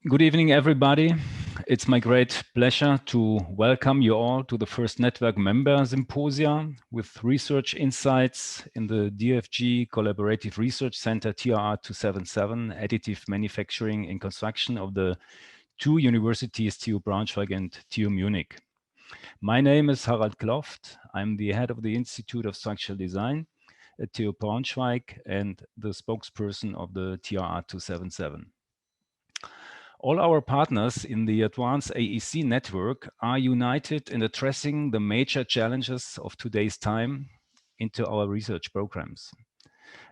Good evening, everybody. It's my great pleasure to welcome you all to the first network member symposia with research insights in the DFG Collaborative Research Center TRR277 Additive Manufacturing in Construction of the two universities, TU Braunschweig and TU Munich. My name is Harald Kloft. I'm the head of the Institute of Structural Design at TU Braunschweig and the spokesperson of the TRR277. All our partners in the Advanced AEC network are united in addressing the major challenges of today's time into our research programs.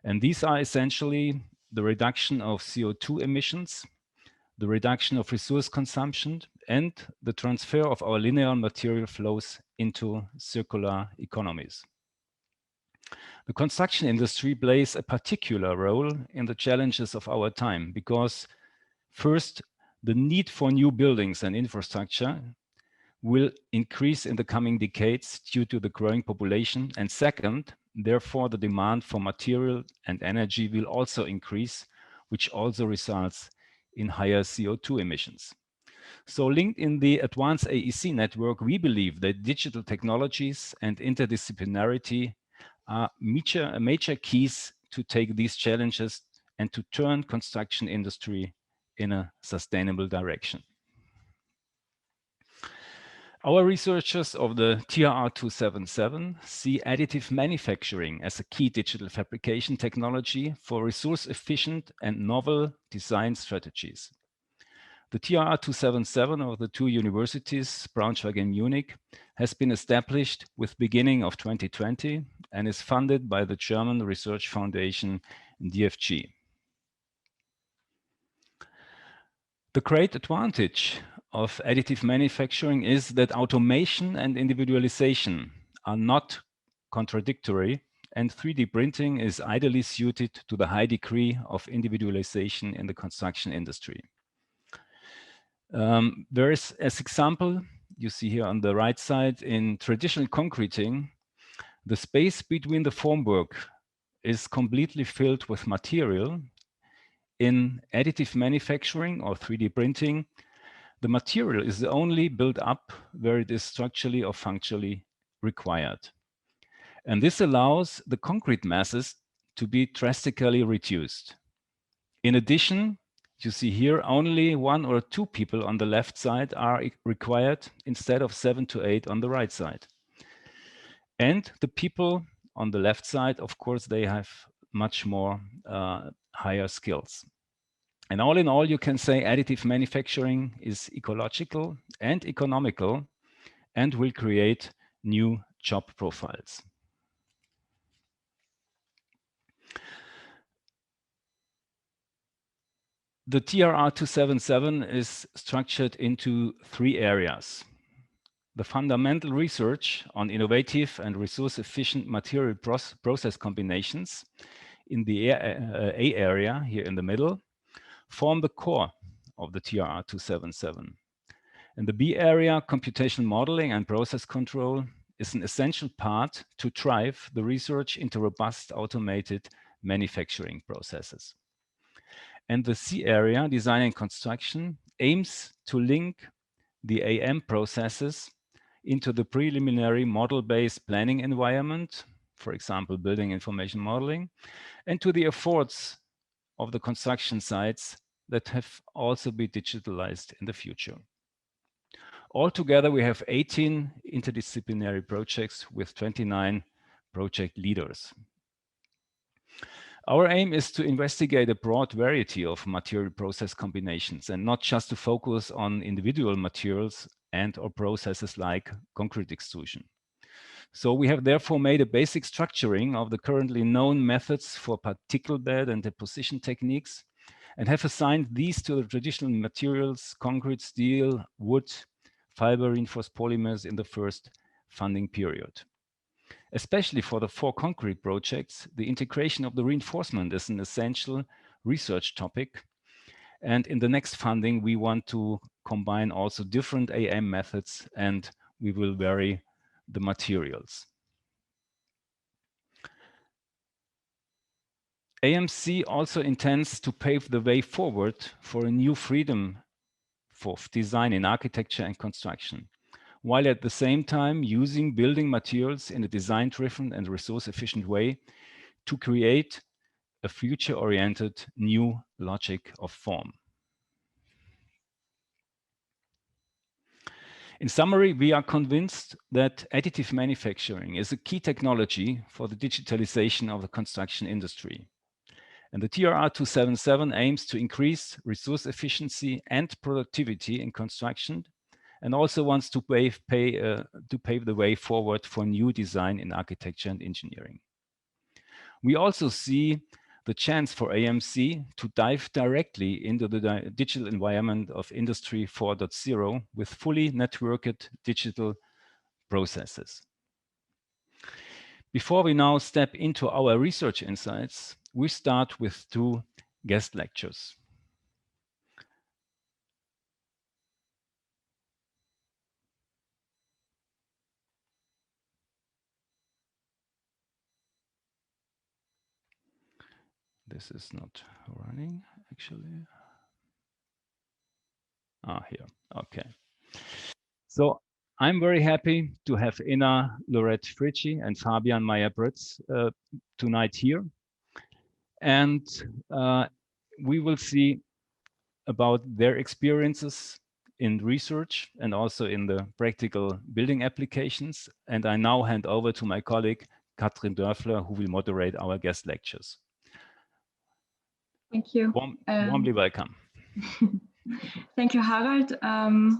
And these are essentially the reduction of CO2 emissions, the reduction of resource consumption, and the transfer of our linear material flows into circular economies. The construction industry plays a particular role in the challenges of our time because, first, the need for new buildings and infrastructure will increase in the coming decades due to the growing population. And second, therefore, the demand for material and energy will also increase, which also results in higher CO2 emissions. So linked in the Advanced AEC network, we believe that digital technologies and interdisciplinarity are major keys to take these challenges and to turn construction industry in a sustainable direction. Our researchers of the TRR277 see additive manufacturing as a key digital fabrication technology for resource-efficient and novel design strategies. The TRR277 of the two universities, Braunschweig and Munich, has been established with beginning of 2020 and is funded by the German Research Foundation DFG. The great advantage of additive manufacturing is that automation and individualization are not contradictory, and 3D printing is ideally suited to the high degree of individualization in the construction industry. There is, as example, you see here on the right side, in traditional concreting, the space between the formwork is completely filled with material. In additive manufacturing or 3D printing, the material is only built up where it is structurally or functionally required. And this allows the concrete masses to be drastically reduced. In addition, you see here only 1 or 2 people on the left side are required instead of 7 to 8 on the right side. And the people on the left side, of course, they have much more higher skills. And all in all, you can say additive manufacturing is ecological and economical and will create new job profiles. The TRR277 is structured into 3 areas. The fundamental research on innovative and resource-efficient material process combinations in the A area here in the middle form the core of the TRR277. In the B area, computational modeling and process control is an essential part to drive the research into robust automated manufacturing processes. And the C area, design and construction, aims to link the AM processes into the preliminary model-based planning environment, for example, building information modeling, and to the efforts of the construction sites that have also been digitalized in the future. Altogether, we have 18 interdisciplinary projects with 29 project leaders. Our aim is to investigate a broad variety of material process combinations and not just to focus on individual materials and or processes like concrete extrusion. So we have therefore made a basic structuring of the currently known methods for particle bed and deposition techniques and have assigned these to the traditional materials, concrete, steel, wood, fiber reinforced polymers in the first funding period. Especially for the 4 concrete projects, the integration of the reinforcement is an essential research topic. And in the next funding, we want to combine also different AM methods, and we will vary the materials. AMC also intends to pave the way forward for a new freedom of design in architecture and construction, while at the same time using building materials in a design-driven and resource-efficient way to create a future-oriented new logic of form. In summary, we are convinced that additive manufacturing is a key technology for the digitalization of the construction industry. And the TRR277 aims to increase resource efficiency and productivity in construction, and also wants to pave the way forward for new design in architecture and engineering. We also see the chance for AMC to dive directly into the digital environment of Industry 4.0 with fully networked digital processes. Before we now step into our research insights, we start with 2 guest lectures. This is not running, actually. Here, okay. So I'm very happy to have Ena Lloret-Fritschi and Fabian Meyer-Brötz tonight here. And we will see about their experiences in research and also in the practical building applications. And I now hand over to my colleague, Kathrin Dörfler, who will moderate our guest lectures. Thank you. Warmly welcome. Thank you, Harald.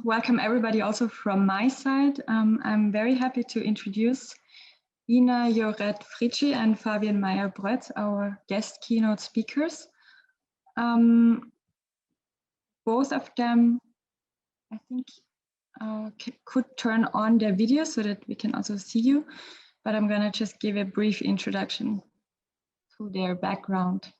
Welcome everybody also from my side. I'm very happy to introduce Ena Lloret-Fritschi and Fabian Meyer-Brötz, our guest keynote speakers. Both of them, I think, could turn on their video so that we can also see you, but I'm gonna just give a brief introduction to their background.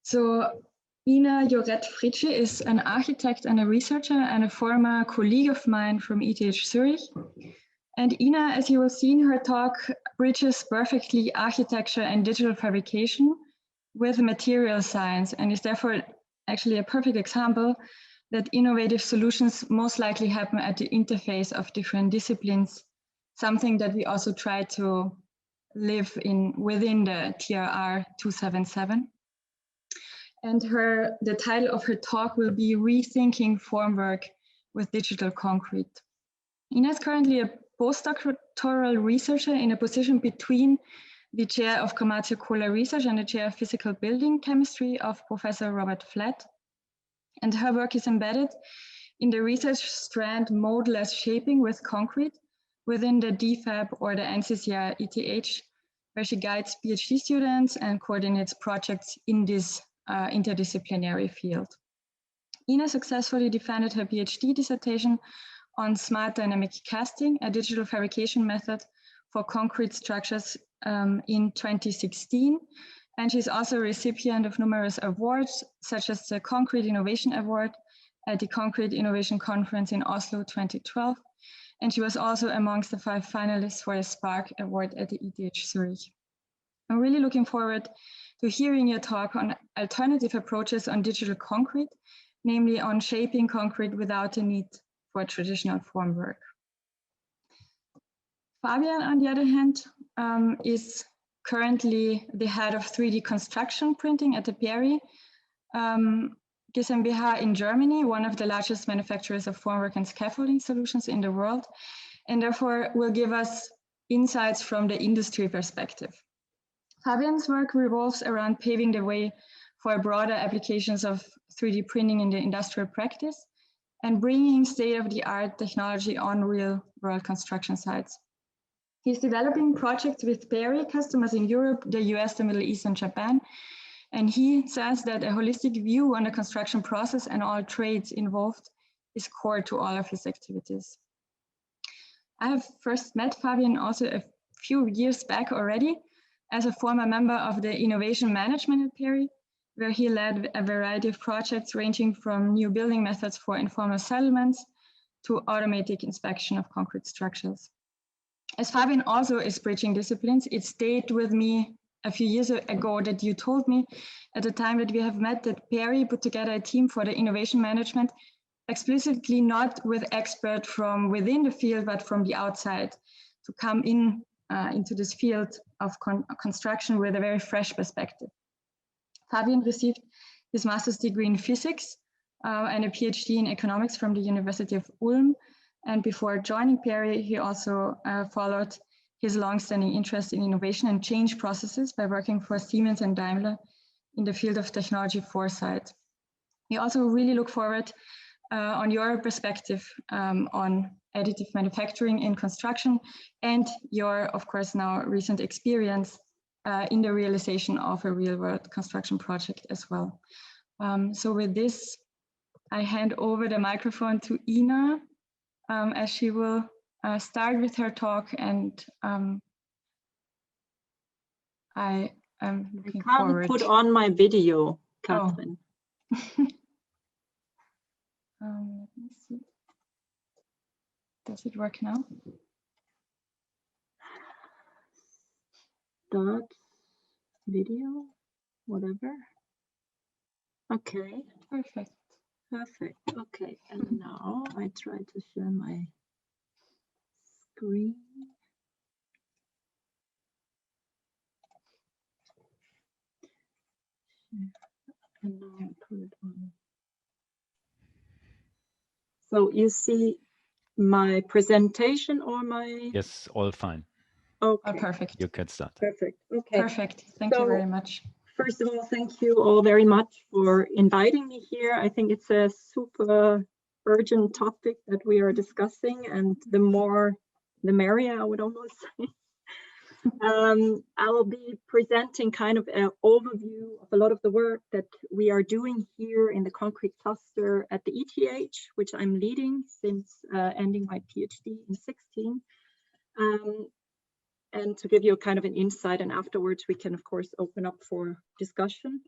So Ena Lloret-Fritschi is an architect and a researcher and a former colleague of mine from ETH Zurich. And Ena, as you will see in her talk, bridges perfectly architecture and digital fabrication with material science, and is therefore actually a perfect example that innovative solutions most likely happen at the interface of different disciplines, something that we also try to live in within the TRR277. And the title of her talk will be Rethinking Formwork with Digital Concrete. Ena is currently a postdoctoral researcher in a position between the chair of chromatography research and the chair of physical building chemistry of Professor Robert Flatt. And her work is embedded in the research strand modeless shaping with concrete within the DFAB or the NCCR ETH, where she guides PhD students and coordinates projects in this interdisciplinary field. Ena successfully defended her PhD dissertation on smart dynamic casting, a digital fabrication method for concrete structures in 2016. And she's also a recipient of numerous awards, such as the Concrete Innovation Award at the Concrete Innovation Conference in Oslo 2012. And she was also amongst the 5 finalists for the Spark Award at the ETH Zurich. I'm really looking forward to hearing your talk on alternative approaches on digital concrete, namely on shaping concrete without the need for traditional formwork. Fabian, on the other hand, is currently the head of 3D construction printing at the PERI GmbH in Germany, one of the largest manufacturers of formwork and scaffolding solutions in the world, and therefore will give us insights from the industry perspective. Fabian's work revolves around paving the way for broader applications of 3D printing in the industrial practice and bringing state-of-the-art technology on real-world construction sites. He's developing projects with PERI customers in Europe, the US, the Middle East, and Japan. And he says that a holistic view on the construction process and all trades involved is core to all of his activities. I have first met Fabian also a few years back already as a former member of the innovation management at PERI, where he led a variety of projects ranging from new building methods for informal settlements to automatic inspection of concrete structures. As Fabian also is bridging disciplines, it stayed with me a few years ago that you told me at the time that we have met that PERI put together a team for the innovation management explicitly not with experts from within the field, but from the outside to come in into this field of construction with a very fresh perspective. Fabian received his master's degree in physics and a PhD in economics from the University of Ulm. And before joining PERI, he also followed his long-standing interest in innovation and change processes by working for Siemens and Daimler in the field of technology foresight. We also really look forward on your perspective on additive manufacturing in construction and your, of course, now recent experience in the realization of a real-world construction project as well. So with this, I hand over the microphone to Ena as she will start with her talk, and I am looking forward. I can't put on my video, Kathrin. Let me see. Does it work now? Start video, whatever. Okay. Perfect. Perfect. Okay. And now I try to share my screen. And now I put it on. So you see my presentation or my? Yes, all fine. Okay. Oh, perfect. You can start. Perfect. Okay. Perfect. Thank you very much. First of all, thank you all very much for inviting me here. I think it's a super urgent topic that we are discussing, and the more, the merrier, I would almost say. I will be presenting kind of an overview of a lot of the work that we are doing here in the concrete cluster at the ETH, which I'm leading since ending my PhD in 2016. And to give you a kind of an insight, and afterwards we can of course open up for discussion.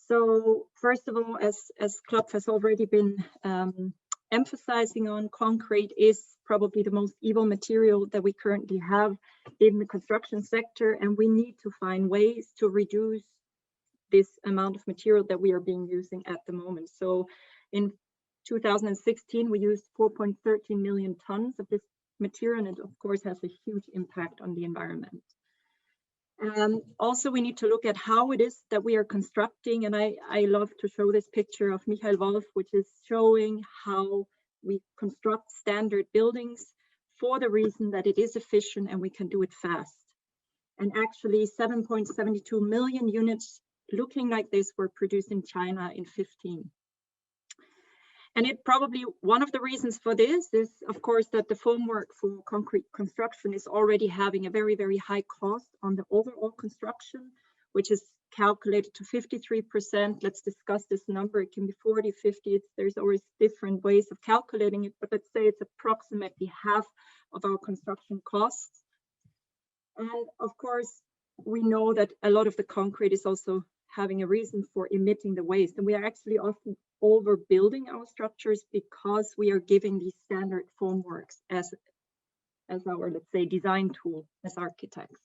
So first of all, as Kloft has already been emphasizing on, concrete is probably the most evil material that we currently have in the construction sector, and we need to find ways to reduce this amount of material that we are using at the moment. So in 2016, we used 4.13 million tons of this material, and it of course has a huge impact on the environment. Also, we need to look at how it is that we are constructing, and I love to show this picture of Michael Wolf, which is showing how we construct standard buildings for the reason that it is efficient and we can do it fast. And actually 7.72 million units looking like this were produced in China in 2015. And it probably, one of the reasons for this is, of course, that the formwork for concrete construction is already having a very, very high cost on the overall construction, which is calculated to 53%. Let's discuss this number. It can be 40, 50. There's always different ways of calculating it, but let's say it's approximately half of our construction costs. And of course, we know that a lot of the concrete is also having a reason for emitting the waste. And we are actually often overbuilding our structures because we are giving these standard formworks as our, let's say, design tool as architects.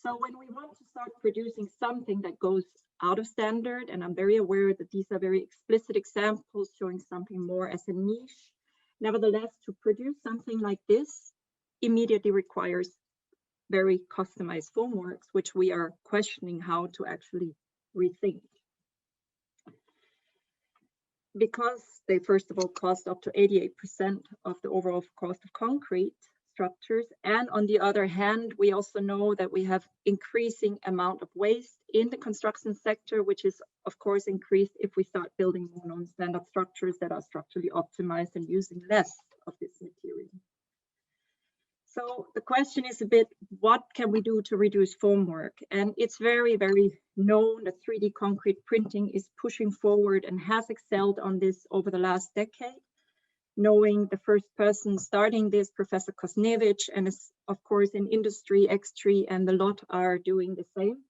So when we want to start producing something that goes out of standard, and I'm very aware that these are very explicit examples showing something more as a niche, nevertheless, to produce something like this immediately requires very customized formworks, which we are questioning how to actually rethink. Because they first of all cost up to 88% of the overall cost of concrete structures. And on the other hand, we also know that we have increasing amount of waste in the construction sector, which is of course increased if we start building more non-standard structures that are structurally optimized and using less of this material. So the question is a bit, what can we do to reduce formwork? And it's very, very known that 3D concrete printing is pushing forward and has excelled on this over the last decade. Knowing the first person starting this, Professor Kosnevich, and is of course in industry, X3 and the lot are doing the same.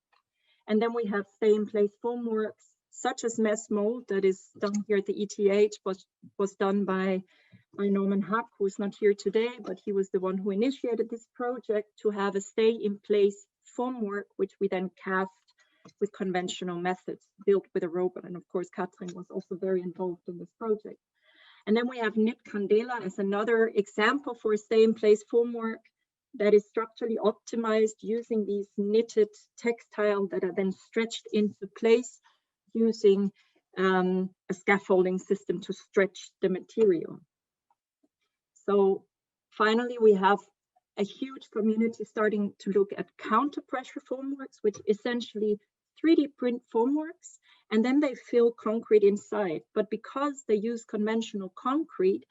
And then we have stay-in-place formworks such as mesh mold that is done here at the ETH, was done by Norman Hack, who is not here today, but he was the one who initiated this project to have a stay-in-place formwork, which we then cast with conventional methods, built with a robot. And of course, Kathrin was also very involved in this project. And then we have knit candela as another example for a stay-in-place formwork that is structurally optimized using these knitted textile that are then stretched into place using a scaffolding system to stretch the material. So finally, we have a huge community starting to look at counter pressure formworks, which essentially 3D print formworks, and then they fill concrete inside. But because they use conventional concrete,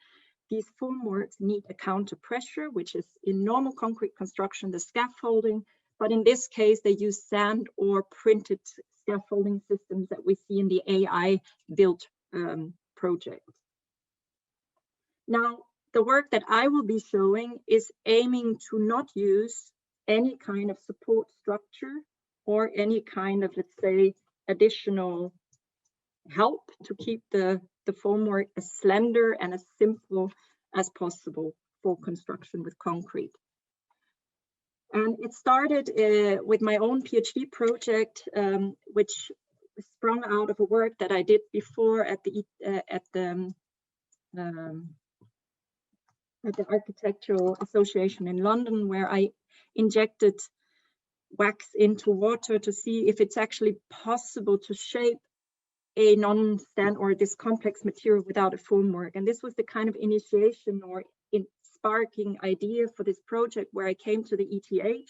these formworks need a counter pressure, which is in normal concrete construction, the scaffolding. But in this case, they use sand or printed scaffolding systems that we see in the AI built project. Now, the work that I will be showing is aiming to not use any kind of support structure or any kind of, let's say, additional help to keep the formwork as slender and as simple as possible for construction with concrete. And it started with my own PhD project, which sprung out of a work that I did before at the Architectural Association in London, where I injected wax into water to see if it's actually possible to shape a non-stand or this complex material without a formwork. And this was the kind of initiation or sparking idea for this project, where I came to the ETH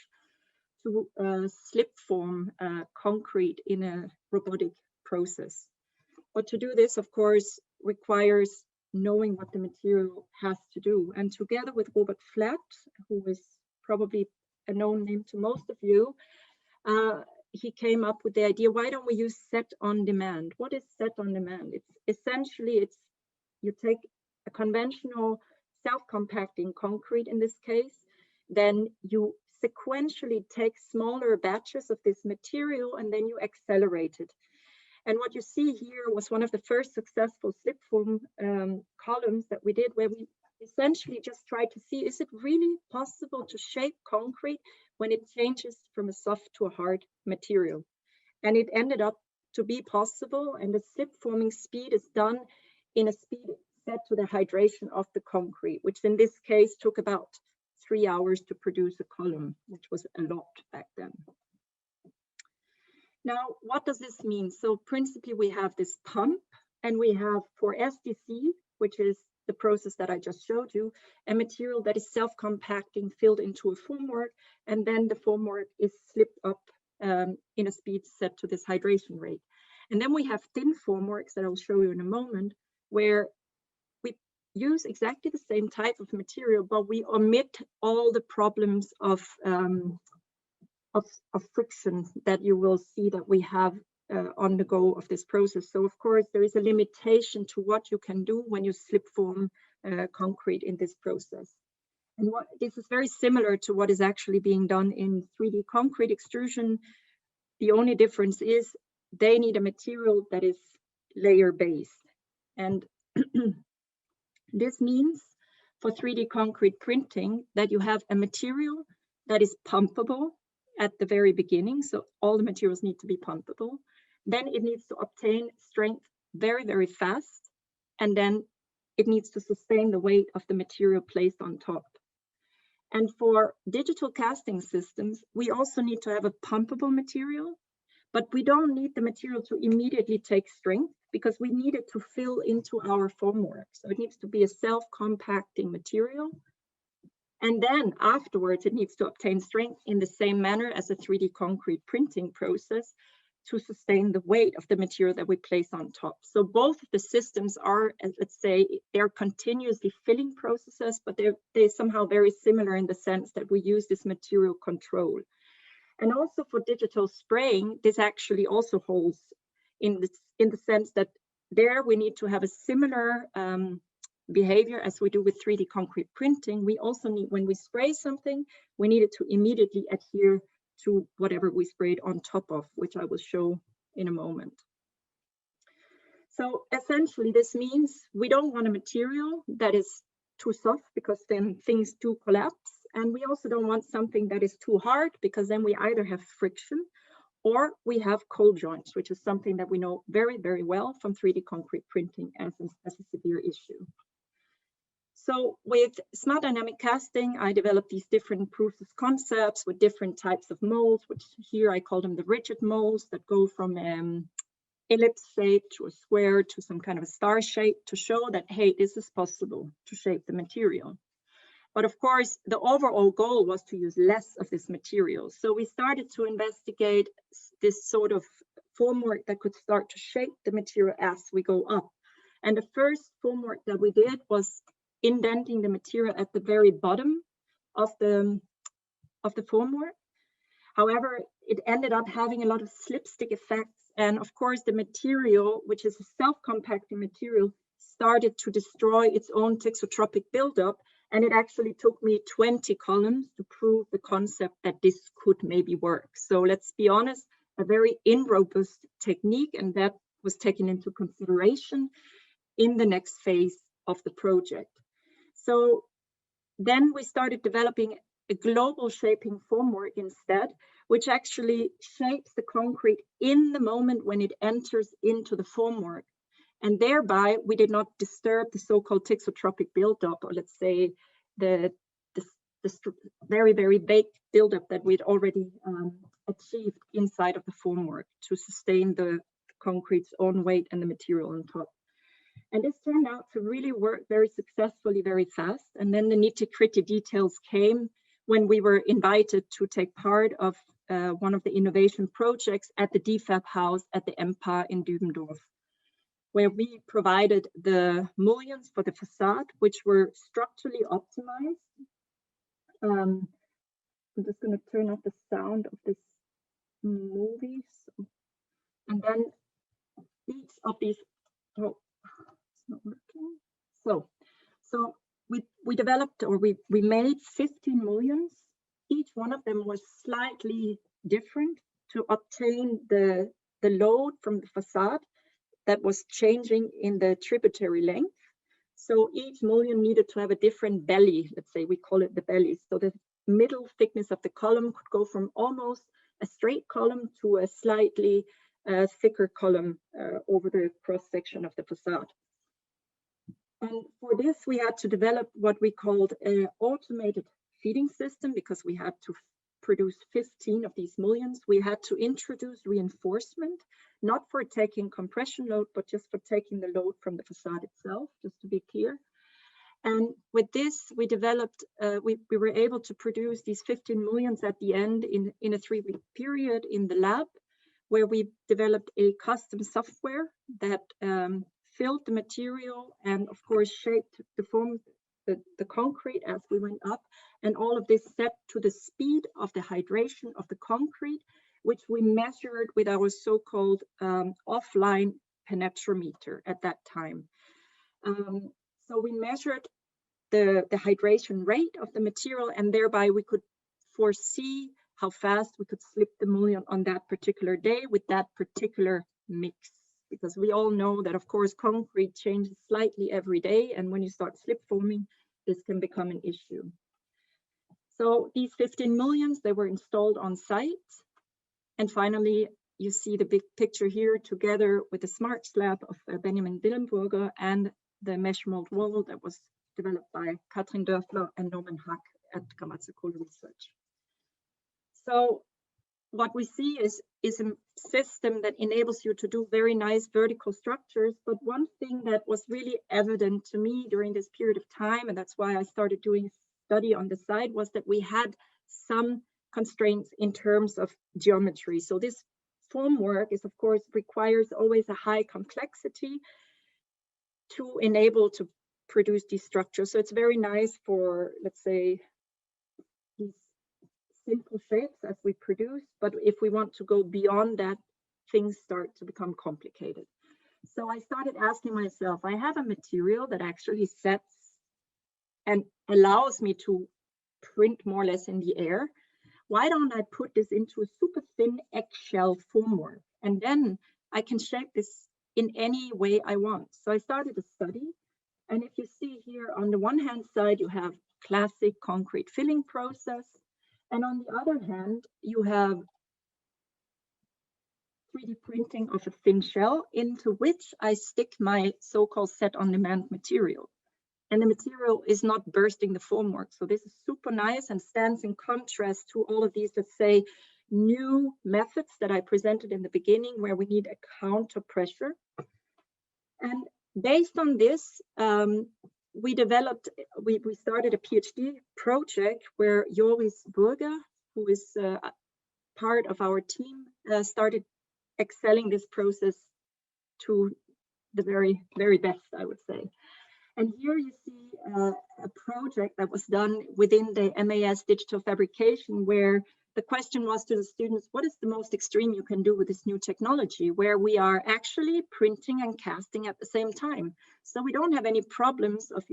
to slip form concrete in a robotic process. But to do this, of course, requires knowing what the material has to do. And together with Robert Flatt, who is probably a known name to most of you, he came up with the idea, why don't we use set on demand? What is set on demand? It's essentially, you take a conventional self-compacting concrete in this case, then you sequentially take smaller batches of this material and then you accelerate it. And what you see here was one of the first successful slipform columns that we did, where we essentially just tried to see, is it really possible to shape concrete when it changes from a soft to a hard material? And it ended up to be possible, and the slip forming speed is done in a speed set to the hydration of the concrete, which in this case took about 3 hours to produce a column, which was a lot back then. Now, what does this mean? So principally, we have this pump, and we have for SDC, which is the process that I just showed you, a material that is self-compacting filled into a formwork, and then the formwork is slipped up in a speed set to this hydration rate. And then we have thin formworks that I'll show you in a moment, where we use exactly the same type of material, but we omit all the problems of friction that you will see that we have on the go of this process. So of course, there is a limitation to what you can do when you slip form concrete in this process. And this is very similar to what is actually being done in 3D concrete extrusion. The only difference is they need a material that is layer based. And this means for 3D concrete printing that you have a material that is pumpable at the very beginning. So all the materials need to be pumpable. Then it needs to obtain strength very, very fast. And then it needs to sustain the weight of the material placed on top. And for digital casting systems, we also need to have a pumpable material, but we don't need the material to immediately take strength because we need it to fill into our formwork. So it needs to be a self-compacting material. And then afterwards, it needs to obtain strength in the same manner as a 3D concrete printing process to sustain the weight of the material that we place on top. So both of the systems are, let's say, they're continuously filling processes, but they're somehow very similar in the sense that we use this material control. And also for digital spraying, this actually also holds in the sense that there we need to have a similar behavior as we do with 3D concrete printing. We also need, when we spray something, we need it to immediately adhere to whatever we sprayed on top of, which I will show in a moment. So essentially, this means we don't want a material that is too soft because then things do collapse. And we also don't want something that is too hard because then we either have friction or we have cold joints, which is something that we know very, very well from 3D concrete printing as a severe issue. So with smart dynamic casting, I developed these different proofs of concepts with different types of molds, which here I call them the rigid molds that go from ellipse shape to a square to some kind of a star shape to show that, hey, this is possible to shape the material. But of course, the overall goal was to use less of this material. So we started to investigate this sort of formwork that could start to shape the material as we go up. And the first formwork that we did was indenting the material at the very bottom of the formwork. However, it ended up having a lot of slipstick effects. And of course, the material, which is a self-compacting material, started to destroy its own thixotropic buildup. And it actually took me 20 columns to prove the concept that this could maybe work. So let's be honest, a very robust technique, and that was taken into consideration in the next phase of the project. So then we started developing a global shaping formwork instead, which actually shapes the concrete in the moment when it enters into the formwork. And thereby, we did not disturb the so-called thixotropic buildup, or let's say the very, very baked buildup that we'd already achieved inside of the formwork to sustain the concrete's own weight and the material on top. And this turned out to really work very successfully, very fast. And then the nitty-gritty details came when we were invited to take part of one of the innovation projects at the DFAB house at the EMPA in Dübendorf, where we provided the mullions for the facade, which were structurally optimized. I'm just going to turn off the sound of this movie. And then each of these, oh, it's not working. So we developed, or we made 15 mullions. Each one of them was slightly different to obtain the load from the facade that was changing in the tributary length. So each mullion needed to have a different belly. Let's say we call it the belly. So the middle thickness of the column could go from almost a straight column to a slightly thicker column over the cross section of the facade. And for this, we had to develop what we called an automated feeding system, because we had to produce 15 of these mullions. We had to introduce reinforcement, not for taking compression load, but just for taking the load from the facade itself, just to be clear. And with this, we developed, we were able to produce these 15 mullions at the end in a 3-week period in the lab, where we developed a custom software that filled the material and of course shaped the form, the concrete as we went up. And all of this set to the speed of the hydration of the concrete, which we measured with our so-called offline penetrometer at that time. So we measured the hydration rate of the material, and thereby we could foresee how fast we could slip the mullion on that particular day with that particular mix. Because we all know that, of course, concrete changes slightly every day, and when you start slip forming, this can become an issue. So these 15 mullions, they were installed on site. And finally, you see the big picture here together with the smart slab of Benjamin Dillenburger and the mesh mold wall that was developed by Kathrin Dörfler and Norman Hack at Grammatical Research. So what we see is a system that enables you to do very nice vertical structures. But one thing that was really evident to me during this period of time, and that's why I started doing a study on the side, was that we had some constraints in terms of geometry. So this formwork is, of course, requires always a high complexity to enable to produce these structures. So it's very nice for, let's say, these simple shapes as we produce, but if we want to go beyond that, things start to become complicated. So I started asking myself, I have a material that actually sets and allows me to print more or less in the air. Why don't I put this into a super thin eggshell formwork? And then I can shape this in any way I want. So I started a study. And if you see here, on the one hand side, you have classic concrete filling process. And on the other hand, you have 3D printing of a thin shell into which I stick my so-called set-on-demand material. and the material is not bursting the formwork. So this is super nice and stands in contrast to all of these, let's say, new methods that I presented in the beginning, where we need a counter pressure. And based on this, we started a PhD project where Joris Burger, who is part of our team, started excelling this process to the very, very best, I would say. And here you see a project that was done within the MAS Digital Fabrication, where the question was to the students, what is the most extreme you can do with this new technology, where we are actually printing and casting at the same time? So we don't have any problems of,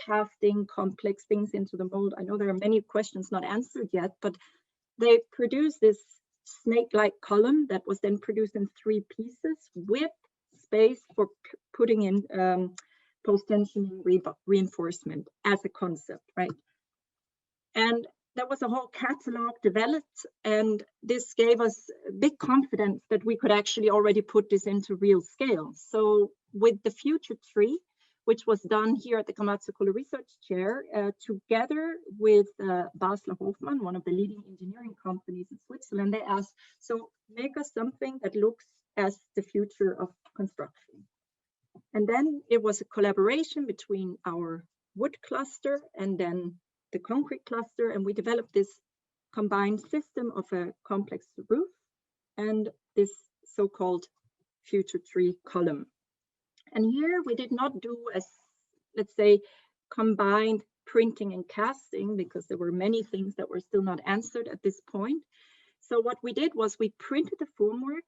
casting complex things into the mold. I know there are many questions not answered yet, but they produced this snake-like column that was then produced in 3 pieces with space for putting in post-tensioning reinforcement as a concept, right? And there was a whole catalog developed, and this gave us big confidence that we could actually already put this into real scale. So with the future tree, which was done here at the Kamatsu Research Chair, together with Basler Hofmann, one of the leading engineering companies in Switzerland, they asked, so make us something that looks as the future of construction. And then it was a collaboration between our wood cluster and then the concrete cluster, and we developed this combined system of a complex roof and this so-called future tree column. And here we did not do as, let's say, combined printing and casting, because there were many things that were still not answered at this point. So what we did was we printed the formwork,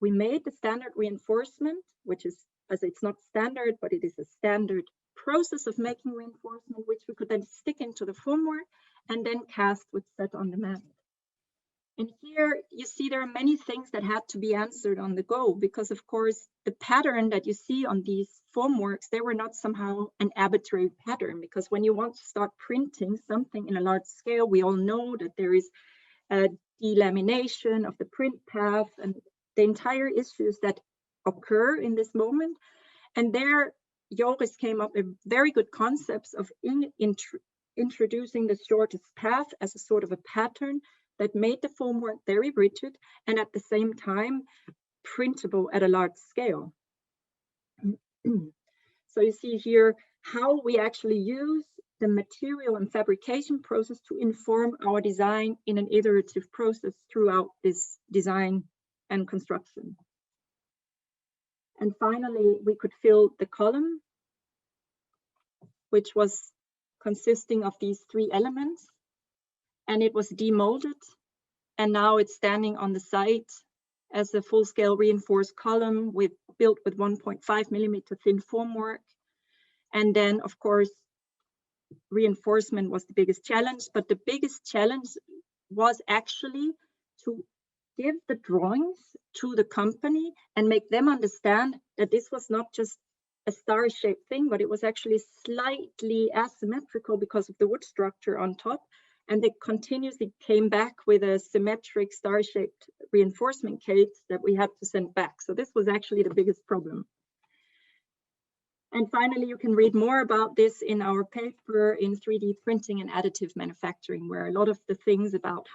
we made the standard reinforcement, which is, as it's not standard, but it is a standard process of making reinforcement, which we could then stick into the formwork and then cast with set on demand. And here you see there are many things that had to be answered on the go, because of course the pattern that you see on these formworks, they were not somehow an arbitrary pattern, because when you want to start printing something in a large scale, we all know that there is a delamination of the print path and the entire issues that occur in this moment. And there Joris came up with very good concepts of introducing the shortest path as a sort of a pattern that made the formwork very rigid and at the same time printable at a large scale. So you see here how we actually use the material and fabrication process to inform our design in an iterative process throughout this design and construction. And finally, we could fill the column, which was consisting of these 3 elements, and it was demolded, and now it's standing on the site as a full-scale reinforced column built with 1.5 millimeter thin formwork. And then, of course, reinforcement was the biggest challenge, but the biggest challenge was actually to give the drawings to the company and make them understand that this was not just a star-shaped thing, but it was actually slightly asymmetrical because of the wood structure on top. And they continuously came back with a symmetric star-shaped reinforcement case that we had to send back. So this was actually the biggest problem. And finally, you can read more about this in our paper in 3D printing and additive manufacturing, where a lot of the things about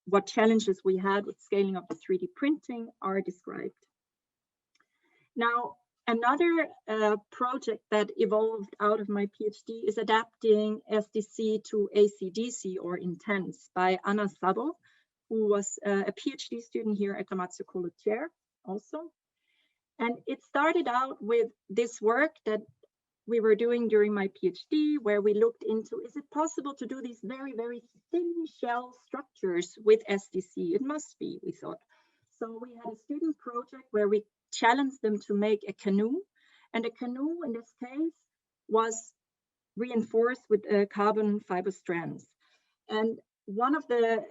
what challenges we had with scaling up the 3D printing are described. Now, another project that evolved out of my PhD is adapting SDC to AC/DC or intense by Anna Sabo, who was a PhD student here at Kamatsu Chair also. And it started out with this work that we were doing during my PhD, where we looked into, is it possible to do these very, very thin shell structures with SDC? It must be, we thought. So we had a student project where we challenged them to make a canoe. And a canoe, in this case, was reinforced with carbon fiber strands. And one of the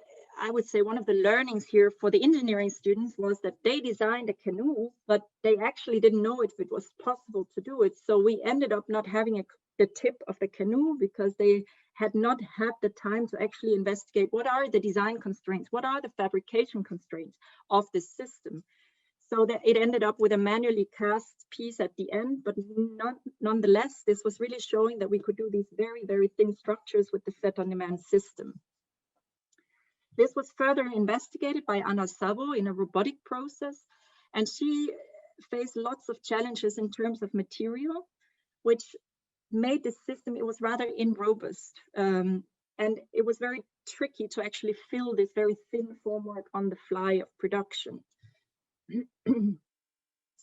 learnings here for the engineering students was that they designed a canoe, but they actually didn't know if it was possible to do it. So we ended up not having the tip of the canoe because they had not had the time to actually investigate what are the design constraints, what are the fabrication constraints of this system. so that it ended up with a manually cast piece at the end, but nonetheless, this was really showing that we could do these very, very thin structures with the set-on-demand system. This was further investigated by Anna Savo in a robotic process, and she faced lots of challenges in terms of material, which made the system, it was rather irrobust, and it was very tricky to actually fill this very thin formwork on the fly of production.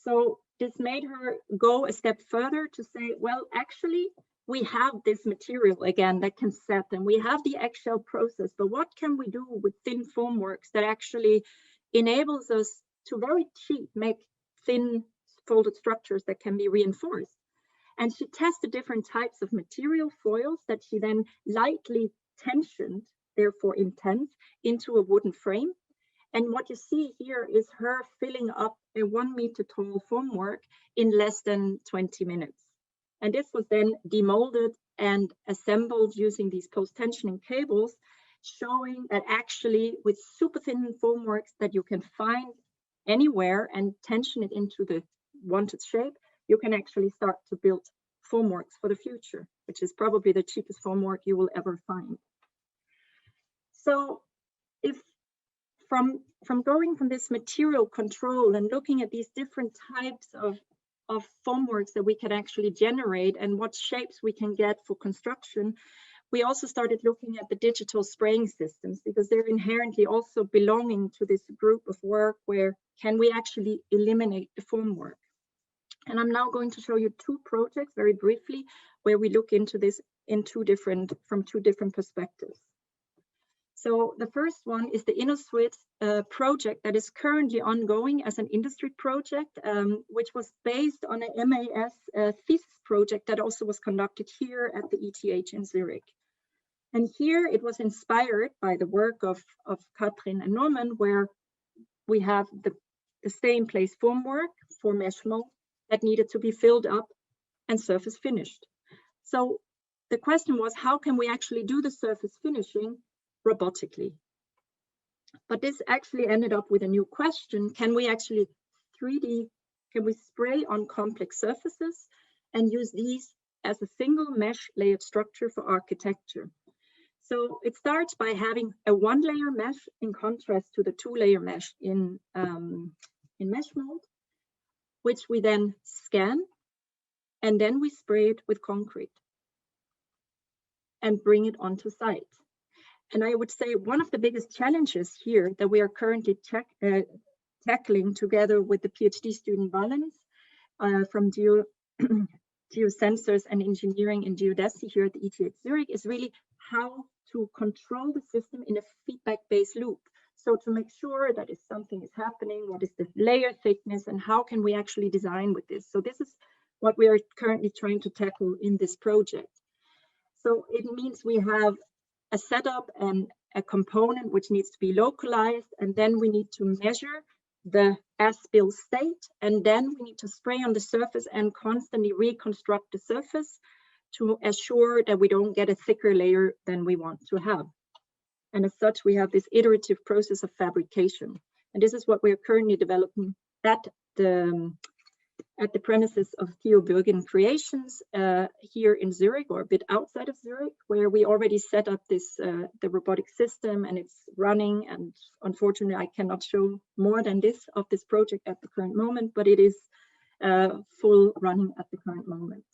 So this made her go a step further to say, well, actually, we have this material again that can set, and we have the eggshell process, but what can we do with thin formworks that actually enables us to very cheap make thin folded structures that can be reinforced? And she tested different types of material foils that she then lightly tensioned, therefore intense, into a wooden frame. And what you see here is her filling up a 1 meter tall formwork in less than 20 minutes. And this was then demolded and assembled using these post-tensioning cables, showing that actually with super thin formworks that you can find anywhere and tension it into the wanted shape, you can actually start to build formworks for the future, which is probably the cheapest formwork you will ever find. So if from going from this material control and looking at these different types of formworks that we can actually generate and what shapes we can get for construction, we also started looking at the digital spraying systems, because they're inherently also belonging to this group of work where can we actually eliminate the formwork. And I'm now going to show you two projects very briefly where we look into this in from two different perspectives. So the first one is the Ena Lloret-Fritschi project that is currently ongoing as an industry project, which was based on an MAS thesis project that also was conducted here at the ETH in Zurich. And here it was inspired by the work of Kathrin and Norman, where we have the same place formwork for mesh mold that needed to be filled up and surface finished. So the question was, how can we actually do the surface finishing robotically? But this actually ended up with a new question. Can we actually 3D, can we spray on complex surfaces and use these as a single mesh layered structure for architecture? So it starts by having a 1-layer mesh in contrast to the 2-layer mesh in mesh mold, which we then scan, and then we spray it with concrete and bring it onto site. And I would say one of the biggest challenges here that we are currently tackling together with the PhD student Valens from Geosensors and Engineering in Geodesy here at the ETH Zurich is really how to control the system in a feedback-based loop. So to make sure that if something is happening, what is the layer thickness and how can we actually design with this? So this is what we are currently trying to tackle in this project. So it means we have a setup and a component which needs to be localized, and then we need to measure the as-built state, and then we need to spray on the surface and constantly reconstruct the surface to assure that we don't get a thicker layer than we want to have. And as such, we have this iterative process of fabrication. And this is what we are currently developing at the premises of Theo Bürgen Creations here in Zurich, or a bit outside of Zurich, where we already set up this the robotic system and it's running. And unfortunately, I cannot show more than this of this project at the current moment, but it is full running at the current moment.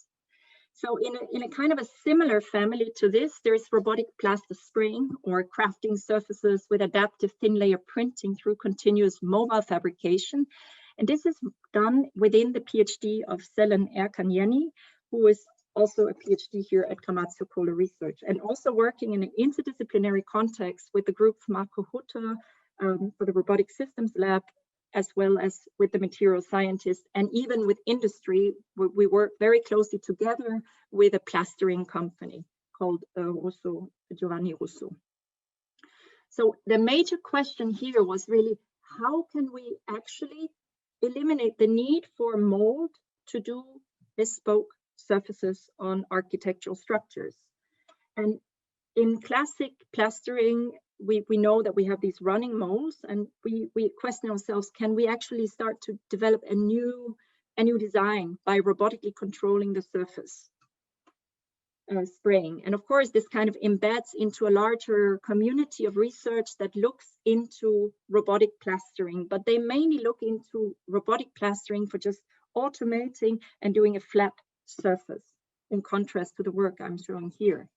So in a kind of a similar family to this, there is robotic plaster spraying or crafting surfaces with adaptive thin layer printing through continuous mobile fabrication. And this is done within the PhD of Selen Erkanyeni, who is also a PhD here at Kamatsu Kola Research, and also working in an interdisciplinary context with the group of Marco Hutter for the Robotic Systems Lab, as well as with the material scientists, and even with industry. We work very closely together with a plastering company called Giovanni Russo. So the major question here was really, how can we actually eliminate the need for mold to do bespoke surfaces on architectural structures? And in classic plastering, we know that we have these running molds, and we question ourselves, can we actually start to develop a new design by robotically controlling the surface spraying? And of course, this kind of embeds into a larger community of research that looks into robotic plastering, but they mainly look into robotic plastering for just automating and doing a flat surface, in contrast to the work I'm showing here.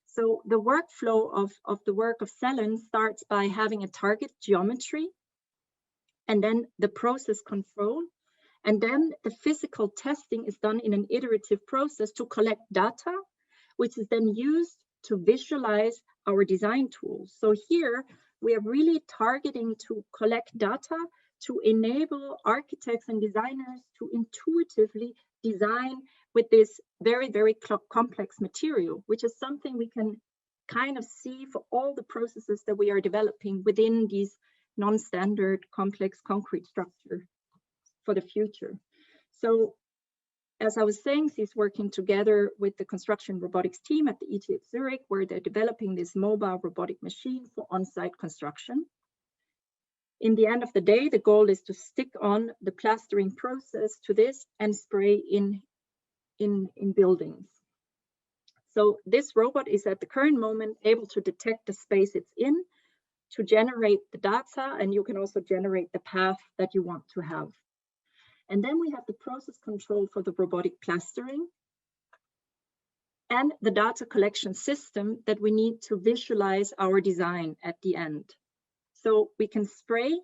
So the workflow of the work of Cellen starts by having a target geometry, and then the process control, and then the physical testing is done in an iterative process to collect data, which is then used to visualize our design tools. So here we are really targeting to collect data to enable architects and designers to intuitively design with this very, very complex material, which is something we can kind of see for all the processes that we are developing within these non-standard complex concrete structure for the future. So as I was saying, she's working together with the construction robotics team at the ETH Zurich, where they're developing this mobile robotic machine for on-site construction. In the end of the day, the goal is to stick on the plastering process to this and spray in buildings. So this robot is at the current moment able to detect the space it's in, to generate the data, and you can also generate the path that you want to have. And then we have the process control for the robotic plastering and the data collection system that we need to visualize our design at the end. So we can spray,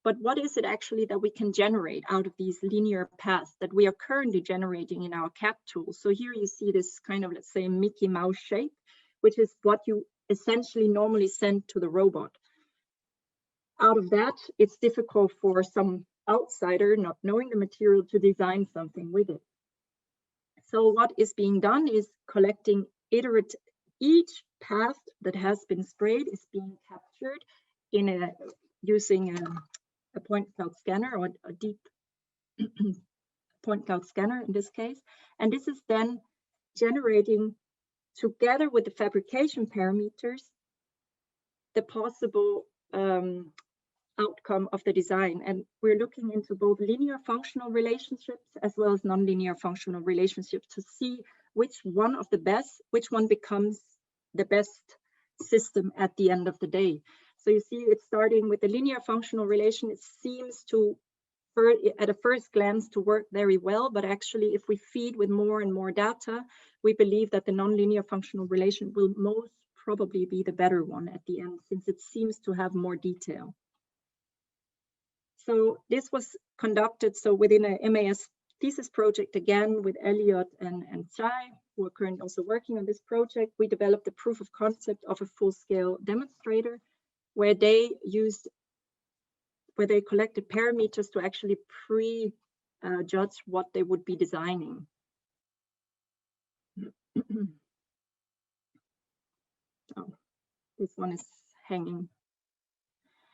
but what is it actually that we can generate out of these linear paths that we are currently generating in our CAD tool? So here you see this kind of, let's say, Mickey Mouse shape, which is what you essentially normally send to the robot. Out of that, it's difficult for some outsider not knowing the material to design something with it. So what is being done is collecting each path that has been sprayed is being captured in using a point cloud scanner, or a deep point cloud scanner in this case. And this is then generating, together with the fabrication parameters, the possible outcome of the design. And we're looking into both linear functional relationships as well as nonlinear functional relationships to see which one becomes the best system at the end of the day. So you see it's starting with the linear functional relation. It seems to, at a first glance, to work very well, but actually if we feed with more and more data, we believe that the nonlinear functional relation will most probably be the better one at the end, since it seems to have more detail. So this was conducted within a MAS thesis project, again with Elliot and Chai, who are currently also working on this project. We developed a proof of concept of a full-scale demonstrator where they collected parameters to actually pre-judge what they would be designing. Oh, this one is hanging.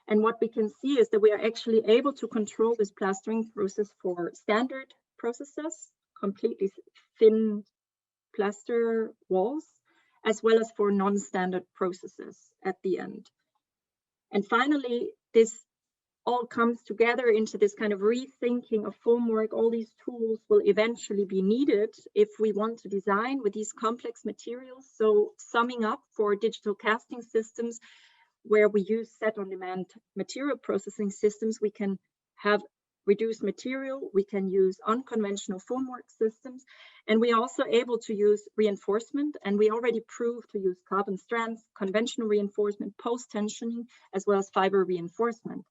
And what we can see is that we are actually able to control this plastering process for standard processes, completely thin plaster walls, as well as for non-standard processes at the end. And finally, this all comes together into this kind of rethinking of formwork. All these tools will eventually be needed if we want to design with these complex materials. So summing up, for digital casting systems, where we use set-on-demand material processing systems, we can have reduced material, we can use unconventional formwork systems, and we are also able to use reinforcement, and we already proved to use carbon strands, conventional reinforcement, post-tensioning, as well as fiber reinforcement.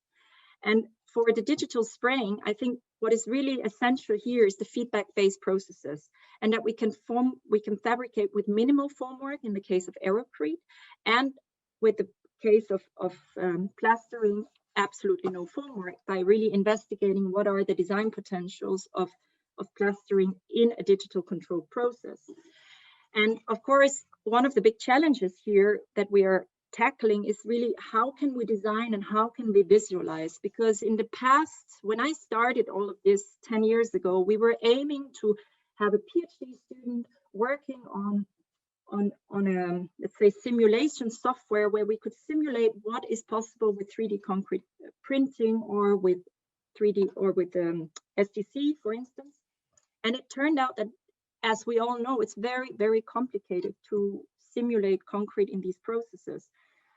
And for the digital spraying, I think what is really essential here is the feedback-based processes, and that we can fabricate with minimal formwork in the case of aerocrete, and with the case of plastering, absolutely no formwork, by really investigating what are the design potentials of plastering in a digital control process. And of course, one of the big challenges here that we are tackling is really how can we design and how can we visualize? Because in the past, when I started all of this 10 years ago, we were aiming to have a PhD student working on a, let's say, simulation software where we could simulate what is possible with 3D concrete printing or with 3D or with STC, for instance. And it turned out that, as we all know, it's very, very complicated to simulate concrete in these processes.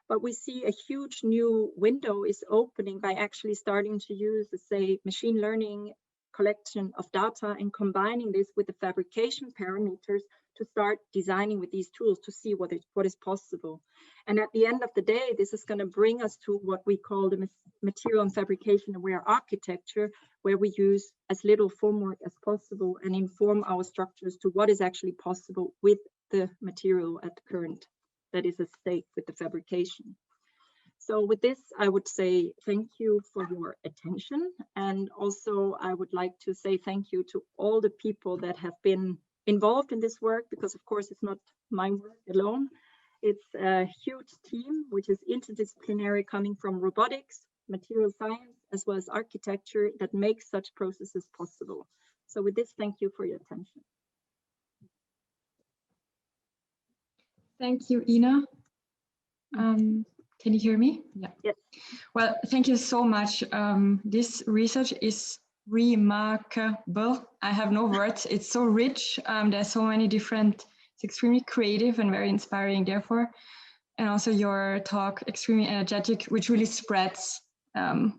But we see a huge new window is opening by actually starting to use, let's say, machine learning collection of data and combining this with the fabrication parameters to start designing with these tools to see what is possible. And at the end of the day, this is going to bring us to what we call the material and fabrication aware architecture, where we use as little formwork as possible and inform our structures to what is actually possible with the material at current that is at stake with the fabrication. So with this, I would say thank you for your attention. And also I would like to say thank you to all the people that have been involved in this work, because of course it's not my work alone. It's a huge team, which is interdisciplinary, coming from robotics, material science, as well as architecture, that makes such processes possible. So with this, thank you for your attention. Thank you, Ena. Can you hear me? Yeah. Yes. Well, thank you so much. This research is remarkable. I have no words. It's so rich. There's so many different, it's extremely creative and very inspiring, therefore. And also your talk, extremely energetic, which really spreads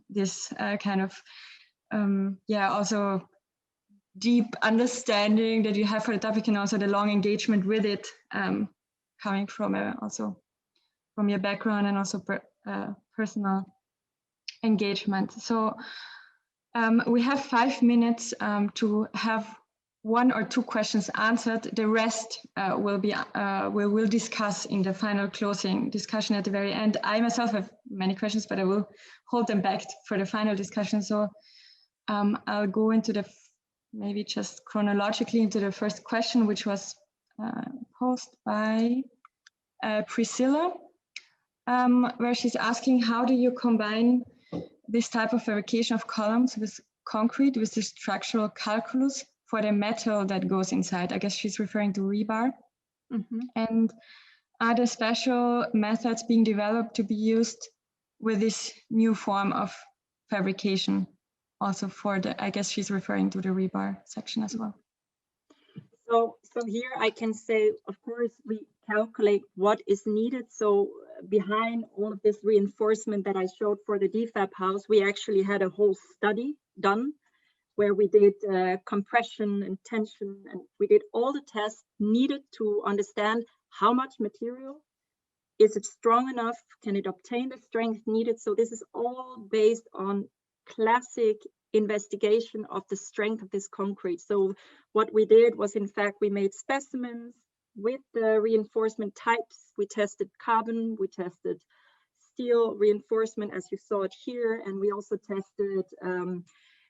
this kind of, also deep understanding that you have for the topic, and also the long engagement with it, coming from also from your background and also personal engagement. So we have 5 minutes to have 1 or 2 questions answered. The rest we will discuss in the final closing discussion at the very end. I myself have many questions, but I will hold them back for the final discussion. So I'll go into maybe just chronologically into the first question, which was posed by Priscilla, where she's asking, how do you combine this type of fabrication of columns with concrete with the structural calculus for the metal that goes inside? I guess she's referring to rebar. Mm-hmm. And are there special methods being developed to be used with this new form of fabrication? Also for the, I guess she's referring to the rebar section as well. So here I can say, of course, we calculate what is needed. So behind all of this reinforcement that I showed for the DFAB house, we actually had a whole study done where we did compression and tension, and we did all the tests needed to understand how much material, is it strong enough, can it obtain the strength needed. So this is all based on classic investigation of the strength of this concrete. So what we did was, in fact, we made specimens with the reinforcement types. We tested carbon, we tested steel reinforcement, as you saw it here, and we also tested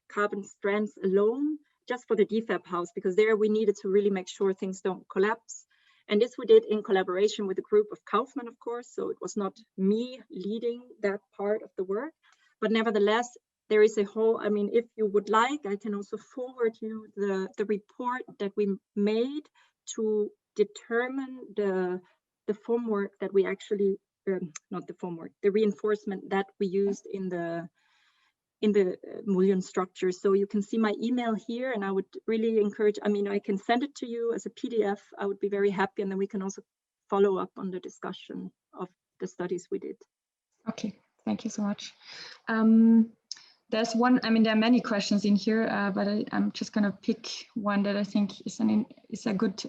carbon strands alone, just for the DFAB house, because there we needed to really make sure things don't collapse. And this we did in collaboration with a group of Kaufman, of course, so it was not me leading that part of the work, but nevertheless, there is a whole, I mean, if you would like, I can also forward you the report that we made to determine the formwork that we actually, not the formwork, the reinforcement that we used in the mullion structure. So you can see my email here, and I would really encourage, I mean, I can send it to you as a PDF. I would be very happy, and then we can also follow up on the discussion of the studies we did. Okay, thank you so much. There's one, I mean, there are many questions in here, but I'm just going to pick one that I think is a good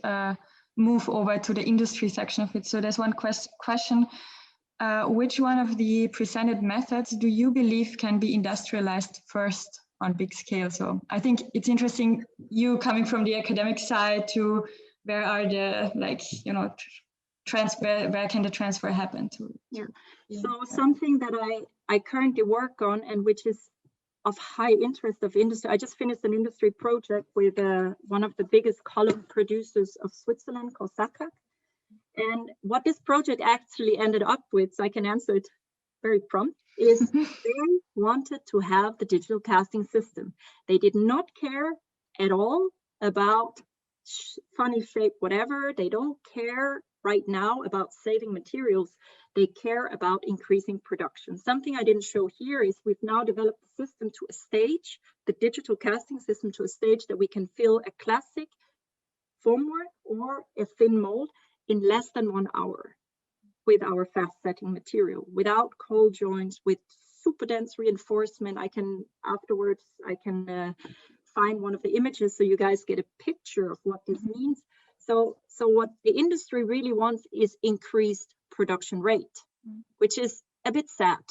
move over to the industry section of it. So there's one question. Which one of the presented methods do you believe can be industrialized first on big scale? So I think it's interesting, you coming from the academic side to where are the, like, you know, transfer, where can the transfer happen to? Yeah. So something that I currently work on, and which is of high interest of industry. I just finished an industry project with one of the biggest column producers of Switzerland called hvac. And what this project actually ended up with, so I can answer it very prompt, is they wanted to have the digital casting system. They did not care at all about funny shape, whatever. They don't care right now about saving materials. They care about increasing production. Something I didn't show here is we've now developed the system to a stage, the digital casting system to a stage that we can fill a classic formwork or a thin mold in less than 1 hour with our fast setting material, without cold joints, with super dense reinforcement. Afterwards I can find one of the images so you guys get a picture of what this means. So what the industry really wants is increased production rate, which is a bit sad,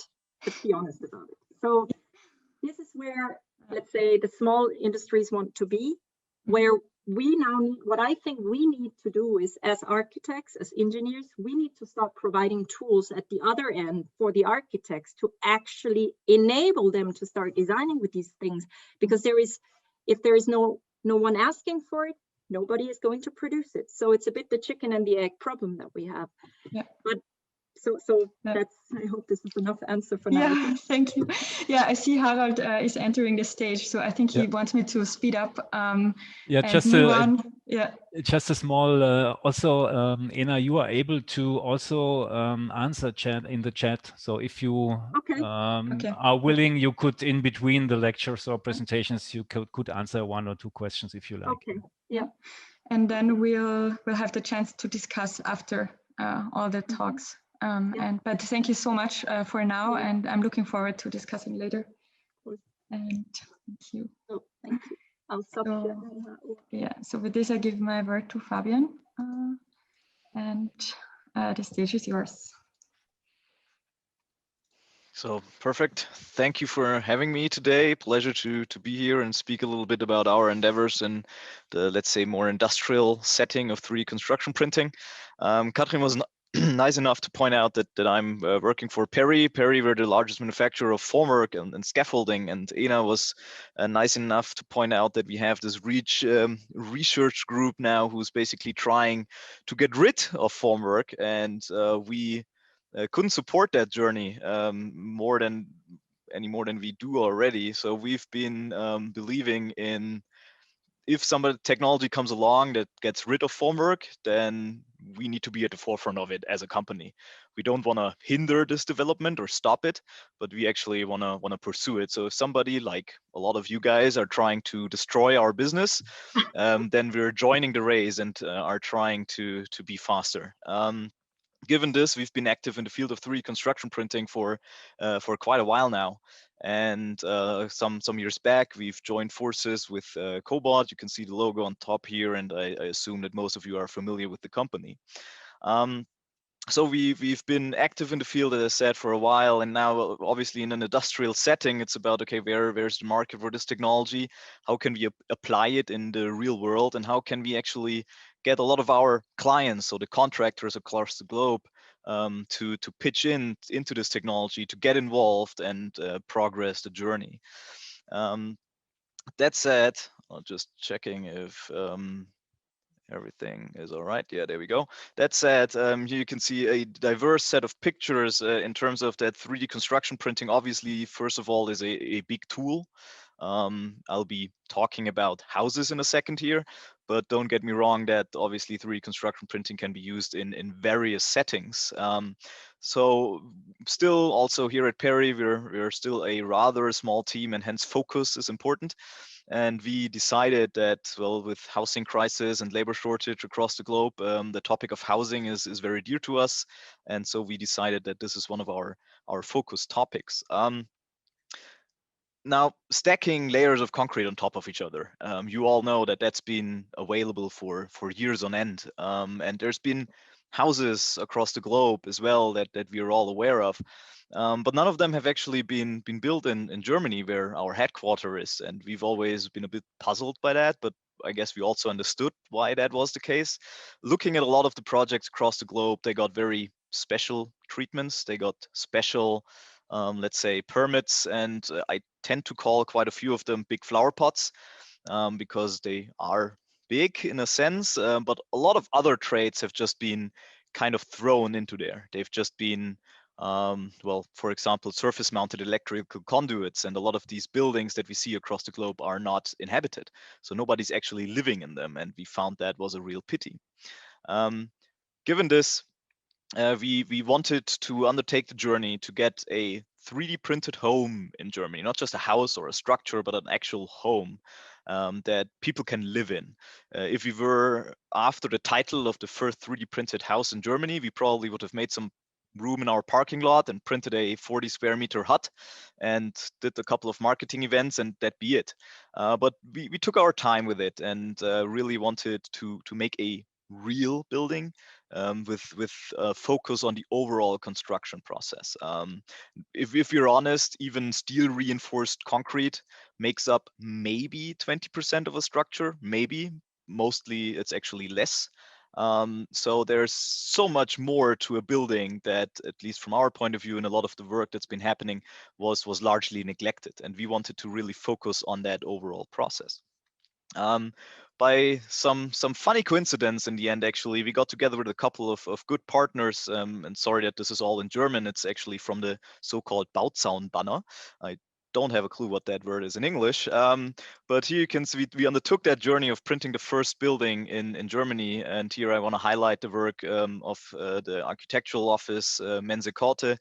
to be honest about it. So this is where, let's say, the small industries want to be, where we now need, what I think we need to do is, as architects, as engineers, we need to start providing tools at the other end for the architects to actually enable them to start designing with these things. Because if there is no one asking for it, nobody is going to produce it. So it's a bit the chicken and the egg problem that we have. Yeah. But so that's, I hope this is enough answer for now. Yeah, thank you. Yeah, I see Harald is entering the stage, so I think he wants me to speed up. Just a small. Also, Ena, you are able to also answer chat in the chat. So if you are willing, you could, in between the lectures or presentations, you could answer 1 or 2 questions if you like. Okay. Yeah. And then we'll have the chance to discuss after all the talks. But thank you so much for now, and I'm looking forward to discussing later. And thank you. Oh, thank you. I'll stop here. Yeah, so with this I give my word to Fabian, and the stage is yours. So perfect. Thank you for having me today. Pleasure to be here and speak a little bit about our endeavors in the, let's say, more industrial setting of 3D construction printing. Kathrin was nice enough to point out that I'm working for PERI. PERI, we're the largest manufacturer of formwork and scaffolding, and Ena was nice enough to point out that we have this research group now who's basically trying to get rid of formwork, and we couldn't support that journey any more than we do already. So we've been believing in, if technology comes along that gets rid of formwork, then we need to be at the forefront of it as a company. We don't want to hinder this development or stop it, but we actually want to pursue it. So if somebody, like a lot of you guys, are trying to destroy our business, then we're joining the race and are trying to be faster. Given this, we've been active in the field of 3D construction printing for quite a while now. And some years back, we've joined forces with Cobot. You can see the logo on top here, and I assume that most of you are familiar with the company. So we've been active in the field, as I said, for a while, and now obviously in an industrial setting, it's about, okay, where's the market for this technology? How can we apply it in the real world, and how can we actually get a lot of our clients, so the contractors across the globe, to pitch into this technology, to get involved and progress the journey. That said, I'm just checking if everything is all right. Yeah, there we go. That said, here you can see a diverse set of pictures in terms of that 3D construction printing. Obviously, first of all, is a big tool. I'll be talking about houses in a second here, but don't get me wrong that obviously 3D construction printing can be used in various settings. So still also here at PERI, we're still a rather small team, and hence focus is important. And we decided that, well, with housing crisis and labor shortage across the globe, the topic of housing is very dear to us. And so we decided that this is one of our focus topics. Now, stacking layers of concrete on top of each other. You all know that that's been available for years on end. And there's been houses across the globe as well that we are all aware of. But none of them have actually been built in Germany, where our headquarters is. And we've always been a bit puzzled by that, but I guess we also understood why that was the case. Looking at a lot of the projects across the globe, they got very special treatments. They got special, let's say, permits. And I tend to call quite a few of them big flower pots because they are big in a sense. But a lot of other trades have just been kind of thrown into there. They've just been well, for example, surface mounted electrical conduits, and a lot of these buildings that we see across the globe are not inhabited. So nobody's actually living in them, and we found that was a real pity. given this, we wanted to undertake the journey to get a 3D printed home in Germany, not just a house or a structure, but an actual home that people can live in. If we were after the title of the first 3D printed house in Germany, we probably would have made some room in our parking lot and printed a 40 square meter hut and did a couple of marketing events, and that be it. But we took our time with it and really wanted to make a real building with focus on the overall construction process. If you're honest, even steel reinforced concrete makes up maybe 20% of a structure, maybe. Mostly it's actually less. So there's so much more to a building that, at least from our point of view, and a lot of the work that's been happening was largely neglected. And we wanted to really focus on that overall process. By some funny coincidence in the end, actually, we got together with a couple of good partners, and sorry that this is all in German. It's actually from the so-called Bauzaunbanner. I don't have a clue what that word is in English, but here you can see we undertook that journey of printing the first building in Germany, and here I want to highlight the work of the architectural office, Mense Korte,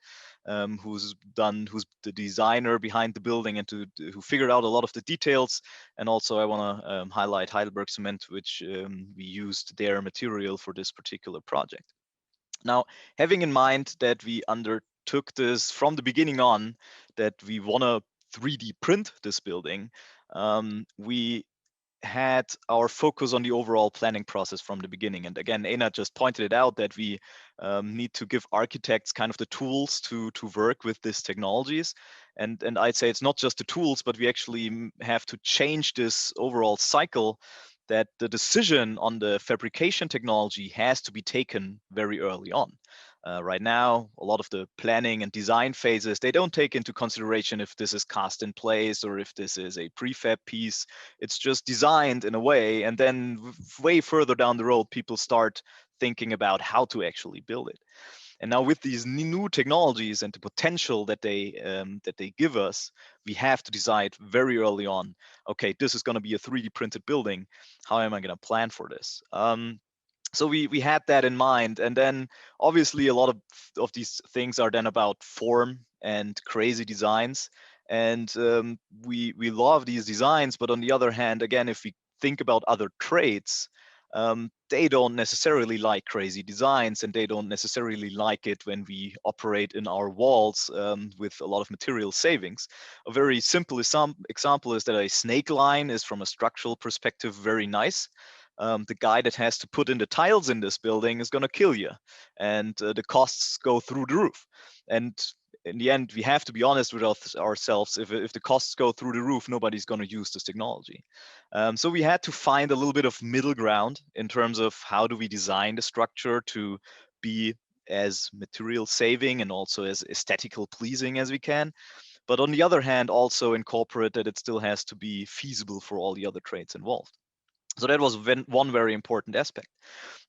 who's the designer behind the building and who figured out a lot of the details. And also I want to highlight Heidelberg Cement, which we used their material for this particular project. Now, having in mind that we undertook this from the beginning on, that we want to 3D print this building, we had our focus on the overall planning process from the beginning. And again, Ena just pointed it out that we need to give architects kind of the tools to work with these technologies. And I'd say it's not just the tools, but we actually have to change this overall cycle, that the decision on the fabrication technology has to be taken very early on. Right now, a lot of the planning and design phases, they don't take into consideration if this is cast in place or if this is a prefab piece. It's just designed in a way, and then way further down the road, people start thinking about how to actually build it. And now with these new technologies and the potential that they give us, we have to decide very early on, okay, this is going to be a 3D printed building. How am I going to plan for this? So we had that in mind, and then obviously a lot of these things are then about form and crazy designs, and we love these designs. But on the other hand, again, if we think about other trades, they don't necessarily like crazy designs, and they don't necessarily like it when we operate in our walls with a lot of material savings. A very simple example is that a snake line is, from a structural perspective, very nice. The guy that has to put in the tiles in this building is going to kill you, and the costs go through the roof. And in the end, we have to be honest with ourselves. If the costs go through the roof, nobody's going to use this technology. So we had to find a little bit of middle ground in terms of how do we design the structure to be as material saving and also as aesthetical pleasing as we can. But on the other hand, also incorporate that it still has to be feasible for all the other trades involved. So that was one very important aspect.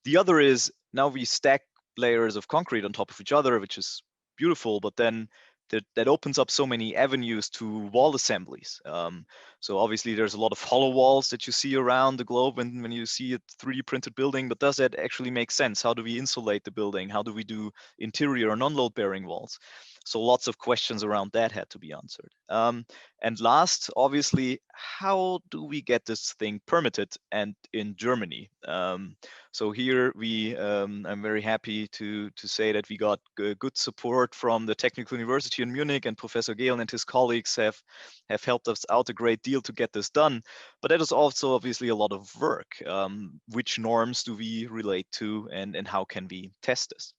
The other is, now we stack layers of concrete on top of each other, which is beautiful, but then that opens up so many avenues to wall assemblies. So obviously there's a lot of hollow walls that you see around the globe when you see a 3D printed building, but does that actually make sense? How do we insulate the building? How do we do interior or non-load bearing walls? So lots of questions around that had to be answered. And last, obviously, how do we get this thing permitted and in Germany? So here I'm very happy to say that we got good support from the Technical University in Munich, and Professor Gehlen and his colleagues have helped us out a great deal to get this done. But that is also obviously a lot of work. Which norms do we relate to, and how can we test this?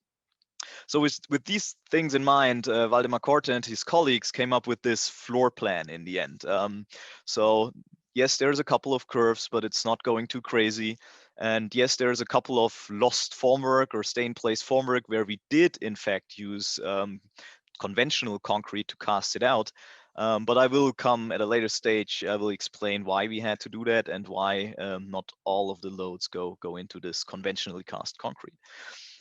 So with these things in mind, Waldemar Korte and his colleagues came up with this floor plan in the end. So yes, there's a couple of curves, but it's not going too crazy. And yes, there's a couple of lost formwork or stay-in-place formwork where we did, in fact, use conventional concrete to cast it out. But I will come at a later stage. I will explain why we had to do that and why not all of the loads go into this conventionally cast concrete.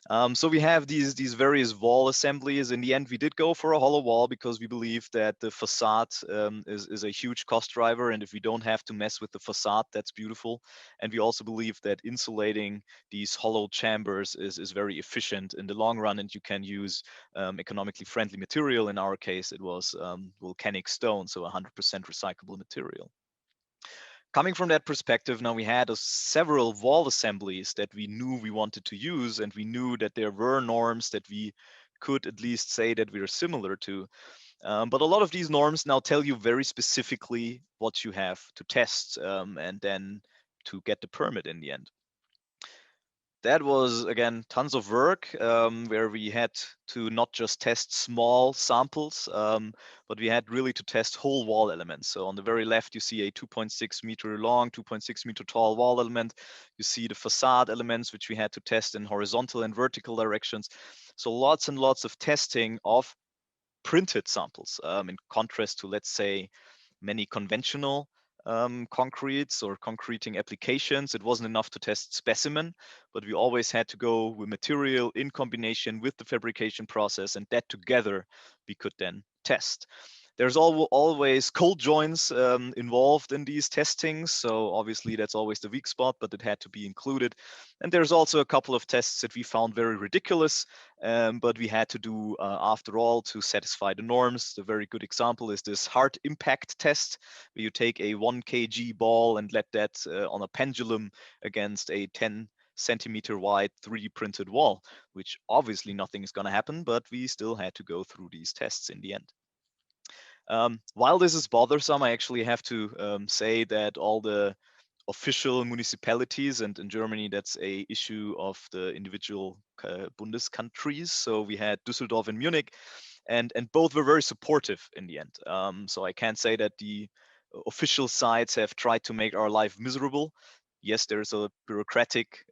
So we have these various wall assemblies. In the end, we did go for a hollow wall because we believe that the facade is a huge cost driver. And if we don't have to mess with the facade, that's beautiful. And we also believe that insulating these hollow chambers is very efficient in the long run. And you can use economically friendly material. In our case, it was volcanic stone, so 100% recyclable material. Coming from that perspective, now we had several wall assemblies that we knew we wanted to use, and we knew that there were norms that we could at least say that we are similar to. But a lot of these norms now tell you very specifically what you have to test and then to get the permit in the end. That was, again, tons of work where we had to not just test small samples, but we had really to test whole wall elements. So on the very left, you see a 2.6 meter long, 2.6 meter tall wall element. You see the facade elements, which we had to test in horizontal and vertical directions. So lots and lots of testing of printed samples in contrast to, let's say, many conventional concretes or concreting applications. It wasn't enough to test specimen, but we always had to go with material in combination with the fabrication process, and that together we could then test. There's always cold joints involved in these testings, so obviously that's always the weak spot, but it had to be included. And there's also a couple of tests that we found very ridiculous, but we had to do after all to satisfy the norms. The very good example is this hard impact test, where you take a 1 kg ball and let that on a pendulum against a 10 centimeter wide 3D printed wall, which obviously nothing is going to happen, but we still had to go through these tests in the end. While this is bothersome, I actually have to say that all the official municipalities, and in Germany that's a issue of the individual Bundescountries. So we had Düsseldorf and Munich, and both were very supportive in the end. So I can't say that the official sides have tried to make our life miserable. Yes, there's a bureaucratic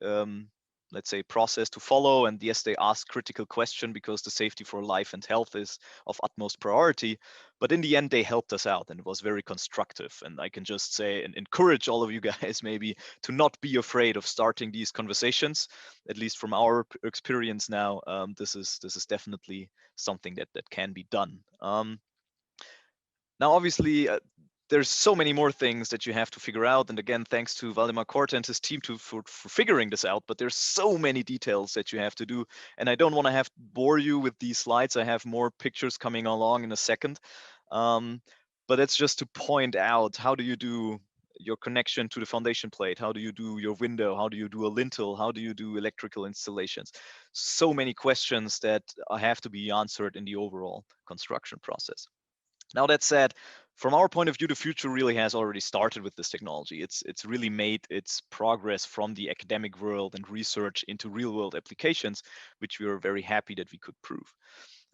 let's say, process to follow. And yes, they ask critical questions because the safety for life and health is of utmost priority. But in the end, they helped us out, and it was very constructive. And I can just say and encourage all of you guys maybe to not be afraid of starting these conversations. At least from our experience now, this is definitely something that can be done. Now, obviously, there's so many more things that you have to figure out. And again, thanks to Waldemar Korte and his team for figuring this out. But there's so many details that you have to do. And I don't want to have to bore you with these slides. I have more pictures coming along in a second. But it's just to point out, how do you do your connection to the foundation plate? How do you do your window? How do you do a lintel? How do you do electrical installations? So many questions that have to be answered in the overall construction process. Now, that said, from our point of view, the future really has already started with this technology. It's really made its progress from the academic world and research into real world applications, which we are very happy that we could prove.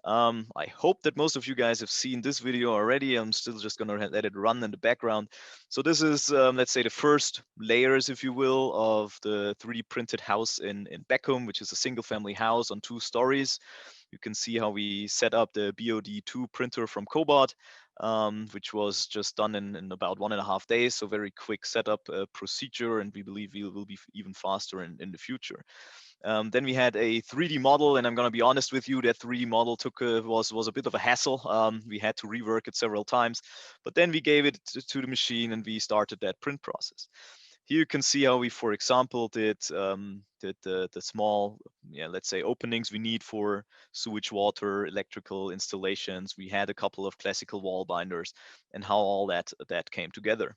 I hope that most of you guys have seen this video already. I'm still just going to let it run in the background. So this is, let's say, the first layers, if you will, of the 3D printed house in Beckum, which is a single family house on 2 stories. You can see how we set up the BOD2 printer from Cobot, which was just done in about 1.5 days. So very quick setup procedure, and we believe we will be even faster in the future. Then we had a 3D model, and I'm going to be honest with you, that 3D model was a bit of a hassle. We had to rework it several times, but then we gave it to the machine and we started that print process. Here you can see how we, for example, did the small, let's say, openings we need for sewage water, electrical installations. We had a couple of classical wall binders, and how all that came together.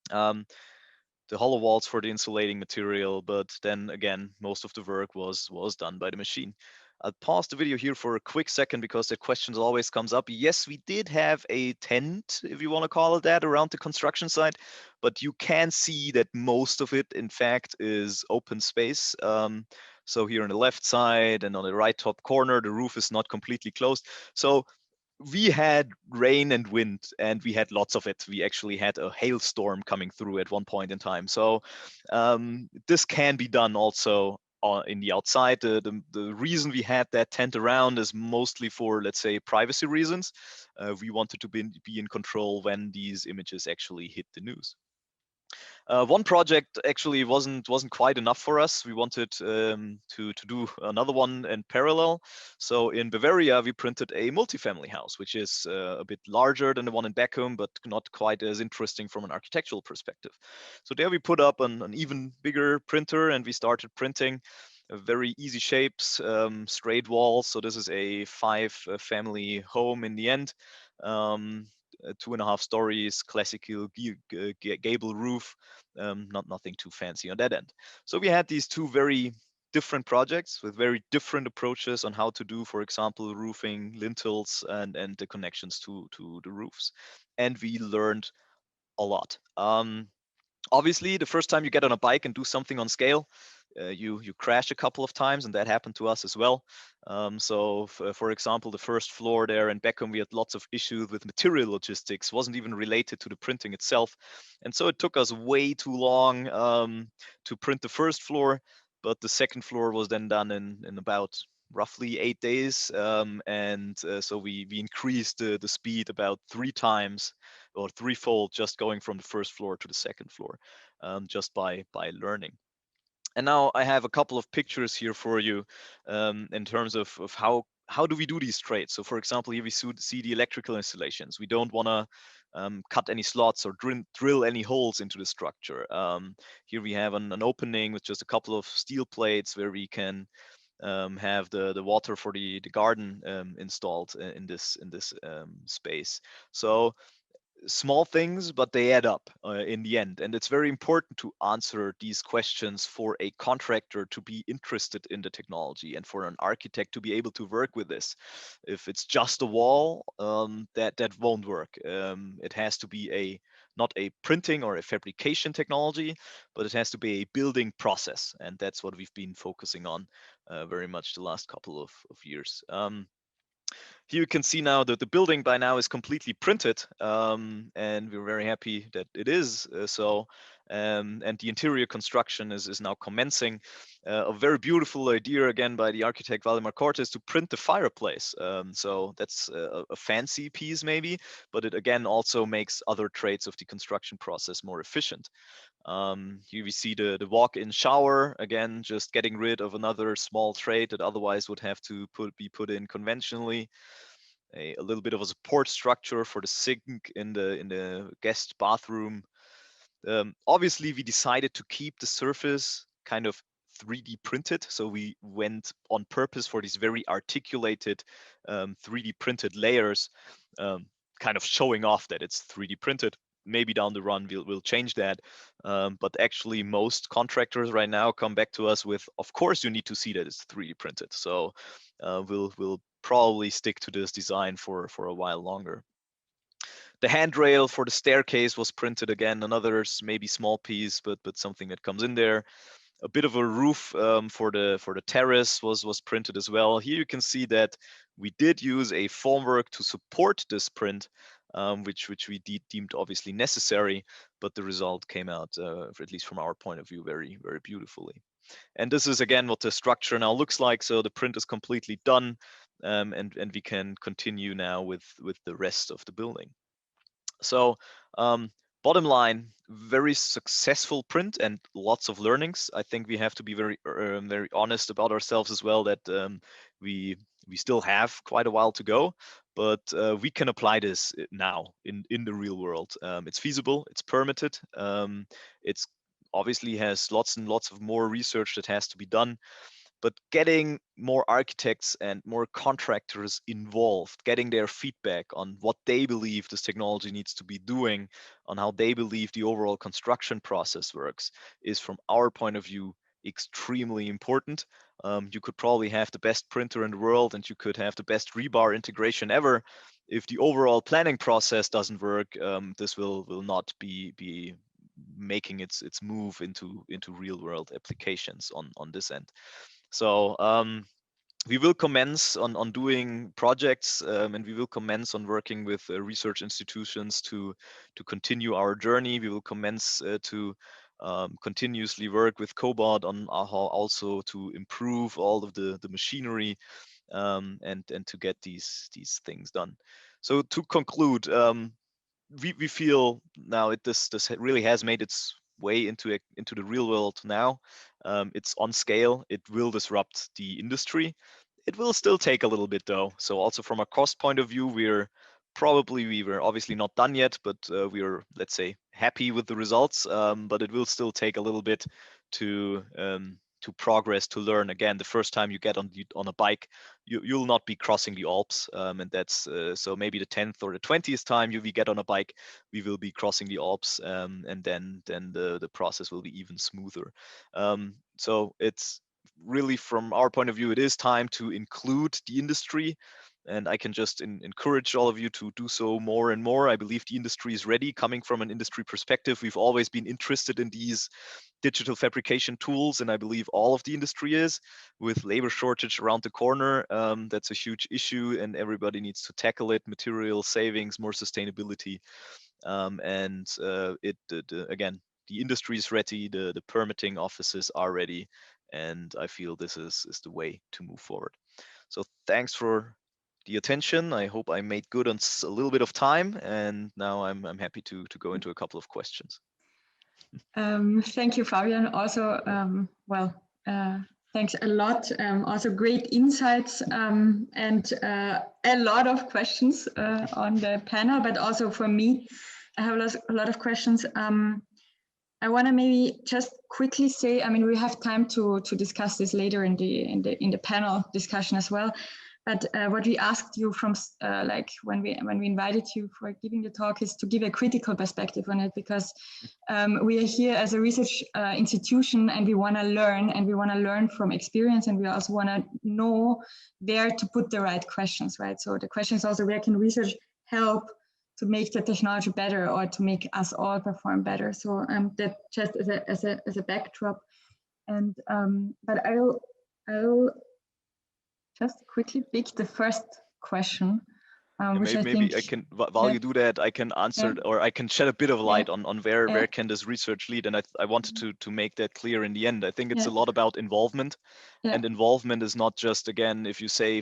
The hollow walls for the insulating material, but then again, most of the work was done by the machine. I'll pause the video here for a quick second because the question always comes up. Yes, we did have a tent, if you want to call it that, around the construction site, but you can see that most of it, in fact, is open space. So here on the left side and on the right top corner, the roof is not completely closed. So we had rain and wind, and we had lots of it. We actually had a hailstorm coming through at one point in time. So this can be done also in the outside. The reason we had that tent around is mostly for, let's say, privacy reasons. We wanted to be in control when these images actually hit the news. One project actually wasn't quite enough for us. We wanted to do another one in parallel. So in Bavaria, we printed a multifamily house, which is a bit larger than the one in Beckham, but not quite as interesting from an architectural perspective. So there we put up an even bigger printer, and we started printing very easy shapes, straight walls. So this is a 5-family home in the end. 2.5 stories, classical gable roof, nothing too fancy on that end. So we had these two very different projects with very different approaches on how to do, for example, roofing, lintels, and the connections to the roofs. And we learned a lot. Obviously, the first time you get on a bike and do something on scale, you crash a couple of times, and that happened to us as well. For example, the first floor there in Beckham, we had lots of issues with material logistics, wasn't even related to the printing itself. And so it took us way too long to print the first floor, but the second floor was then done in about roughly 8 days. So we increased the speed about 3 times or threefold, just going from the first floor to the second floor, just by learning. And now I have a couple of pictures here for you in terms of how do we do these trades. So for example, here we see the electrical installations. We don't want to cut any slots or drill any holes into the structure. Here we have an opening with just a couple of steel plates where we can have the water for the garden installed in this space. So small things, but they add up in the end. And it's very important to answer these questions for a contractor to be interested in the technology and for an architect to be able to work with this. If it's just a wall, that won't work. It has to be not a printing or a fabrication technology, but it has to be a building process. And that's what we've been focusing on very much the last couple of years. Here you can see now that the building by now is completely printed, and we're very happy that it is so. And the interior construction is now commencing. A very beautiful idea again by the architect Valdemar Cortes to print the fireplace. So that's a fancy piece maybe, but it again also makes other trades of the construction process more efficient. Here we see the walk-in shower, again, just getting rid of another small trade that otherwise would have to be put in conventionally. A little bit of a support structure for the sink in the guest bathroom. Obviously, we decided to keep the surface kind of 3D printed. So we went on purpose for these very articulated 3D printed layers, kind of showing off that it's 3D printed. Maybe down the run we'll change that, but actually most contractors right now come back to us with, of course you need to see that it's 3D printed. So we'll probably stick to this design for a while longer. The handrail for the staircase was printed again, another maybe small piece, but something that comes in there. A bit of a roof for the terrace was printed as well. Here you can see that we did use a formwork to support this print, which we deemed obviously necessary, but the result came out, at least from our point of view, very, very beautifully. And this is again what the structure now looks like. So the print is completely done, and we can continue now with the rest of the building. So bottom line, very successful print and lots of learnings. I think we have to be very very honest about ourselves as well, that we still have quite a while to go, but we can apply this now in the real world. It's feasible, it's permitted, it's obviously has lots and lots of more research that has to be done. But getting more architects and more contractors involved, getting their feedback on what they believe this technology needs to be doing, on how they believe the overall construction process works, is from our point of view extremely important. You could probably have the best printer in the world and you could have the best rebar integration ever. If the overall planning process doesn't work, this will not be making its move into real world applications on this end. So we will commence on doing projects, and we will commence on working with research institutions to continue our journey. We will commence to continuously work with Cobot on how also to improve all of the machinery, and to get these things done. So to conclude, we feel now this really has made its way into the real world now. It's on scale. It will disrupt the industry. It will still take a little bit though. So also from a cost point of view, we were obviously not done yet, but we are, let's say, happy with the results. But it will still take a little bit to progress, to learn. Again, the first time you get on a bike, you'll not be crossing the Alps, and that's so maybe the 10th or the 20th time we get on a bike, we will be crossing the Alps, and then the process will be even smoother. So it's really, from our point of view, it is time to include the industry. And I can just encourage all of you to do so more and more. I believe the industry is ready. Coming from an industry perspective, we've always been interested in these digital fabrication tools, and I believe all of the industry is. With labor shortage around the corner, that's a huge issue, and everybody needs to tackle it. Material savings, more sustainability, again, the industry is ready. The permitting offices are ready, and I feel this is the way to move forward. So thanks for the attention. I hope I made good on a little bit of time, and now I'm happy to go into a couple of questions. Thank you, Fabian. Also, thanks a lot. Also great insights and a lot of questions on the panel, but also for me, I have a lot of questions. I want to maybe just quickly say, I mean, we have time to discuss this later in the panel discussion as well. But what we asked you from like when we invited you for giving the talk is to give a critical perspective on it, because we are here as a research institution, and we want to learn, and we want to learn from experience, and we also want to know where to put the right questions, right? So the question is also, where can research help to make the technology better, or to make us all perform better? So that just as a backdrop, and but I'll just quickly pick the first question, which maybe I can, while you do that, I can answer, or I can shed a bit of light on where can this research lead. And I wanted to make that clear in the end. I think it's a lot about involvement, and involvement is not just, again, if you say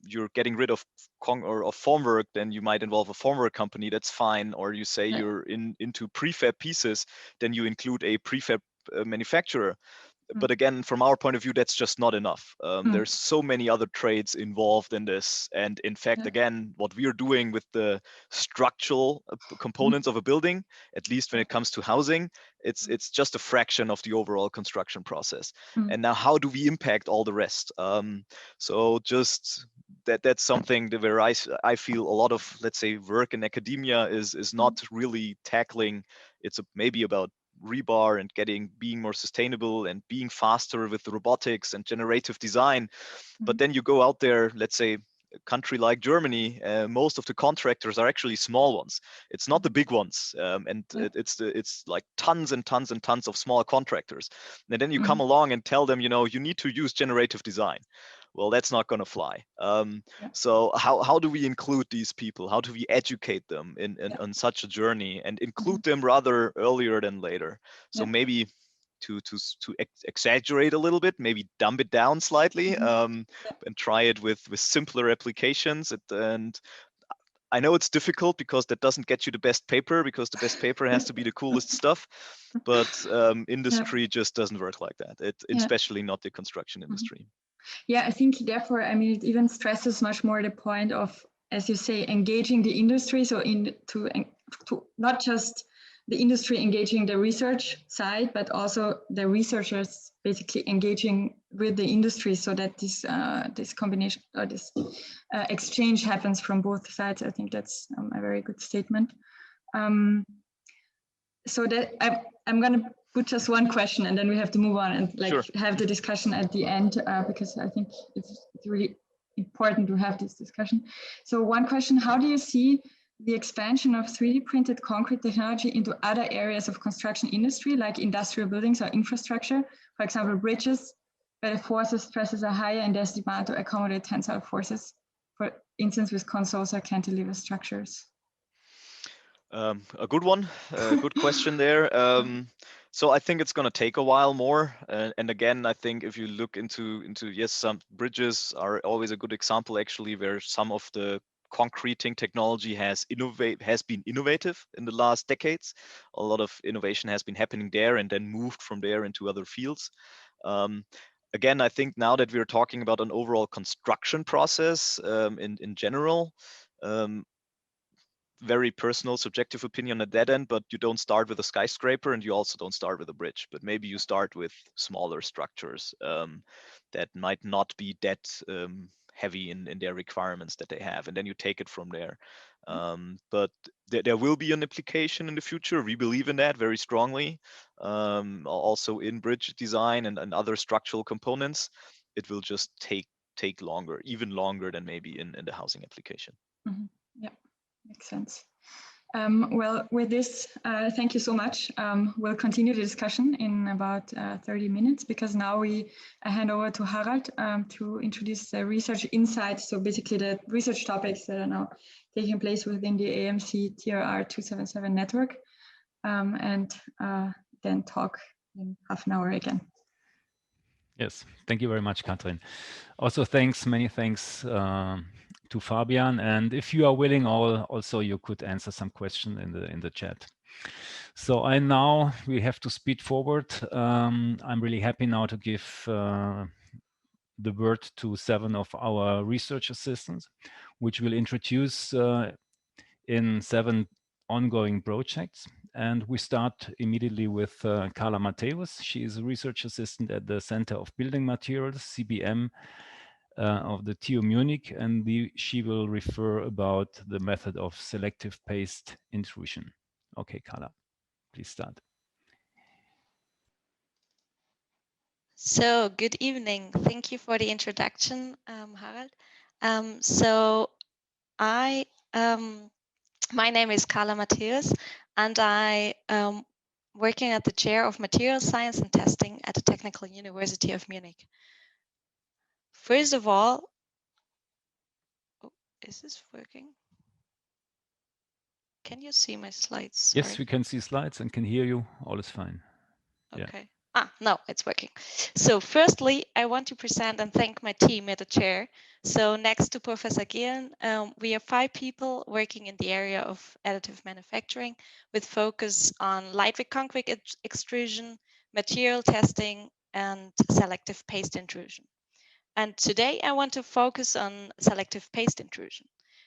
you're getting rid of formwork, then you might involve a formwork company, that's fine. Or you say you're into prefab pieces, then you include a prefab manufacturer. But again, from our point of view, that's just not enough. There's so many other trades involved in this. And in fact, again, what we are doing with the structural components of a building, at least when it comes to housing, it's just a fraction of the overall construction process. And now, how do we impact all the rest? So just that's something where I feel a lot of, let's say, work in academia is not really tackling. It's maybe about rebar and being more sustainable and being faster with robotics and generative design. But then you go out there, let's say a country like Germany, most of the contractors are actually small ones. It's not the big ones, and it's like tons and tons and tons of small contractors. And then you come along and tell them, you need to use generative design. Well, that's not going to fly. So how do we include these people? How do we educate them on such a journey, and include them rather earlier than later? So maybe to exaggerate a little bit, maybe dumb it down slightly, and try it with simpler applications. And I know it's difficult, because that doesn't get you the best paper, because the best paper has to be the coolest stuff. But industry just doesn't work like that. Especially not the construction industry. Yeah, I think therefore, I mean, it even stresses much more the point of, as you say, engaging the industry. So to not just the industry engaging the research side, but also the researchers basically engaging with the industry, so that this combination, or this exchange happens from both sides. I think that's a very good statement. So that I'm going to put just one question, and then we have to move on and have the discussion at the end, because I think it's really important to have this discussion. So one question: how do you see the expansion of 3D printed concrete technology into other areas of construction industry, like industrial buildings or infrastructure, for example, bridges, where the stresses are higher and there's demand to accommodate tensile forces, for instance, with consoles or cantilever structures? A good one, a good question there. So I think it's going to take a while more. And again, I think if you look into yes, some bridges are always a good example, actually, where some of the concreting technology has been innovative in the last decades. A lot of innovation has been happening there and then moved from there into other fields. Again, I think now that we're talking about an overall construction process in general, very personal, subjective opinion at that end, but you don't start with a skyscraper and you also don't start with a bridge, but maybe you start with smaller structures that might not be that heavy in their requirements that they have, and then you take it from there. But there will be an application in the future. We believe in that very strongly. Also in bridge design and other structural components, it will just take longer, even longer than maybe in the housing application. Mm-hmm. Yeah, makes sense. Well, with this, thank you so much. We'll continue the discussion in about 30 minutes, because now I hand over to Harald to introduce the research insights. So basically the research topics that are now taking place within the AMC TRR277 network, and then talk in half an hour again. Yes, thank you very much, Kathrin. Also, many thanks to Fabian. And if you are willing, also you could answer some question in the chat. So we have to speed forward. I'm really happy now to give the word to 7 of our research assistants, which will introduce in 7 ongoing projects. And we start immediately with Carla Matthäus. She is a research assistant at the Center of Building Materials, CBM, of the TU Munich, and she will refer about the method of selective paste intrusion. Okay, Carla, please start. So good evening. Thank you for the introduction, Harald. My name is Carla Matthäus, and I am working at the Chair of Material Science and Testing at the Technical University of Munich. First of all, is this working? Can you see my slides? Sorry. Yes, we can see slides and can hear you. All is fine. Okay. Yeah. No, it's working. So firstly, I want to present and thank my team at the chair. So next to Professor Gehlen, we are 5 people working in the area of additive manufacturing with focus on lightweight concrete extrusion, material testing, and selective paste intrusion. And today I want to focus on selective paste intrusion.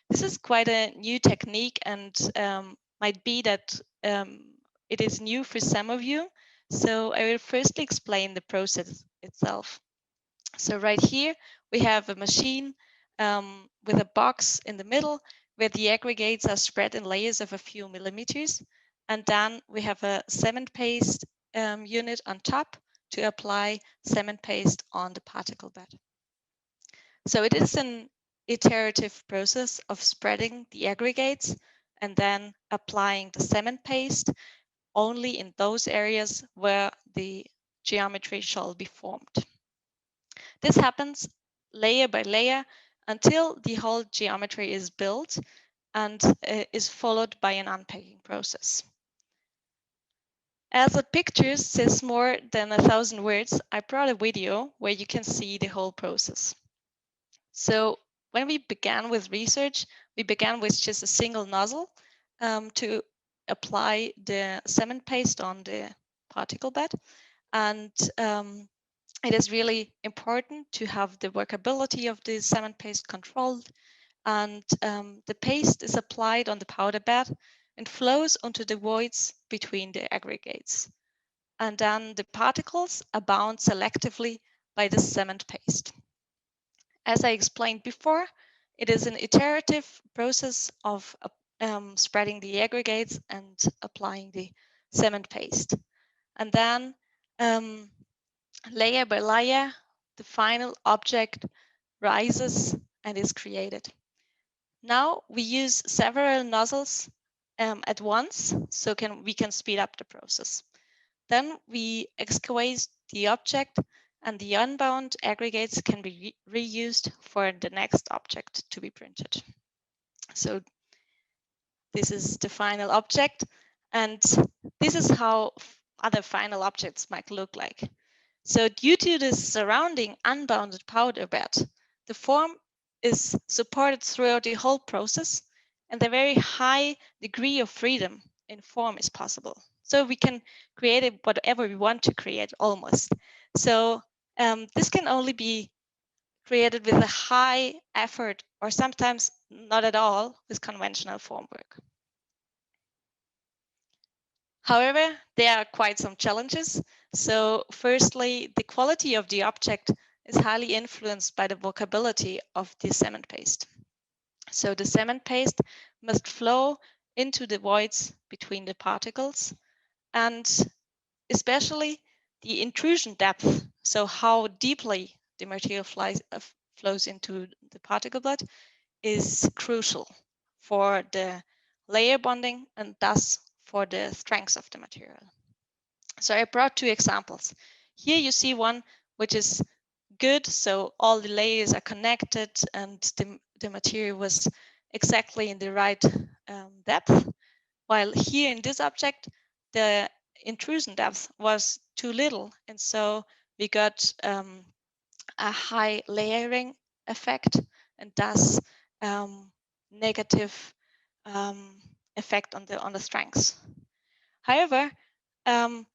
This is quite a new technique, and might be that it is new for some of you. So I will firstly explain the process itself. So right here, we have a machine with a box in the middle where the aggregates are spread in layers of a few millimeters. And then we have a cement paste unit on top to apply cement paste on the particle bed. So it is an iterative process of spreading the aggregates and then applying the cement paste only in those areas where the geometry shall be formed. This happens layer by layer until the whole geometry is built and is followed by an unpacking process. As the picture says more than 1,000 words, I brought a video where you can see the whole process. So when we began with research, we began with just a single nozzle to apply the cement paste on the particle bed. And it is really important to have the workability of the cement paste controlled. And the paste is applied on the powder bed and flows onto the voids between the aggregates. And then the particles are bound selectively by the cement paste. As I explained before, it is an iterative process of spreading the aggregates and applying the cement paste. And then layer by layer, the final object rises and is created. Now we use several nozzles at once, so we can speed up the process. Then we excavate the object, and the unbound aggregates can be reused for the next object to be printed. So this is the final object, and this is how other final objects might look like. So due to the surrounding unbounded powder bed, the form is supported throughout the whole process, and a very high degree of freedom in form is possible. So we can create it whatever we want to create almost. So this can only be created with a high effort or sometimes not at all with conventional formwork. However, there are quite some challenges. So firstly, the quality of the object is highly influenced by the workability of the cement paste. So the cement paste must flow into the voids between the particles, and especially the intrusion depth, so how deeply the material flows into the particle bed, is crucial for the layer bonding and thus for the strength of the material. So I brought two examples. Here you see one which is good, so all the layers are connected and the material was exactly in the right depth, while here in this object the intrusion depth was too little, and so we got a high layering effect and thus negative effect on the strengths. However,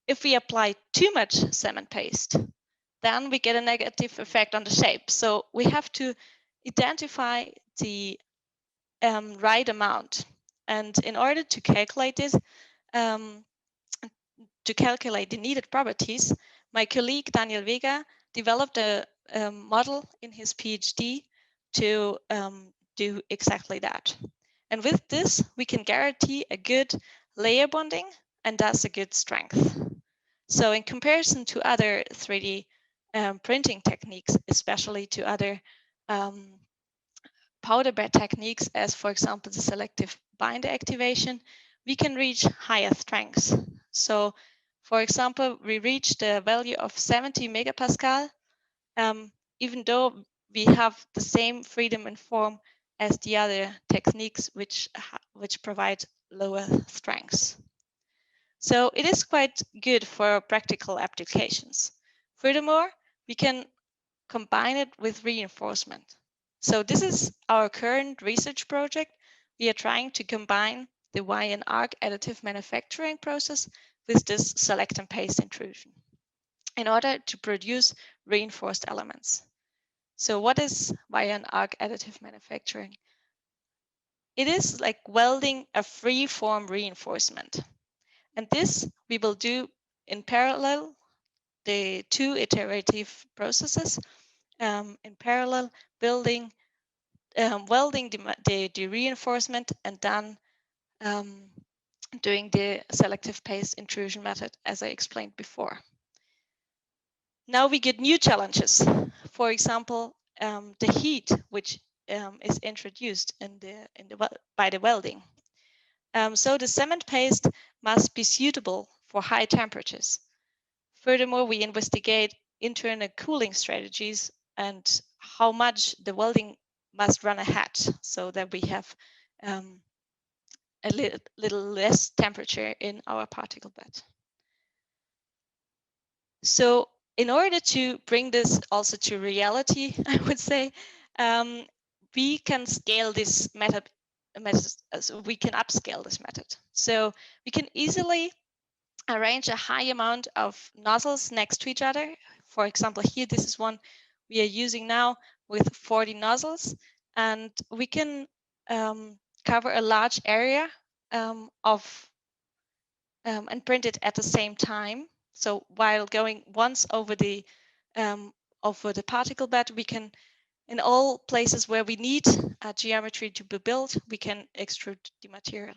if we apply too much cement paste, then we get a negative effect on the shape. So we have to identify the right amount. And in order to calculate this, to calculate the needed properties, my colleague Daniel Vega developed a model in his PhD to do exactly that. And with this, we can guarantee a good layer bonding and thus a good strength. So in comparison to other 3D printing techniques, especially to other powder bed techniques, as for example, the selective binder activation, we can reach higher strengths. So for example, we reach the value of 70 megapascal, even though we have the same freedom in form as the other techniques which provide lower strengths. So it is quite good for practical applications. Furthermore, we can combine it with reinforcement. So this is our current research project. We are trying to combine the wire and arc additive manufacturing process with this select and paste intrusion in order to produce reinforced elements. So what is wire and arc additive manufacturing? It is like welding a free-form reinforcement. And this we will do in parallel, the two iterative processes, in parallel, welding the reinforcement and then doing the selective paste intrusion method, as I explained before. Now we get new challenges. For example, the heat which is introduced by the welding. So the cement paste must be suitable for high temperatures. Furthermore, we investigate internal cooling strategies and how much the welding must run ahead so that we have a little less temperature in our particle bed. So in order to bring this also to reality, I would say, we can scale this method, we can upscale this method. So we can easily arrange a high amount of nozzles next to each other. For example, here, this is one we are using now with 40 nozzles, and we can cover a large area and print it at the same time. So while going once over the particle bed, we can, in all places where we need a geometry to be built, we can extrude the material.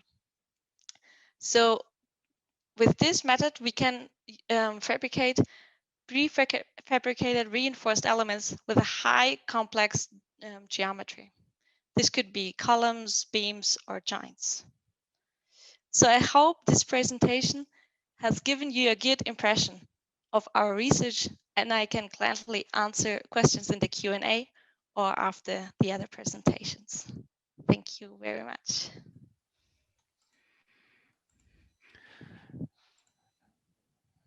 So with this method, we can fabricate prefabricated reinforced elements with a high complex geometry. This could be columns, beams, or joints. So I hope this presentation has given you a good impression of our research, and I can gladly answer questions in the Q&A or after the other presentations. Thank you very much.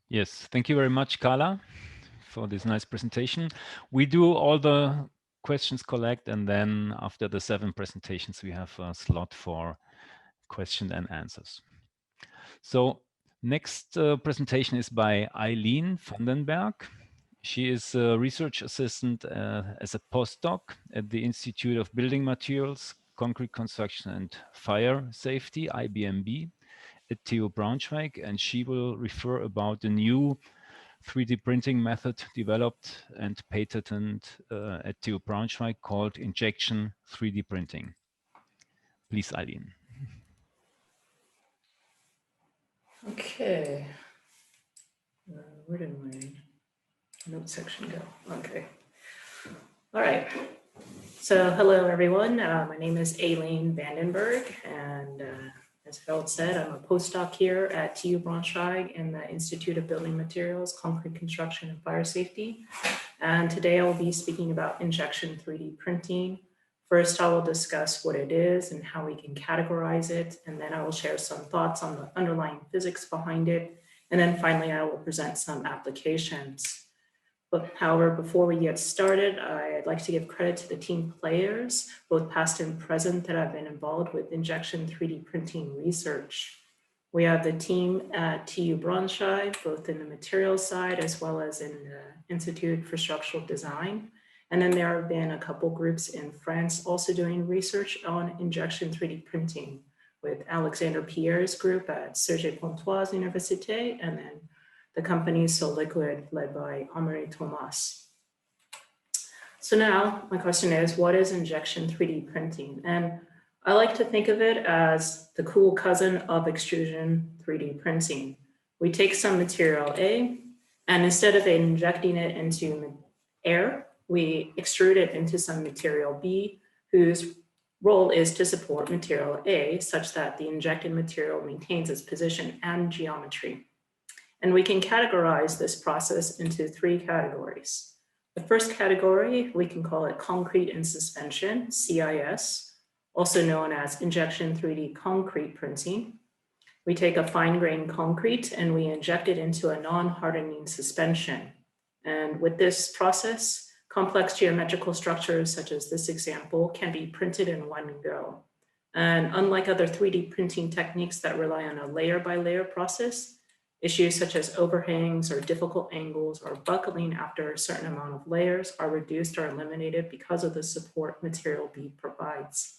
Yes, thank you very much, Carla, for this nice presentation. We do all the questions collect, and then after the 7 presentations, we have a slot for question and answers. So next presentation is by Aileen Vandenberg. She is a research assistant as a postdoc at the Institute of Building Materials, Concrete Construction and Fire Safety, IBMB, at TU Braunschweig, and she will refer about the new 3D printing method developed and patented at TU Braunschweig called injection 3D printing. Please, Aileen. Okay. Where did my note section go? Okay. All right. So hello, everyone. My name is Aileen Vandenberg, and as Harold said, I'm a postdoc here at TU Braunschweig in the Institute of Building Materials, Concrete Construction and Fire Safety. And today I'll be speaking about injection 3D printing. First, I will discuss what it is and how we can categorize it, and then I will share some thoughts on the underlying physics behind it. And then finally, I will present some applications. But however, before we get started, I'd like to give credit to the team players, both past and present, that have been involved with injection 3D printing research. We have the team at TU Braunschweig, both in the materials side as well as in the Institute for Structural Design. And then there have been a couple groups in France also doing research on injection 3D printing with Alexander Pierre's group at Cergy-Pontoise Université, and then the company Selective led by Amaury Thomas. So now my question is, what is injection 3D printing? And I like to think of it as the cool cousin of extrusion 3D printing. We take some material A, and instead of injecting it into air, we extrude it into some material B, whose role is to support material A such that the injected material maintains its position and geometry. And we can categorize this process into 3 categories. The first category, we can call it concrete in suspension, CIS, also known as injection 3D concrete printing. We take a fine-grained concrete and we inject it into a non-hardening suspension. And with this process, complex geometrical structures such as this example can be printed in one go. And unlike other 3D printing techniques that rely on a layer by layer process, issues such as overhangs or difficult angles or buckling after a certain amount of layers are reduced or eliminated because of the support material B provides.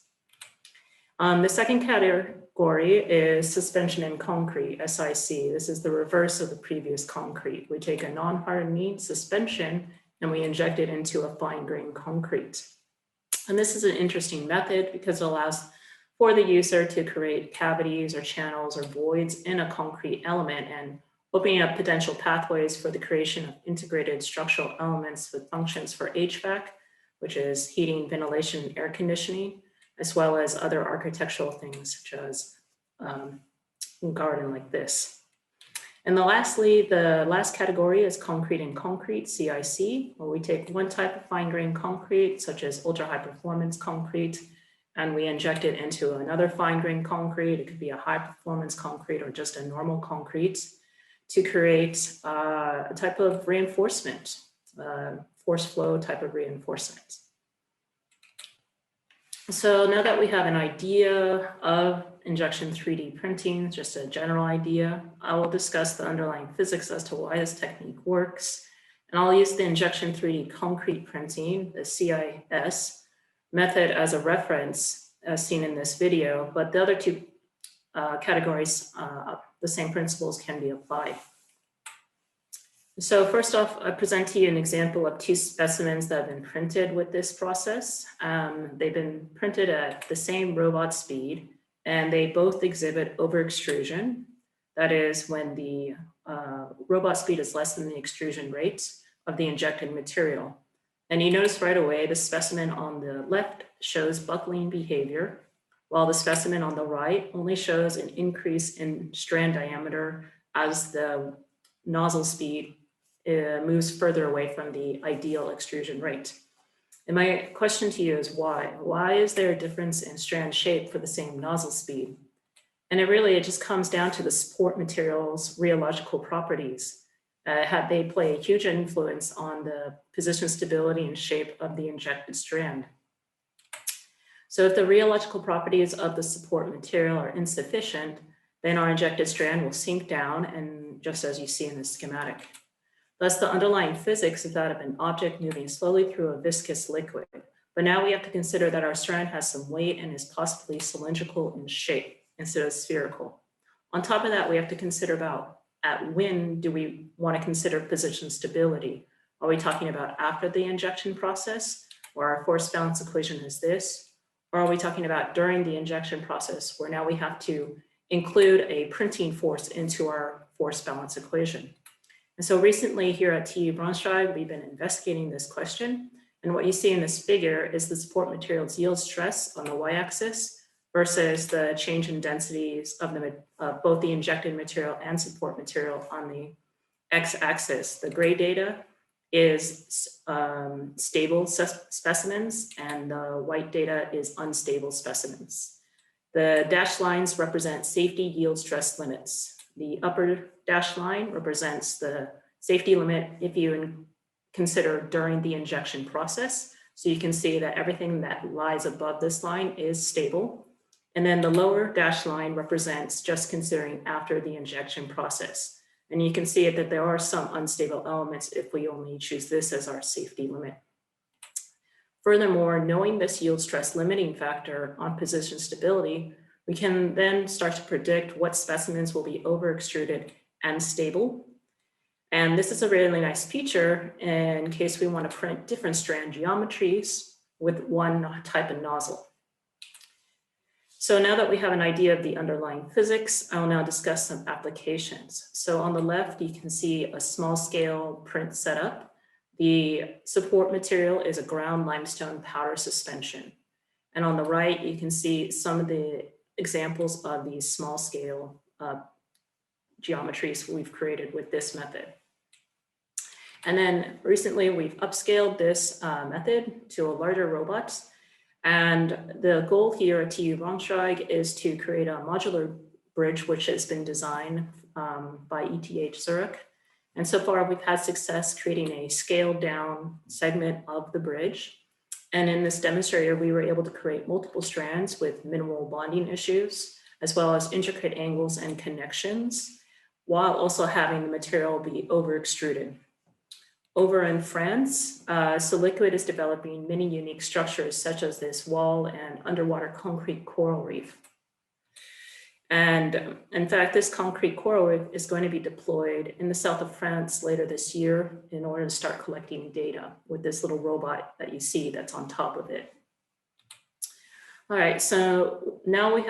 The second category is suspension in concrete, SIC. This is the reverse of the previous concrete. We take a non-hardening suspension and we inject it into a fine-grained concrete. And this is an interesting method because it allows for the user to create cavities or channels or voids in a concrete element and opening up potential pathways for the creation of integrated structural elements with functions for HVAC, which is heating, ventilation, and air conditioning, as well as other architectural things such as a garden like this. And lastly, the last category is concrete in concrete, CIC, where we take one type of fine-grained concrete, such as ultra-high performance concrete, and we inject it into another fine-grained concrete. It could be a high-performance concrete or just a normal concrete to create a type of reinforcement, force flow type of reinforcement. So now that we have an idea of injection 3D printing, just a general idea, I will discuss the underlying physics as to why this technique works. And I'll use the injection 3D concrete printing, the CIS method, as a reference as seen in this video, but the other 2 categories, the same principles can be applied. So first off, I present to you an example of 2 specimens that have been printed with this process. They've been printed at the same robot speed, and they both exhibit over-extrusion. That is when the robot speed is less than the extrusion rate of the injected material. And you notice right away, the specimen on the left shows buckling behavior, while the specimen on the right only shows an increase in strand diameter as the nozzle speed moves further away from the ideal extrusion rate. And my question to you is why? Why is there a difference in strand shape for the same nozzle speed? And it just comes down to the support material's rheological properties. they play a huge influence on the position stability and shape of the injected strand. So if the rheological properties of the support material are insufficient, then our injected strand will sink down, and just as you see in the schematic. Thus, the underlying physics is that of an object moving slowly through a viscous liquid. But now we have to consider that our strand has some weight and is possibly cylindrical in shape instead of spherical. On top of that, we have to consider about at when do we want to consider position stability? Are we talking about after the injection process, where our force balance equation is this? Or are we talking about during the injection process, where now we have to include a printing force into our force balance equation? And so recently here at TU Braunschweig, we've been investigating this question. And what you see in this figure is the support material's yield stress on the y-axis versus the change in densities of both the injected material and support material on the x-axis. The gray data is stable specimens, and the white data is unstable specimens. The dashed lines represent safety yield stress limits. The upper dashed line represents the safety limit if you consider during the injection process. So you can see that everything that lies above this line is stable. And then the lower dashed line represents just considering after the injection process. And you can see that there are some unstable elements if we only choose this as our safety limit. Furthermore, knowing this yield stress limiting factor on position stability, we can then start to predict what specimens will be over extruded and stable. And this is a really nice feature in case we want to print different strand geometries with one type of nozzle. So now that we have an idea of the underlying physics, I'll now discuss some applications. So on the left, you can see a small scale print setup. The support material is a ground limestone powder suspension. And on the right, you can see some of the examples of these small scale geometries we've created with this method. And then recently we've upscaled this method to a larger robot. And the goal here at TU Braunschweig is to create a modular bridge, which has been designed by ETH Zurich. And so far we've had success creating a scaled down segment of the bridge. And in this demonstrator, we were able to create multiple strands with minimal bonding issues, as well as intricate angles and connections, while also having the material be over extruded. Over in France, Selective is developing many unique structures such as this wall and underwater concrete coral reef. And in fact, this concrete coral reef is going to be deployed in the south of France later this year in order to start collecting data with this little robot that you see that's on top of it. All right, so now we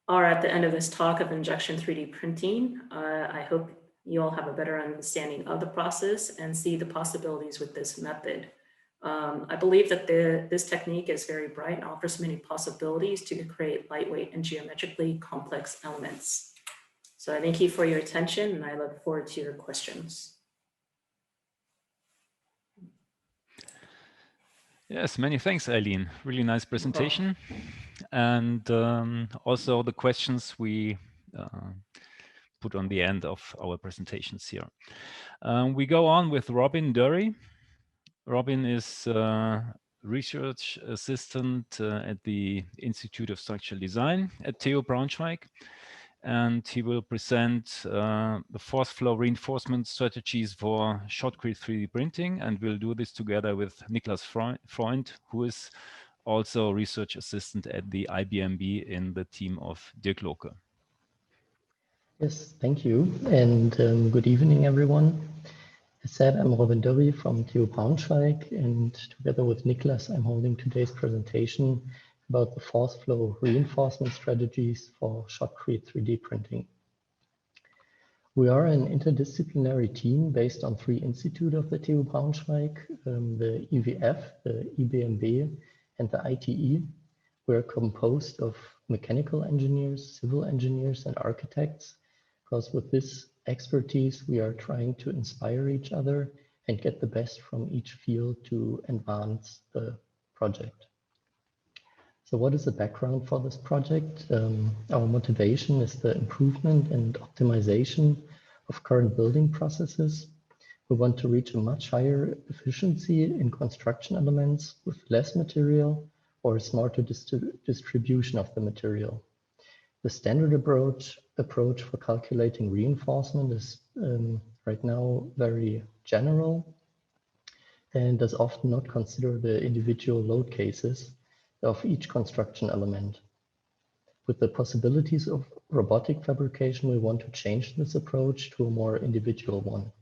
are at the end of this talk of injection 3D printing. I hope you all have a better understanding of the process and see the possibilities with this method. I believe that this technique is very bright and offers many possibilities to create lightweight and geometrically complex elements. So I thank you for your attention, and I look forward to your questions. Yes, many thanks, Aileen. Really nice presentation. And also the questions we put on the end of our presentations here. We go on with Robin Dörrie. Robin is research assistant at the Institute of Structural Design at TU Braunschweig, and he will present the force flow reinforcement strategies for shotcrete 3D printing, and we'll do this together with Niklas Freund, who is also research assistant at the IBMB in the team of Dirk Loke. Yes, thank you, and good evening, everyone. As said, I'm Robin Dörrie from TU Braunschweig, and together with Niklas, I'm holding today's presentation about the force flow reinforcement strategies for shotcrete 3D printing. We are an interdisciplinary team based on 3 institutes of the TU Braunschweig, the IWF, the IBMB, and the ITE. We're composed of mechanical engineers, civil engineers, and architects, because with this expertise, we are trying to inspire each other and get the best from each field to advance the project. So what is the background for this project? Our motivation is the improvement and optimization of current building processes. We want to reach a much higher efficiency in construction elements with less material or a smarter distribution of the material. The standard approach for calculating reinforcement is right now very general and does often not consider the individual load cases of each construction element. With the possibilities of robotic fabrication, we want to change this approach to a more individual one.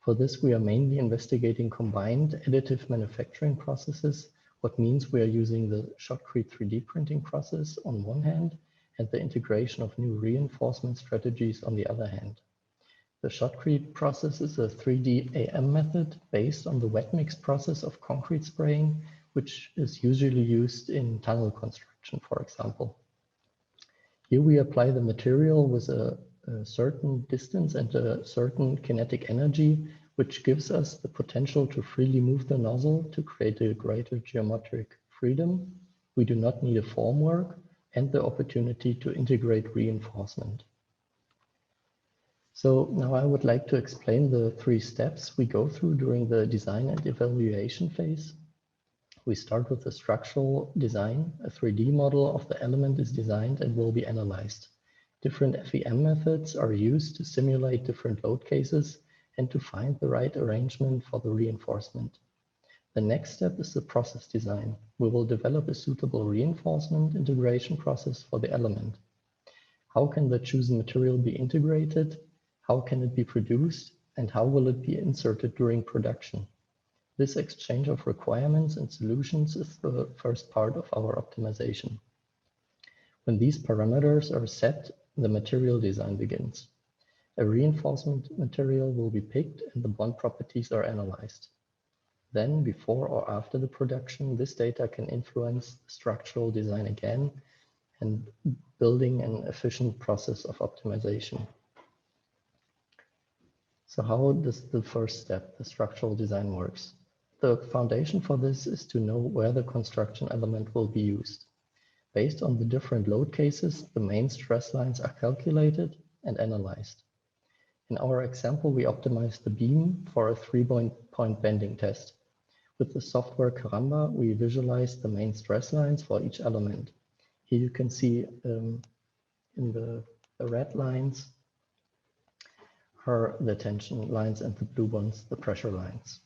For this, we are mainly investigating combined additive manufacturing processes, what means we are using the shotcrete 3D printing process on one hand, and the integration of new reinforcement strategies on the other hand. The shotcrete process is a 3D AM method based on the wet mix process of concrete spraying, which is usually used in tunnel construction, for example. Here we apply the material with a certain distance and a certain kinetic energy, which gives us the potential to freely move the nozzle to create a greater geometric freedom. We do not need a formwork and the opportunity to integrate reinforcement. So now I would like to explain the 3 steps we go through during the design and evaluation phase. We start with the structural design. A 3D model of the element is designed and will be analyzed. Different FEM methods are used to simulate different load cases and to find the right arrangement for the reinforcement. The next step is the process design. We will develop a suitable reinforcement integration process for the element. How can the chosen material be integrated? How can it be produced? And how will it be inserted during production? This exchange of requirements and solutions is the first part of our optimization. When these parameters are set, the material design begins. A reinforcement material will be picked and the bond properties are analyzed. Then, before or after the production, this data can influence structural design again and building an efficient process of optimization. So how does the first step, the structural design, works? The foundation for this is to know where the construction element will be used. Based on the different load cases, the main stress lines are calculated and analyzed. In our example, we optimized the beam for a 3-point bending test. With the software Caramba, we visualized the main stress lines for each element. Here you can see in the red lines are the tension lines and the blue ones, the pressure lines.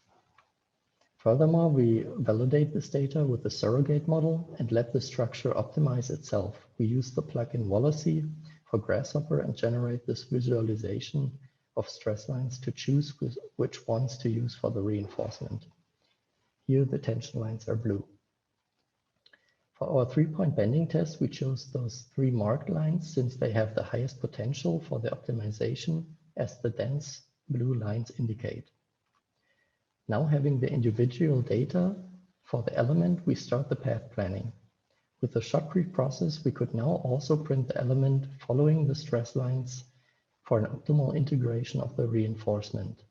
Furthermore, we validate this data with the surrogate model and let the structure optimize itself. We use the plugin Walacy for Grasshopper and generate this visualization of stress lines to choose which ones to use for the reinforcement. Here the tension lines are blue. For our 3-point bending test, we chose those 3 marked lines since they have the highest potential for the optimization, as the dense blue lines indicate. Now, having the individual data for the element, we start the path planning. With the shotcrete process, we could now also print the element following the stress lines for an optimal integration of the reinforcement.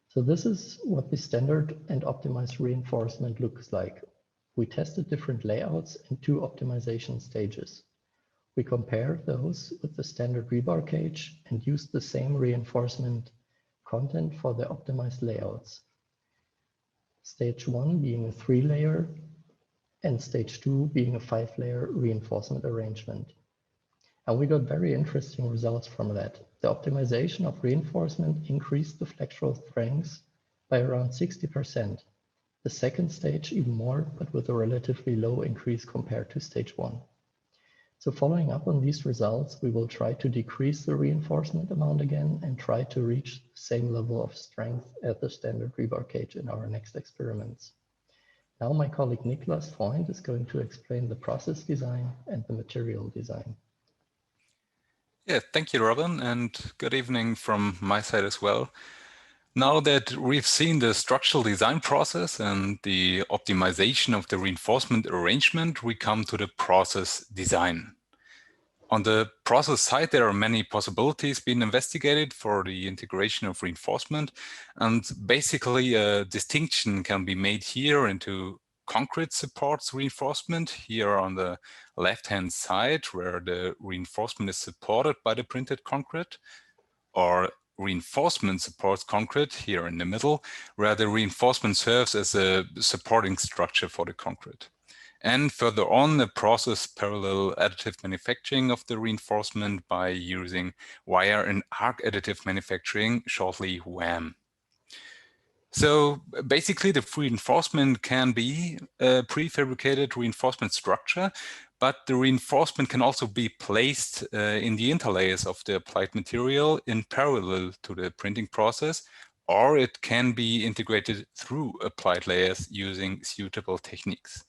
So this is what the standard and optimized reinforcement looks like. We tested different layouts in 2 optimization stages. We compared those with the standard rebar cage and used the same reinforcement content for the optimized layouts. Stage 1 being a 3-layer and stage 2 being a 5-layer reinforcement arrangement. And we got very interesting results from that. The optimization of reinforcement increased the flexural strength by around 60%. The second stage even more, but with a relatively low increase compared to stage 1. So following up on these results, we will try to decrease the reinforcement amount again and try to reach the same level of strength at the standard rebar cage in our next experiments. Now my colleague Niklas Freund is going to explain the process design and the material design. Yeah, thank you, Robin, and good evening from my side as well. Now that we've seen the structural design process and the optimization of the reinforcement arrangement, we come to the process design. On the process side, there are many possibilities being investigated for the integration of reinforcement, and basically a distinction can be made here into concrete supports reinforcement here on the left-hand side, where the reinforcement is supported by the printed concrete, or reinforcement supports concrete here in the middle, where the reinforcement serves as a supporting structure for the concrete. And further on, the process parallel additive manufacturing of the reinforcement by using wire and arc additive manufacturing, shortly WAAM. So basically, the reinforcement can be a prefabricated reinforcement structure, but the reinforcement can also be placed in the interlayers of the applied material in parallel to the printing process, or it can be integrated through applied layers using suitable techniques.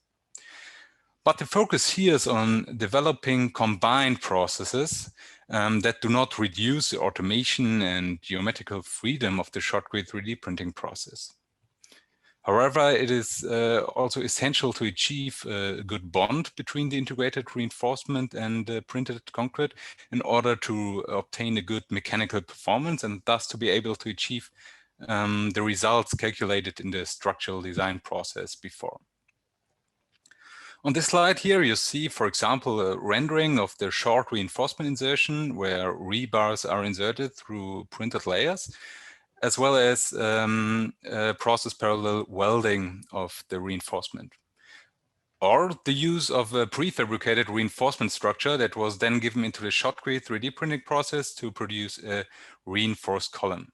But the focus here is on developing combined processes that do not reduce the automation and geometrical freedom of the shotcrete 3D printing process. However, it is also essential to achieve a good bond between the integrated reinforcement and printed concrete in order to obtain a good mechanical performance and thus to be able to achieve the results calculated in the structural design process before. On this slide here, you see, for example, a rendering of the short reinforcement insertion where rebars are inserted through printed layers, as well as process parallel welding of the reinforcement. Or the use of a prefabricated reinforcement structure that was then given into the shotcrete 3D printing process to produce a reinforced column.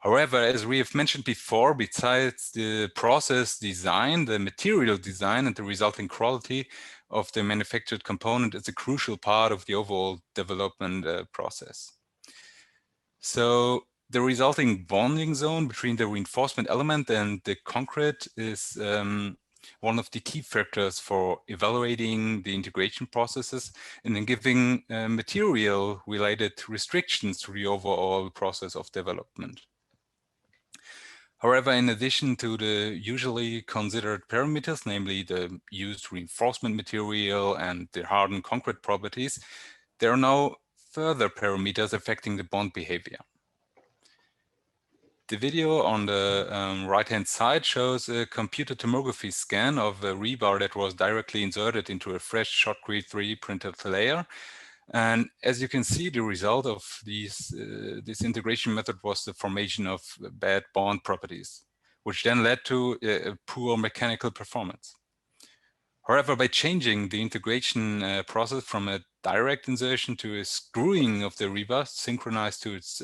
However, as we have mentioned before, besides the process design, the material design and the resulting quality of the manufactured component is a crucial part of the overall development process. So the resulting bonding zone between the reinforcement element and the concrete is one of the key factors for evaluating the integration processes and in giving material-related restrictions to the overall process of development. However, in addition to the usually considered parameters, namely the used reinforcement material and the hardened concrete properties, there are now further parameters affecting the bond behavior. The video on the right-hand side shows a computer tomography scan of a rebar that was directly inserted into a fresh shotcrete 3D printed layer. And as you can see, the result of this integration method was the formation of bad bond properties, which then led to a poor mechanical performance. However, by changing the integration process from a direct insertion to a screwing of the rebar synchronized to its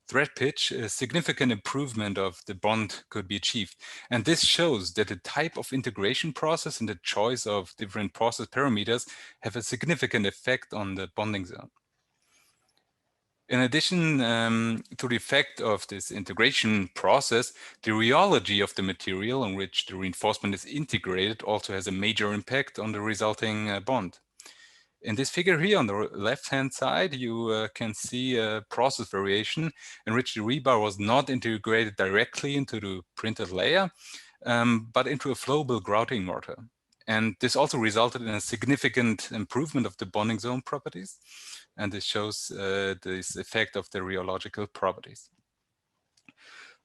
thread pitch, a significant improvement of the bond could be achieved. And this shows that the type of integration process and the choice of different process parameters have a significant effect on the bonding zone. In addition to the effect of this integration process, the rheology of the material in which the reinforcement is integrated also has a major impact on the resulting bond. In this figure here on the left-hand side, you can see a process variation in which the rebar was not integrated directly into the printed layer, but into a flowable grouting mortar. And this also resulted in a significant improvement of the bonding zone properties. And this shows this effect of the rheological properties.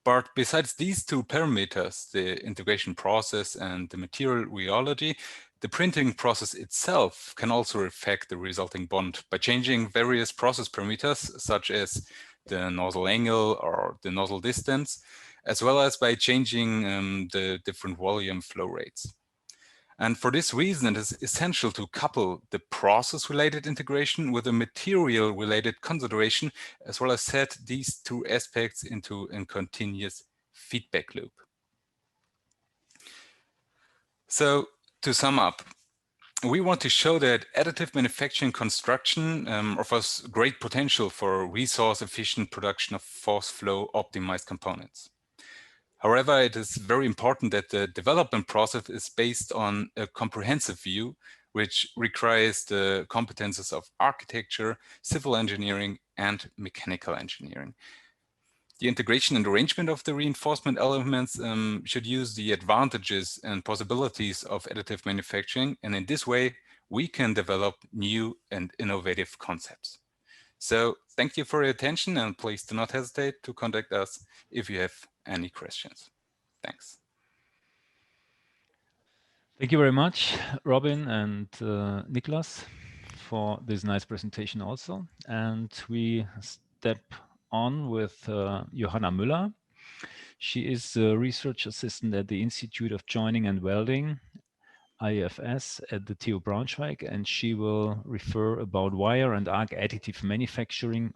But besides these two parameters, the integration process and the material rheology, the printing process itself can also affect the resulting bond by changing various process parameters, such as the nozzle angle or the nozzle distance, as well as by changing the different volume flow rates. And for this reason, it is essential to couple the process-related integration with a material-related consideration, as well as set these two aspects into a continuous feedback loop. So, to sum up, we want to show that additive manufacturing construction offers great potential for resource-efficient production of force flow optimized components. However, it is very important that the development process is based on a comprehensive view, which requires the competences of architecture, civil engineering, and mechanical engineering. The integration and arrangement of the reinforcement elements should use the advantages and possibilities of additive manufacturing, and in this way, we can develop new and innovative concepts. So thank you for your attention, and please do not hesitate to contact us if you have any questions. Thanks. Thank you very much, Robin and Niklas, for this nice presentation also. And we step on with Johanna Müller. She is a research assistant at the Institute of Joining and Welding, IFS, at the TU Braunschweig, and she will refer about wire and arc additive manufacturing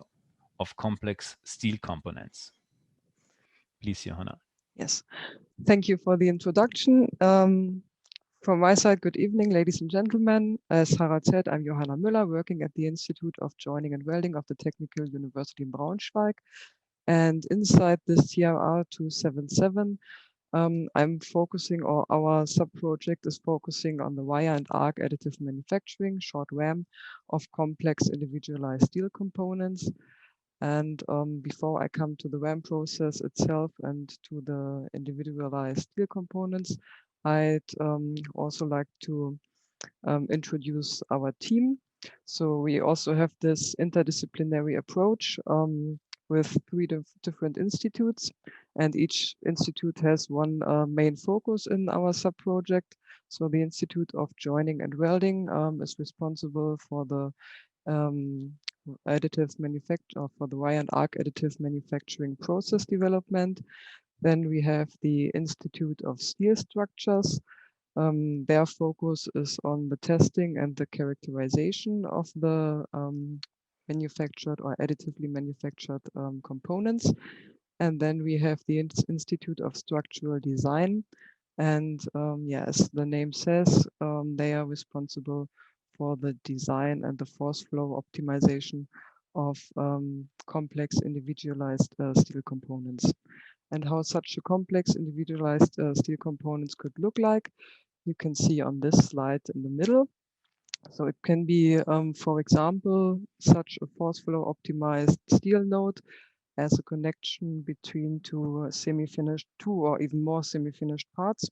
of complex steel components. Please, Johanna. Yes, thank you for the introduction. From my side, good evening, ladies and gentlemen. As Harald said, I'm Johanna Müller, working at the Institute of Joining and Welding of the Technical University in Braunschweig. And inside this TRR277, I'm focusing, or our sub-project is focusing on the wire and arc additive manufacturing, short WAAM, of complex individualized steel components. And before I come to the WAAM process itself and to the individualized steel components, I'd also like to introduce our team. So we also have this interdisciplinary approach with three different institutes, and each institute has one main focus in our sub-project. So the Institute of Joining and Welding is responsible for the additive manufacture, for the wire and arc additive manufacturing process development. Then we have the Institute of Steel Structures. Their focus is on the testing and the characterization of the manufactured or additively manufactured components. And then we have the Institute of Structural Design. And yes, the name says, they are responsible for the design and the force flow optimization of complex individualized steel components. And how such a complex individualized steel components could look like, you can see on this slide in the middle. So it can be, for example, such a force flow optimized steel node as a connection between two or even more semi-finished parts.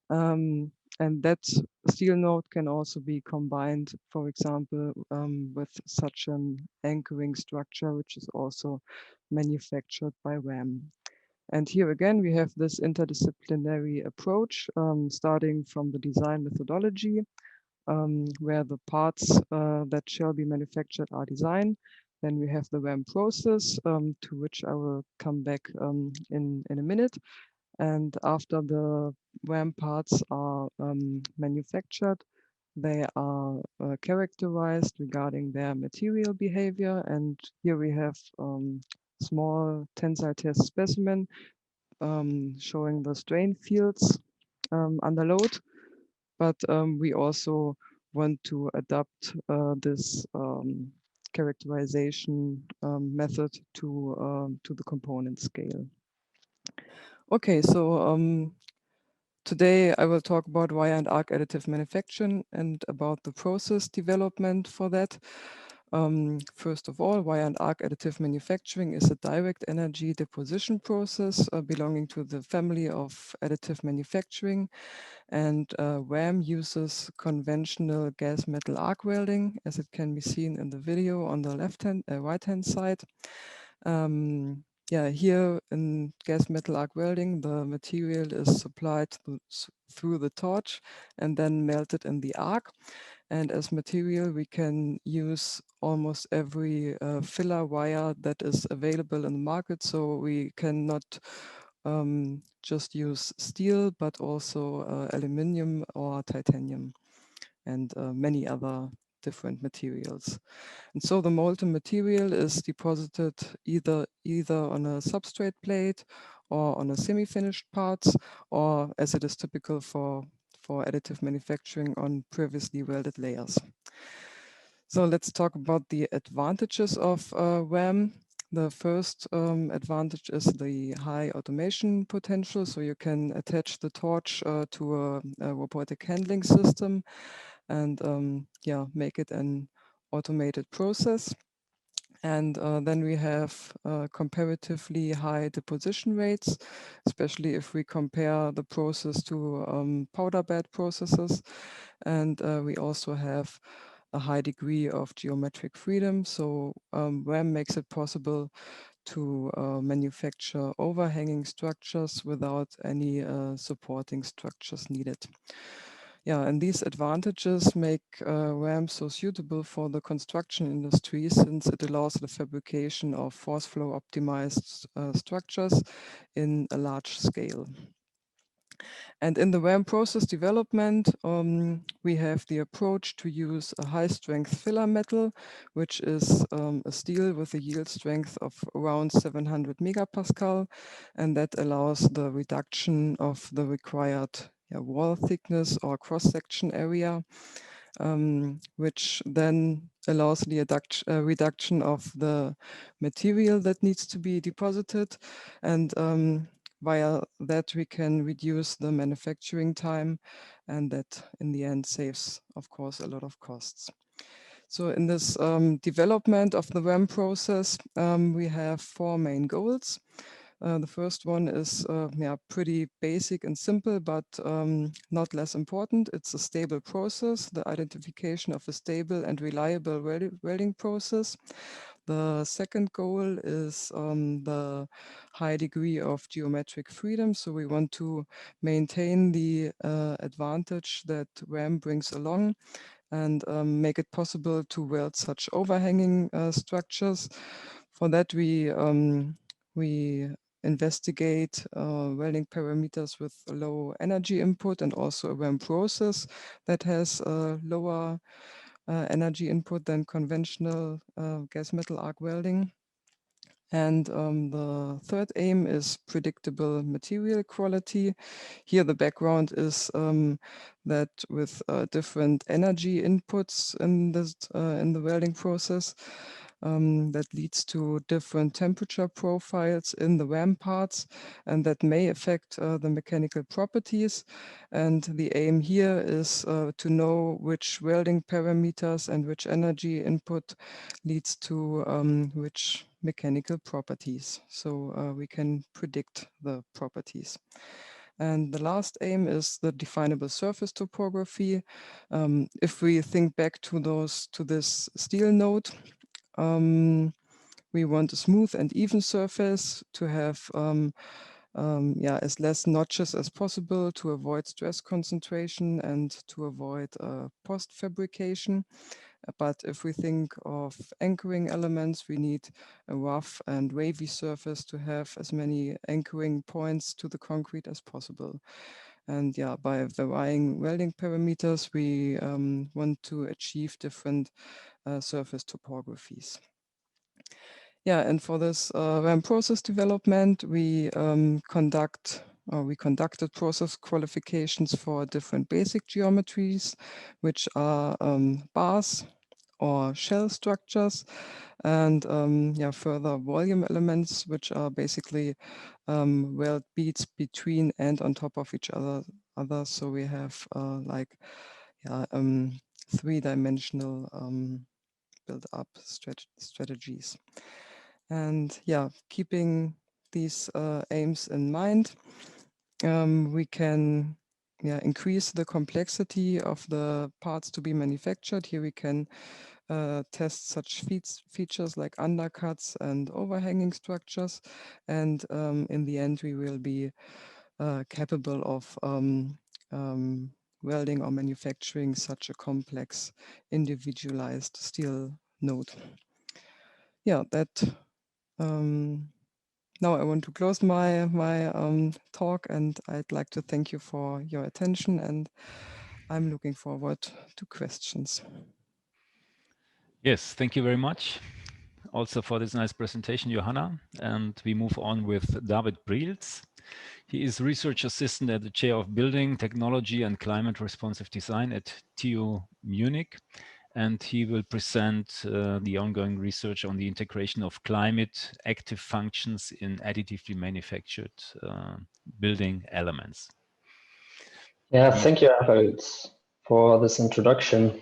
And that steel node can also be combined, for example, with such an anchoring structure, which is also manufactured by WAAM. And here again, we have this interdisciplinary approach, starting from the design methodology, where the parts that shall be manufactured are designed. Then we have the WAAM process, to which I will come back in a minute. And after the WAAM parts are manufactured, they are characterized regarding their material behavior. And here we have small tensile test specimen showing the strain fields under load. But we also want to adapt this characterization method to the component scale. Okay, so today I will talk about wire and arc additive manufacturing and about the process development for that. First of all, wire and arc additive manufacturing is a direct energy deposition process belonging to the family of additive manufacturing. And WAAM uses conventional gas metal arc welding, as it can be seen in the video on the right-hand side. Yeah, here in gas metal arc welding, the material is supplied through the torch and then melted in the arc. And as material, we can use almost every filler wire that is available in the market. So we cannot just use steel, but also aluminum or titanium and many other different materials. And so the molten material is deposited either on a substrate plate or on a semi-finished parts, or as it is typical for additive manufacturing, on previously welded layers. So let's talk about the advantages of WAAM. The first advantage is the high automation potential. So you can attach the torch to a robotic handling system and yeah, make it an automated process. And then we have comparatively high deposition rates, especially if we compare the process to powder bed processes. And we also have a high degree of geometric freedom. So WAAM makes it possible to manufacture overhanging structures without any supporting structures needed. Yeah, and these advantages make WAAM so suitable for the construction industry, since it allows the fabrication of force flow optimized structures in a large scale. And in the WAAM process development, we have the approach to use a high strength filler metal, which is a steel with a yield strength of around 700 megapascal, and that allows the reduction of the required wall thickness or cross-section area, which then allows the reduction of the material that needs to be deposited. And via that, we can reduce the manufacturing time, and that in the end saves, of course, a lot of costs. So in this development of the WAAM process, we have 4 main goals. The first one is pretty basic and simple, but not less important. It's a stable process, the identification of a stable and reliable welding process. The second goal is the high degree of geometric freedom. So we want to maintain the advantage that WAAM brings along and make it possible to weld such overhanging structures. For that, we investigate welding parameters with a low energy input, and also a WAAM process that has a lower energy input than conventional gas metal arc welding. And the third aim is predictable material quality. Here the background is that with different energy inputs in the welding process, that leads to different temperature profiles in the WAAM parts, and that may affect the mechanical properties. And the aim here is to know which welding parameters and which energy input leads to which mechanical properties. So we can predict the properties. And the last aim is the definable surface topography. If we think back to this steel node, we want a smooth and even surface to have as less notches as possible to avoid stress concentration and to avoid post fabrication. But if we think of anchoring elements, we need a rough and wavy surface to have as many anchoring points to the concrete as possible. And by varying welding parameters, we want to achieve different surface topographies. And for this WAAM process development, we conducted process qualifications for different basic geometries, which are bars or shell structures, and further volume elements, which are basically weld beads between and on top of each other. So we have three-dimensional build-up strategies. And keeping these aims in mind, we can increase the complexity of the parts to be manufactured. Here we can test such features like undercuts and overhanging structures. And in the end, we will be capable of welding or manufacturing such a complex individualized steel node. Now I want to close my talk, and I'd like to thank you for your attention, and I'm looking forward to questions. Yes, thank you very much also for this nice presentation, Johanna. And we move on with David Briels. He is research assistant at the Chair of Building Technology and Climate Responsive Design at TU Munich. And he will present the ongoing research on the integration of climate active functions in additively manufactured building elements. Yeah, thank you, Harald, for this introduction.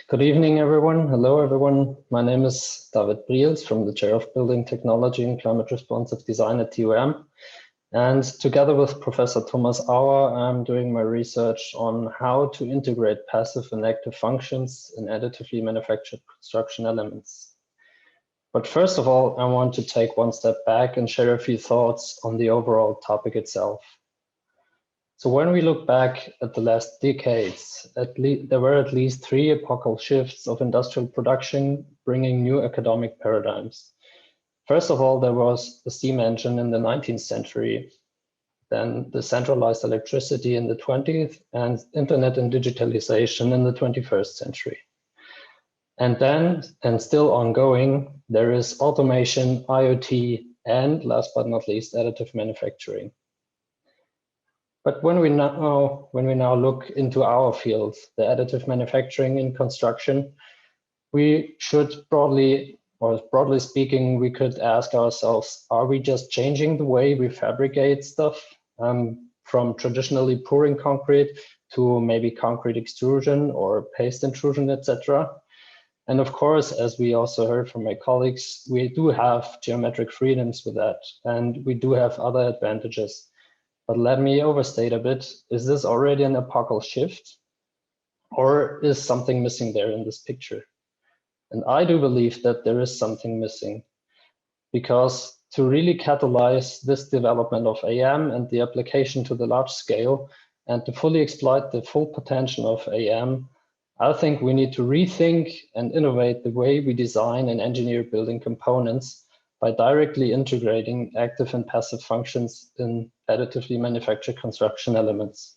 Good evening, everyone. Hello, everyone. My name is David Briels from the Chair of Building Technology and Climate Responsive Design at TUM. And together with Professor Thomas Auer, I'm doing my research on how to integrate passive and active functions in additively manufactured construction elements. But first of all, I want to take one step back and share a few thoughts on the overall topic itself. So when we look back at the last decades, there were at least 3 epochal shifts of industrial production, bringing new economic paradigms. First of all, there was the steam engine in the 19th century, then the centralized electricity in the 20th, and internet and digitalization in the 21st century. And then, and still ongoing, there is automation, IoT, and last but not least, additive manufacturing. But when we now look into our field, the additive manufacturing in construction, we should broadly speaking, we could ask ourselves, are we just changing the way we fabricate stuff from traditionally pouring concrete to maybe concrete extrusion or paste intrusion, etc.? And of course, as we also heard from my colleagues, we do have geometric freedoms with that, and we do have other advantages. But let me overstate a bit. Is this already an epochal shift, or is something missing there in this picture? And I do believe that there is something missing, because to really catalyze this development of AM and the application to the large scale, and to fully exploit the full potential of AM, I think we need to rethink and innovate the way we design and engineer building components by directly integrating active and passive functions in additively manufactured construction elements.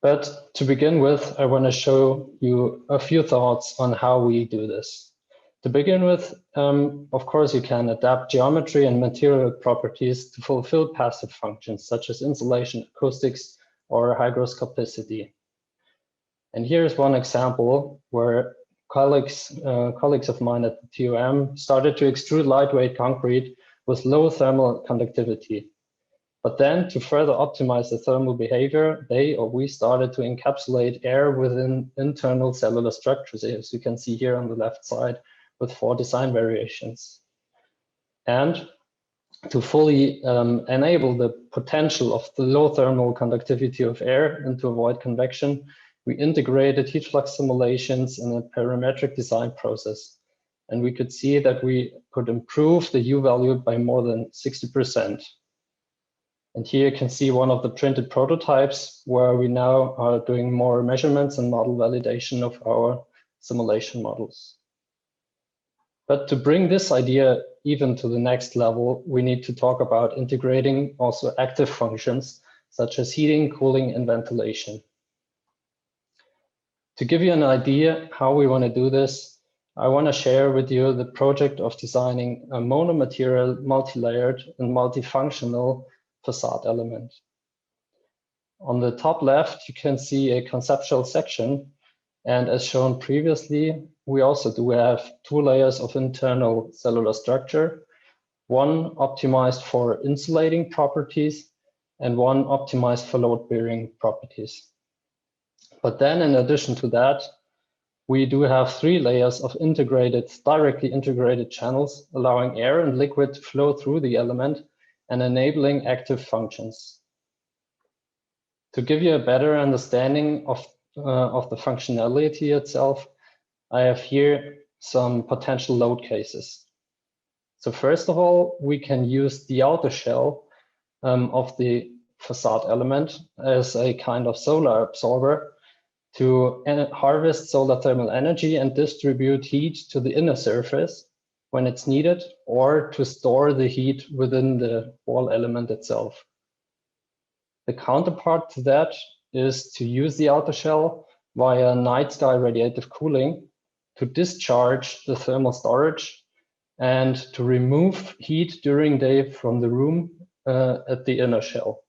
But to begin with, I want to show you a few thoughts on how we do this. To begin with, of course, you can adapt geometry and material properties to fulfill passive functions such as insulation, acoustics, or hygroscopicity. And here's one example where colleagues of mine at the TUM started to extrude lightweight concrete with low thermal conductivity. But then to further optimize the thermal behavior, we started to encapsulate air within internal cellular structures, as you can see here on the left side, with 4 design variations. And to fully enable the potential of the low thermal conductivity of air and to avoid convection, we integrated heat flux simulations in a parametric design process. And we could see that we could improve the U value by more than 60%. And here you can see one of the printed prototypes where we now are doing more measurements and model validation of our simulation models. But to bring this idea even to the next level, we need to talk about integrating also active functions such as heating, cooling, and ventilation. To give you an idea how we want to do this, I want to share with you the project of designing a monomaterial, multi-layered, and multifunctional facade element. On the top left, you can see a conceptual section. And as shown previously, we also do have 2 layers of internal cellular structure, one optimized for insulating properties and one optimized for load-bearing properties. But then in addition to that, we do have 3 layers of directly integrated channels, allowing air and liquid to flow through the element and enabling active functions. To give you a better understanding of the functionality itself, I have here some potential load cases. So first of all, we can use the outer shell of the facade element as a kind of solar absorber to harvest solar thermal energy and distribute heat to the inner surface when it's needed, or to store the heat within the wall element itself. The counterpart to that is to use the outer shell via night sky radiative cooling to discharge the thermal storage and to remove heat during day from the room at the inner shell.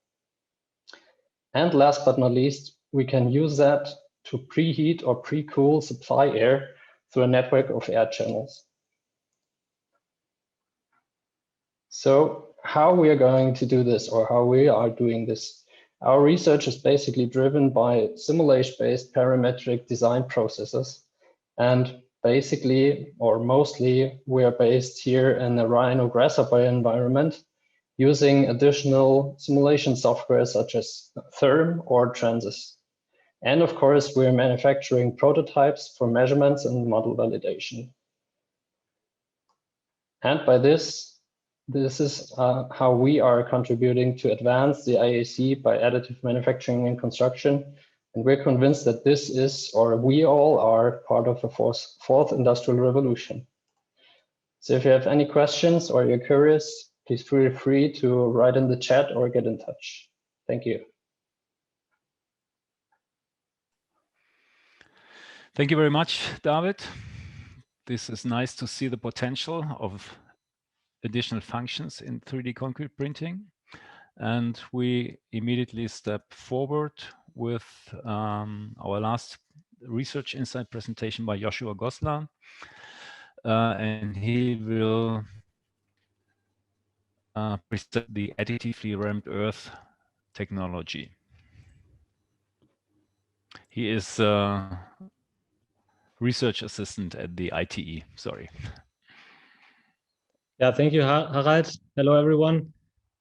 And last but not least, we can use that to preheat or pre-cool supply air through a network of air channels. So how we are going to do this, or how we are doing this? Our research is basically driven by simulation-based parametric design processes. And basically, or mostly, we are based here in a rhino grasshopper environment using additional simulation software such as Therm or Transys. And of course, we're manufacturing prototypes for measurements and model validation. And by this, this is how we are contributing to advance the IAC by additive manufacturing and construction. And we're convinced that this is, or we all are, part of the fourth industrial revolution. So if you have any questions or you're curious, please feel free to write in the chat or get in touch. Thank you. Thank you very much, David. This is nice to see the potential of additional functions in 3D concrete printing. And we immediately step forward with our last research insight presentation by Joshua Gosslar. And he will present the additively rammed earth technology. He is research assistant at the ITE, sorry. Yeah, thank you, Harald. Hello, everyone.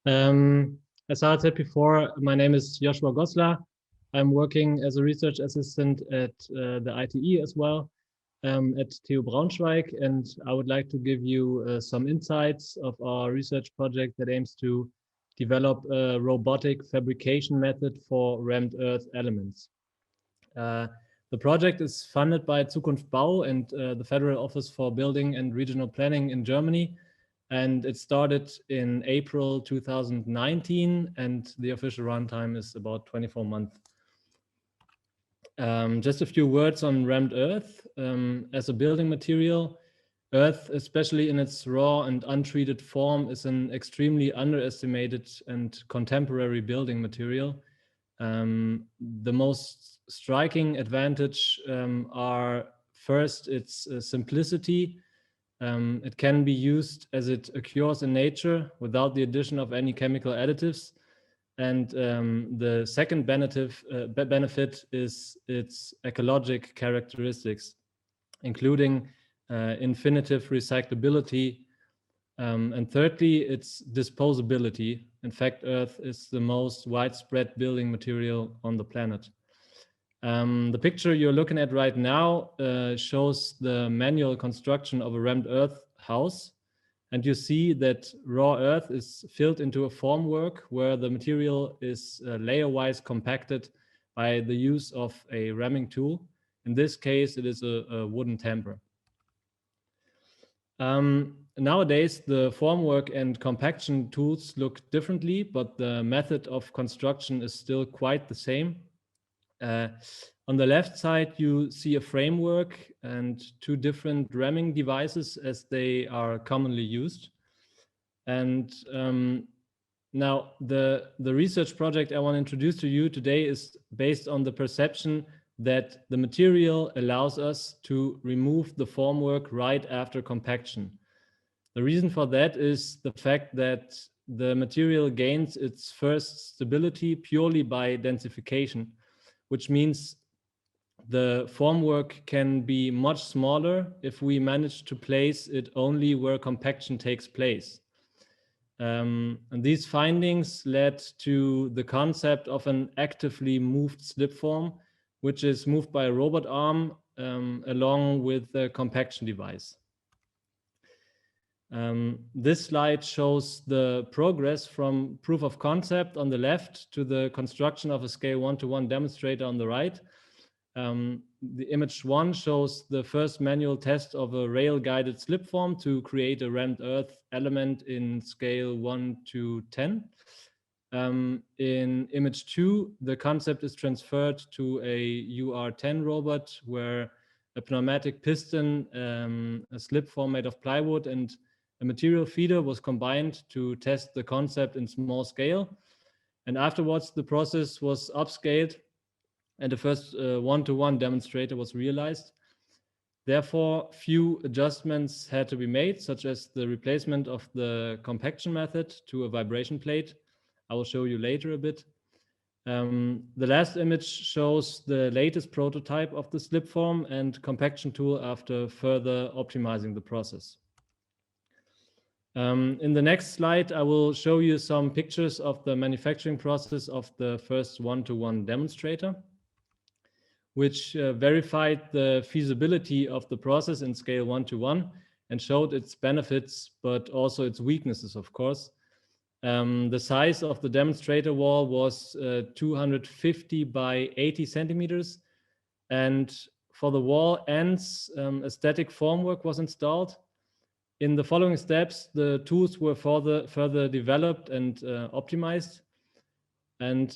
As Harald said before, my name is Joshua Gosslar. I'm working as a research assistant at the ITE as well, at TU Braunschweig, and I would like to give you some insights of our research project that aims to develop a robotic fabrication method for rammed earth elements. The project is funded by Zukunft Bau and the Federal Office for Building and Regional Planning in Germany. And it started in April 2019, and the official runtime is about 24 months. Just a few words on rammed earth. As a building material, earth, especially in its raw and untreated form, is an extremely underestimated and contemporary building material. The most striking advantage are first its simplicity. It can be used as it occurs in nature without the addition of any chemical additives. And the second benefit is its ecologic characteristics, including infinitive recyclability. And thirdly, its disposability. In fact, earth is the most widespread building material on the planet. The picture you're looking at right now shows the manual construction of a rammed earth house. And you see that raw earth is filled into a formwork where the material is layer-wise compacted by the use of a ramming tool. In this case, it is a wooden tamper. Nowadays, the formwork and compaction tools look differently, but the method of construction is still quite the same. On the left side, you see a framework and two different ramming devices as they are commonly used. And now the research project I want to introduce to you today is based on the perception that the material allows us to remove the formwork right after compaction. The reason for that is the fact that the material gains its first stability purely by densification, which means the formwork can be much smaller if we manage to place it only where compaction takes place. And these findings led to the concept of an actively moved slip form, which is moved by a robot arm along with the compaction device. This slide shows the progress from proof of concept on the left to the construction of a scale 1-to-1 demonstrator on the right. The image 1 shows the first manual test of a rail-guided slip form to create a rammed earth element in scale 1-to-10. In image 2, the concept is transferred to a UR10 robot where a pneumatic piston, a slip form made of plywood, and a material feeder was combined to test the concept in small scale. And afterwards, the process was upscaled and the first 1-to-1 demonstrator was realized. Therefore, few adjustments had to be made, such as the replacement of the compaction method to a vibration plate. I will show you later a bit. The last image shows the latest prototype of the slip form and compaction tool after further optimizing the process. In the next slide, I will show you some pictures of the manufacturing process of the first 1-to-1 demonstrator, which verified the feasibility of the process in scale 1-to-1 and showed its benefits, but also its weaknesses, of course. The size of the demonstrator wall was 250 by 80 centimeters. And for the wall ends, a static formwork was installed. In the following steps, the tools were further developed and optimized. And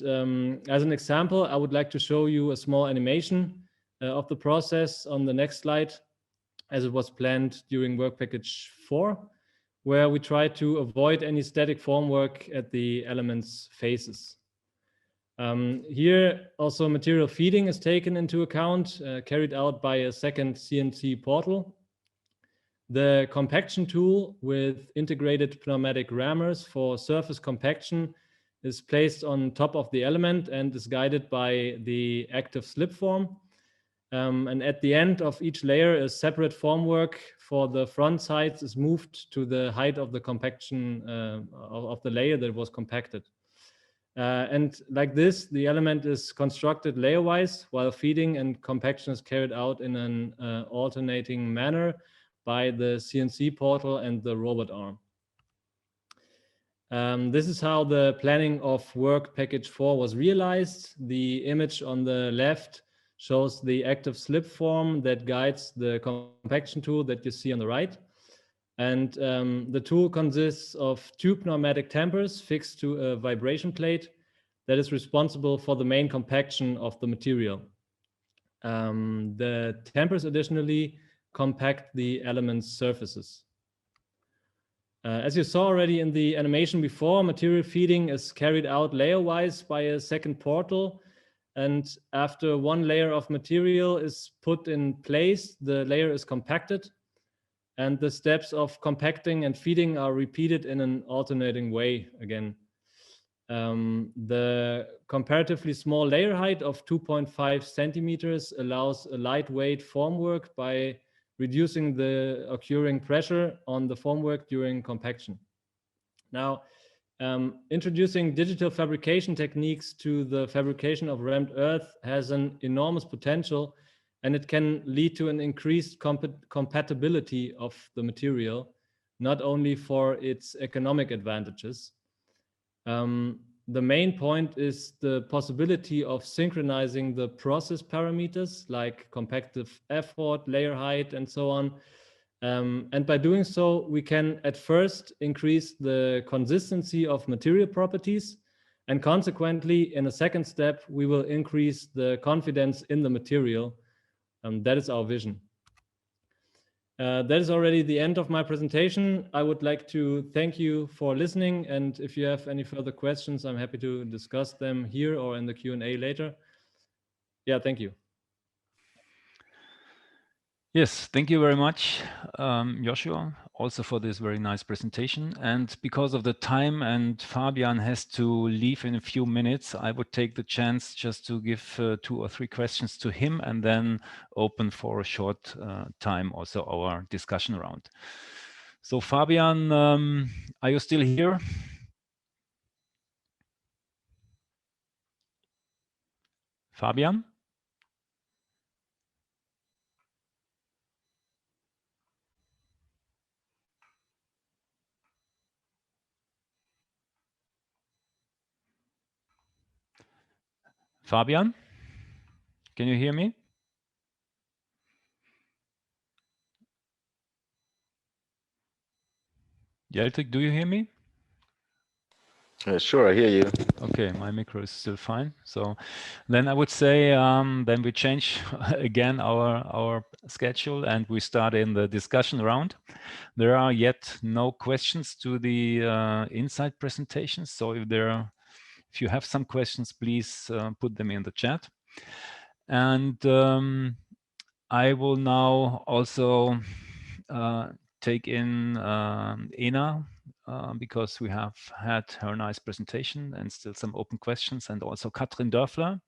as an example, I would like to show you a small animation of the process on the next slide, as it was planned during work package 4, where we try to avoid any static formwork at the elements' faces. Here also material feeding is taken into account, carried out by a second CNC portal. The compaction tool with integrated pneumatic rammers for surface compaction is placed on top of the element and is guided by the active slip form. And at the end of each layer, a separate formwork for the front sides is moved to the height of the compaction of the layer that was compacted. And like this, the element is constructed layer-wise, while feeding and compaction is carried out in an alternating manner by the CNC portal and the robot arm. This is how the planning of work package 4 was realized. The image on the left shows the active slip form that guides the compaction tool that you see on the right. And the tool consists of 2 pneumatic tampers fixed to a vibration plate that is responsible for the main compaction of the material. The tampers additionally compact the element's surfaces. As you saw already in the animation before, material feeding is carried out layer-wise by a second portal. And after one layer of material is put in place, the layer is compacted. And the steps of compacting and feeding are repeated in an alternating way again. The comparatively small layer height of 2.5 centimeters allows a lightweight formwork by reducing the occurring pressure on the formwork during compaction. Now, introducing digital fabrication techniques to the fabrication of rammed earth has an enormous potential, and it can lead to an increased compatibility of the material, not only for its economic advantages. The main point is the possibility of synchronizing the process parameters like compactive effort, layer height, and so on. And by doing so, we can at first increase the consistency of material properties, and consequently, in a second step, we will increase the confidence in the material. That is our vision. That is already the end of my presentation. I would like to thank you for listening, and if you have any further questions, I'm happy to discuss them here or in the Q&A later. Yeah, thank you. Yes, thank you very much, Joshua, also for this very nice presentation. And because of the time and Fabian has to leave in a few minutes, I would take the chance just to give 2 or 3 questions to him and then open for a short time also our discussion round. So Fabian, are you still here? Fabian? Fabian, can you hear me? Jeltik, do you hear me? Sure, I hear you. Okay, my micro is still fine. So then I would say then we change again our schedule and we start in the discussion round. There are yet no questions to the inside presentations. So if you have some questions, please put them in the chat. And I will now also take in Ena, because we have had her nice presentation and still some open questions, and also Kathrin Dörfler,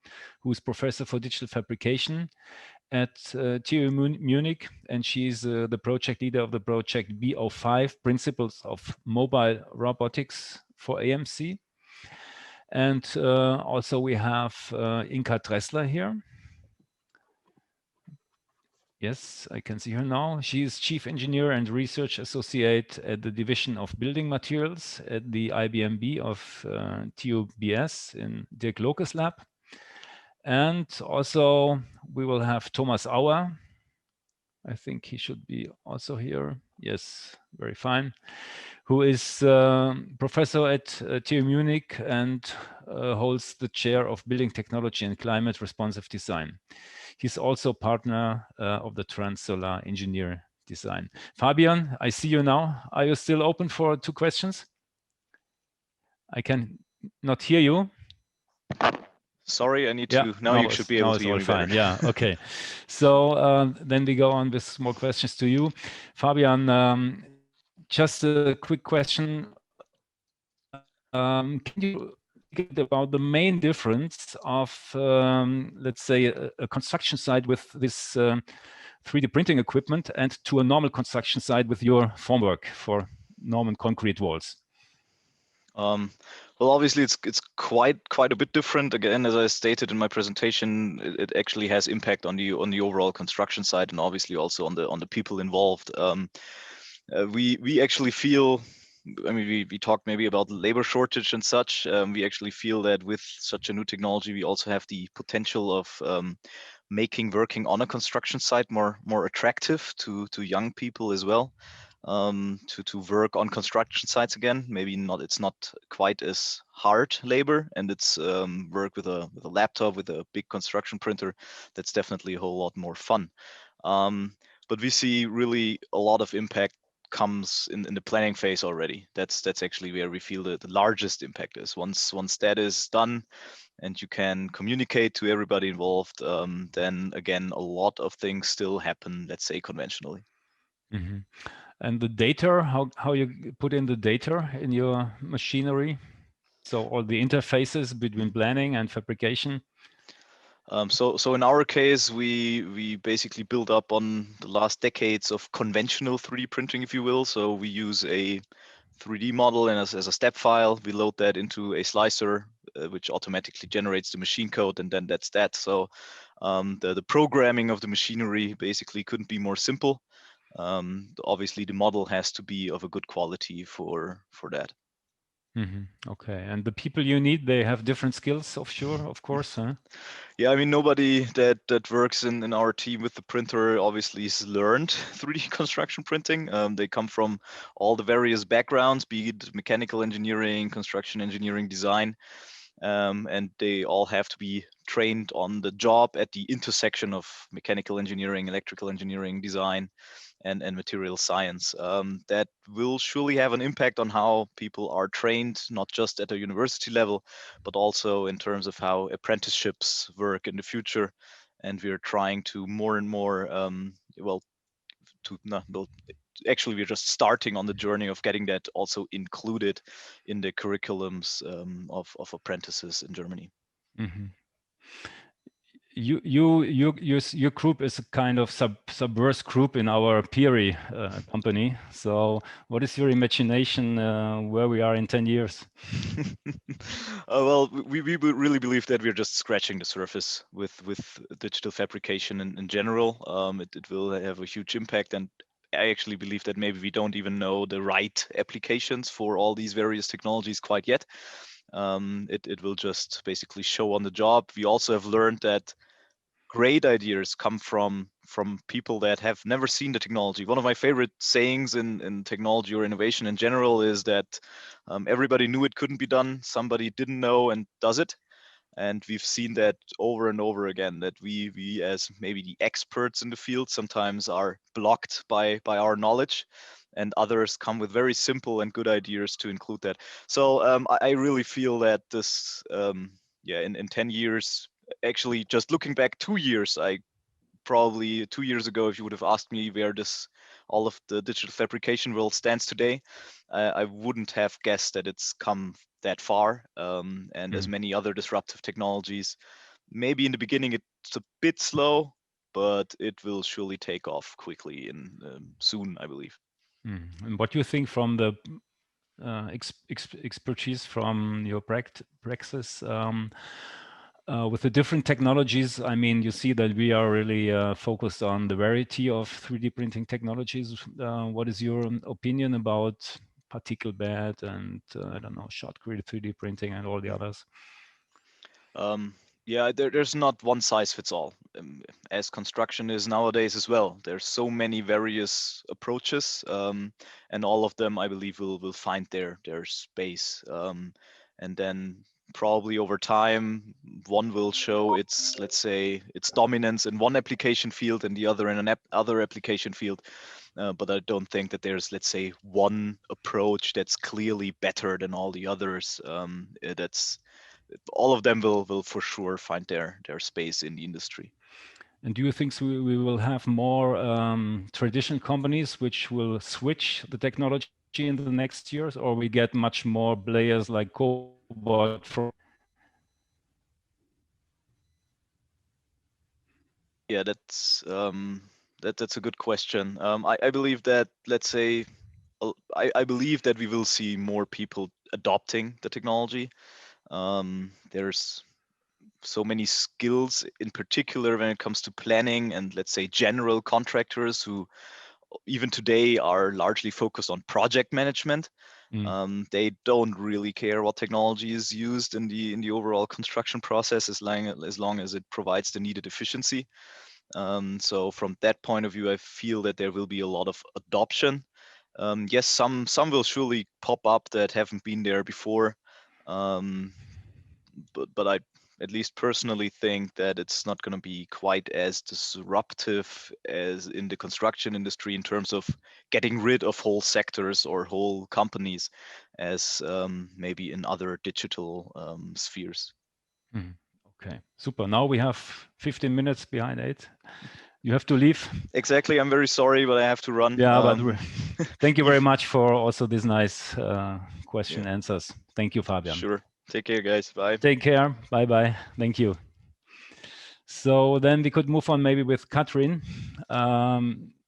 who is professor for digital fabrication at TU Munich, and she's the project leader of the project BO5, Principles of Mobile Robotics for AMC. And also we have Inka Dressler here. Yes, I can see her now. She is Chief Engineer and Research Associate at the Division of Building Materials at the IBMB of TUBS in Dirk Lokes lab. And also we will have Thomas Auer. I think he should be also here. Yes, very fine. Who is professor at TU Munich and holds the chair of Building Technology and Climate Responsive Design. He's also partner of the Trans Solar Engineer Design. Fabian, I see you now. Are you still open for 2 questions? I can not hear you. Sorry, I need to. Now you should be able to hear me better. Yeah, okay. So then we go on with more questions to you. Fabian, just a quick question. Can you get about the main difference of, let's say, a construction site with this 3D printing equipment and to a normal construction site with your formwork for normal concrete walls? Well, obviously, it's quite a bit different. Again, as I stated in my presentation, it actually has impact on the overall construction side and obviously also on the people involved. We actually feel. I mean, we talked maybe about labor shortage and such. We actually feel that with such a new technology, we also have the potential of making working on a construction site more attractive to young people as well. To work on construction sites again. Maybe not. It's not quite as hard labor, and it's work with a laptop with a big construction printer. That's definitely a whole lot more fun. But we see really a lot of impact comes in the planning phase already. That's actually where we feel the largest impact is. Once that is done, and you can communicate to everybody involved, then again a lot of things still happen. Let's say conventionally. Mm-hmm. And the data, how you put in the data in your machinery? So all the interfaces between planning and fabrication? So in our case, we basically build up on the last decades of conventional 3D printing, if you will. So we use a 3D model and as a step file, we load that into a slicer, which automatically generates the machine code, and then that's that. So the programming of the machinery basically couldn't be more simple. Obviously, the model has to be of a good quality for that. Mm-hmm. Okay, and the people you need, they have different skills, of course, huh? Yeah, I mean, nobody that works in our team with the printer obviously has learned 3D construction printing. They come from all the various backgrounds, be it mechanical engineering, construction engineering, design, and they all have to be trained on the job at the intersection of mechanical engineering, electrical engineering, design, and material science. That will surely have an impact on how people are trained, not just at a university level, but also in terms of how apprenticeships work in the future. And we're trying to more and more, actually, we're just starting on the journey of getting that also included in the curriculums of apprentices in Germany. Mm-hmm. Your group is a kind of subverse group in our PERI company. So what is your imagination where we are in 10 years? Well, we really believe that we're just scratching the surface with digital fabrication in general. It will have a huge impact, and I actually believe that maybe we don't even know the right applications for all these various technologies quite yet. It will just basically show on the job. We also have learned that great ideas come from people that have never seen the technology. One of my favorite sayings in technology or innovation in general is that everybody knew it couldn't be done, somebody didn't know and does it. And we've seen that over and over again, that we as maybe the experts in the field sometimes are blocked by our knowledge, and others come with very simple and good ideas to include that. So I really feel that this, in 10 years, actually just looking back 2 years, I probably 2 years ago, if you would have asked me where all of the digital fabrication world stands today, I wouldn't have guessed that it's come that far. And as many other disruptive technologies, maybe in the beginning it's a bit slow, but it will surely take off quickly and soon, I believe. And what do you think from the expertise from your practice? with the different technologies, I mean, you see that we are really focused on the variety of 3D printing technologies. What is your opinion about particle bed and I don't know, shot grid 3D printing and all the others? Yeah, there's not one size fits all, as construction is nowadays as well. There's so many various approaches, and all of them, I believe, will find their space. And then probably over time, one will show its, let's say, its dominance in one application field and the other in other application field. But I don't think that there's, let's say, one approach that's clearly better than all the others. All of them will for sure find their space in the industry. And do you think we will have more traditional companies which will switch the technology in the next years, or we get much more players like Cobot from? Yeah, that's a good question. I believe that, let's say, I believe that we will see more people adopting the technology. There's so many skills, in particular when it comes to planning and, let's say, general contractors who even today are largely focused on project management. They don't really care what technology is used in the overall construction process as long as it provides the needed efficiency. So from that point of view, I feel that there will be a lot of adoption. Yes, some will surely pop up that haven't been there before, but I at least personally think that it's not going to be quite as disruptive as in the construction industry in terms of getting rid of whole sectors or whole companies as maybe in other digital spheres. Okay, super. Now we have 15 minutes behind 8. You have to leave. Exactly. I'm very sorry, but I have to run. Yeah, but thank you very much for also these nice question answers. Thank you, Fabian. Sure. Take care, guys. Bye. Take care. Bye-bye. Thank you. So then we could move on maybe with Kathrin.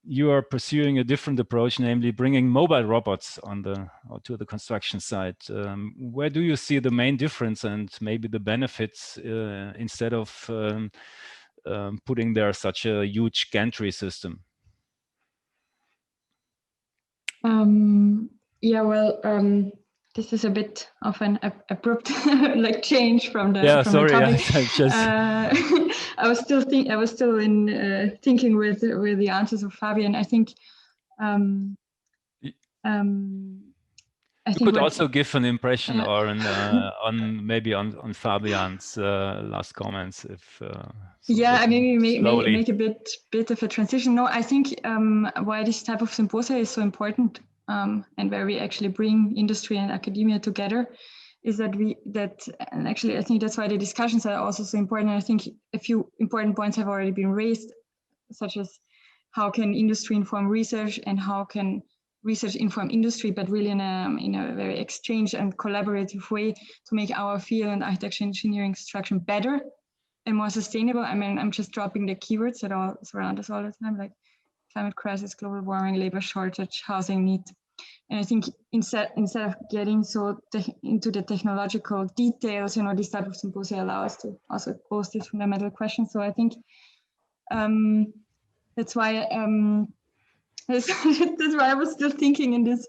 You are pursuing a different approach, namely bringing mobile robots to the construction site. Where do you see the main difference and maybe the benefits instead of putting there such a huge gantry system? Yeah, well, this is a bit of an abrupt like change from the sorry, the topic. I just I was still thinking with the answers of Fabian. I think you could also give an impression or on maybe on Fabian's last comments if yeah, maybe make a bit of a transition. No, I think why this type of symposia is so important and where we actually bring industry and academia together is that and actually I think that's why the discussions are also so important. I think a few important points have already been raised, such as how can industry inform research and how can research inform industry, but really in a very exchange and collaborative way to make our field and architecture, engineering, construction better and more sustainable. I mean, I'm just dropping the keywords that all surround us all the time, like climate crisis, global warming, labor shortage, housing need. And I think instead of getting so into the technological details, this type of symposia allows us to also pose these fundamental questions. So I think that's why that's why I was still thinking in this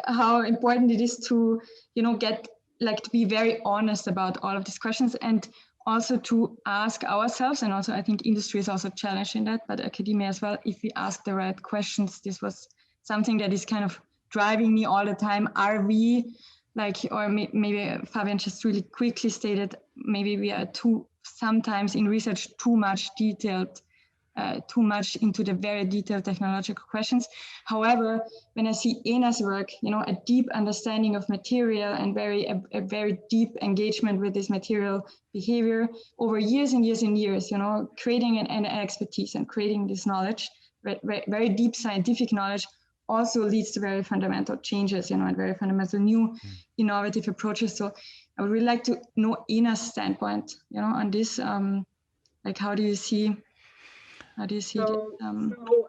how important it is to to be very honest about all of these questions and also to ask ourselves, and also I think industry is also challenged in that, but academia as well, if we ask the right questions. This was something that is kind of driving me all the time. Are we maybe Fabian just really quickly stated, maybe we are sometimes in research too much into the very detailed technological questions. However, when I see Ena's work, a deep understanding of material and a very deep engagement with this material behavior over years and years and years, creating an expertise and creating this knowledge, very deep scientific knowledge, also leads to very fundamental changes, and very fundamental new innovative approaches. So I would really like to know Ena's standpoint, on this. How do you see? So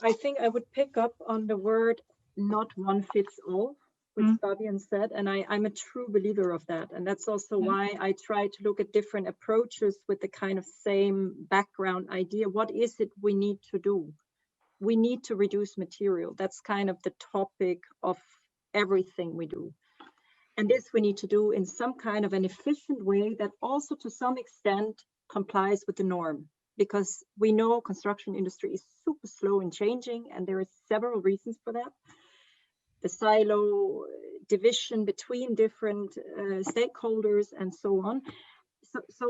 I think I would pick up on the word "not one fits all." which Fabian said, and I'm a true believer of that. And that's also why I try to look at different approaches with the kind of same background idea. What is it we need to do? We need to reduce material. That's kind of the topic of everything we do. And this we need to do in some kind of an efficient way that also to some extent complies with the norm, because we know construction industry is super slow in changing, and there are several reasons for that. The silo division between different stakeholders and so on. So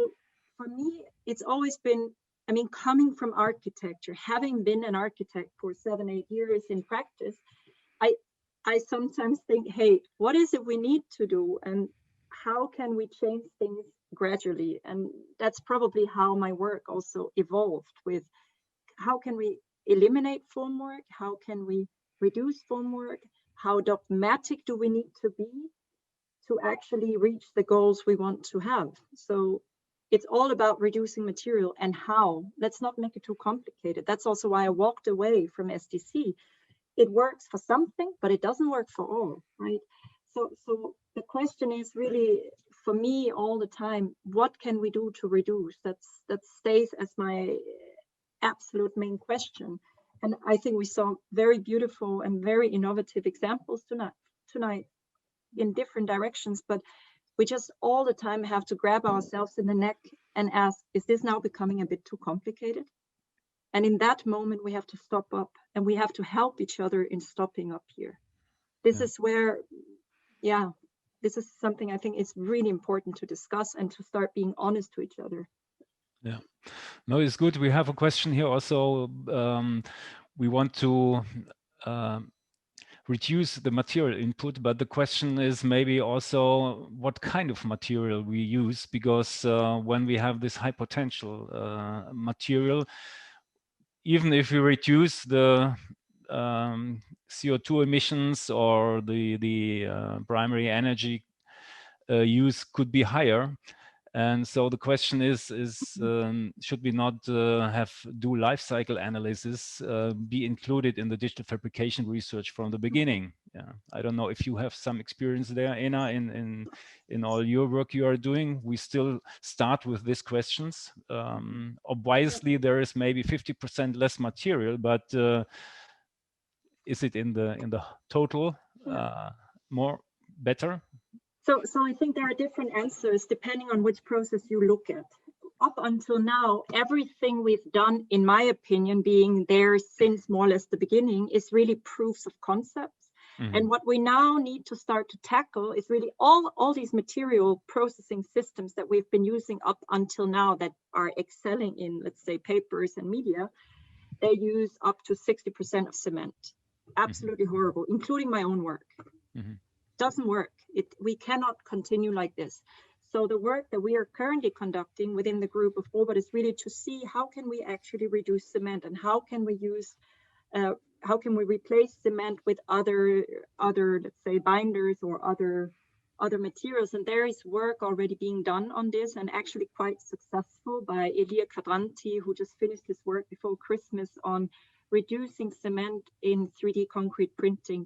for me, it's always been, I mean, coming from architecture, having been an architect for 7-8 years in practice, I sometimes think, hey, what is it we need to do, and how can we change things gradually? And that's probably how my work also evolved, with how can we eliminate formwork? How can we reduce formwork? How dogmatic do we need to be to actually reach the goals we want to have? So it's all about reducing material, and how. Let's not make it too complicated. That's also why I walked away from SDC. It works for something, but it doesn't work for all, right? So the question is really, for me all the time, what can we do to reduce? That stays as my absolute main question. And I think we saw very beautiful and very innovative examples tonight in different directions, but we just all the time have to grab ourselves in the neck and ask, is this now becoming a bit too complicated? And in that moment, we have to stop up, and we have to help each other in stopping up here. This is where, this is something I think is really important to discuss and to start being honest to each other. Yeah, no, it's good. We have a question here also. We want to reduce the material input, but the question is maybe also what kind of material we use, because when we have this high potential material, even if we reduce the CO2 emissions, or the primary energy use could be higher. And so the question is should we not do life cycle analysis be included in the digital fabrication research from the beginning? Yeah, I don't know if you have some experience there, Ena, in all your work you are doing. We still start with these questions. Obviously, there is maybe 50% less material, but is it in the total more better? So I think there are different answers depending on which process you look at. Up until now, everything we've done, in my opinion, being there since more or less the beginning, is really proofs of concepts. Mm-hmm. And what we now need to start to tackle is really all these material processing systems that we've been using up until now that are excelling in, let's say, papers and media. They use up to 60% of cement. Absolutely mm-hmm. horrible, including my own work. Mm-hmm. Doesn't work. We cannot continue like this. So the work that we are currently conducting within the group of Robot is really to see how can we actually reduce cement, and how can we use, how can we replace cement with other let's say binders or other materials. And there is work already being done on this, and actually quite successful, by Elia Kadranti, who just finished his work before Christmas on reducing cement in 3D concrete printing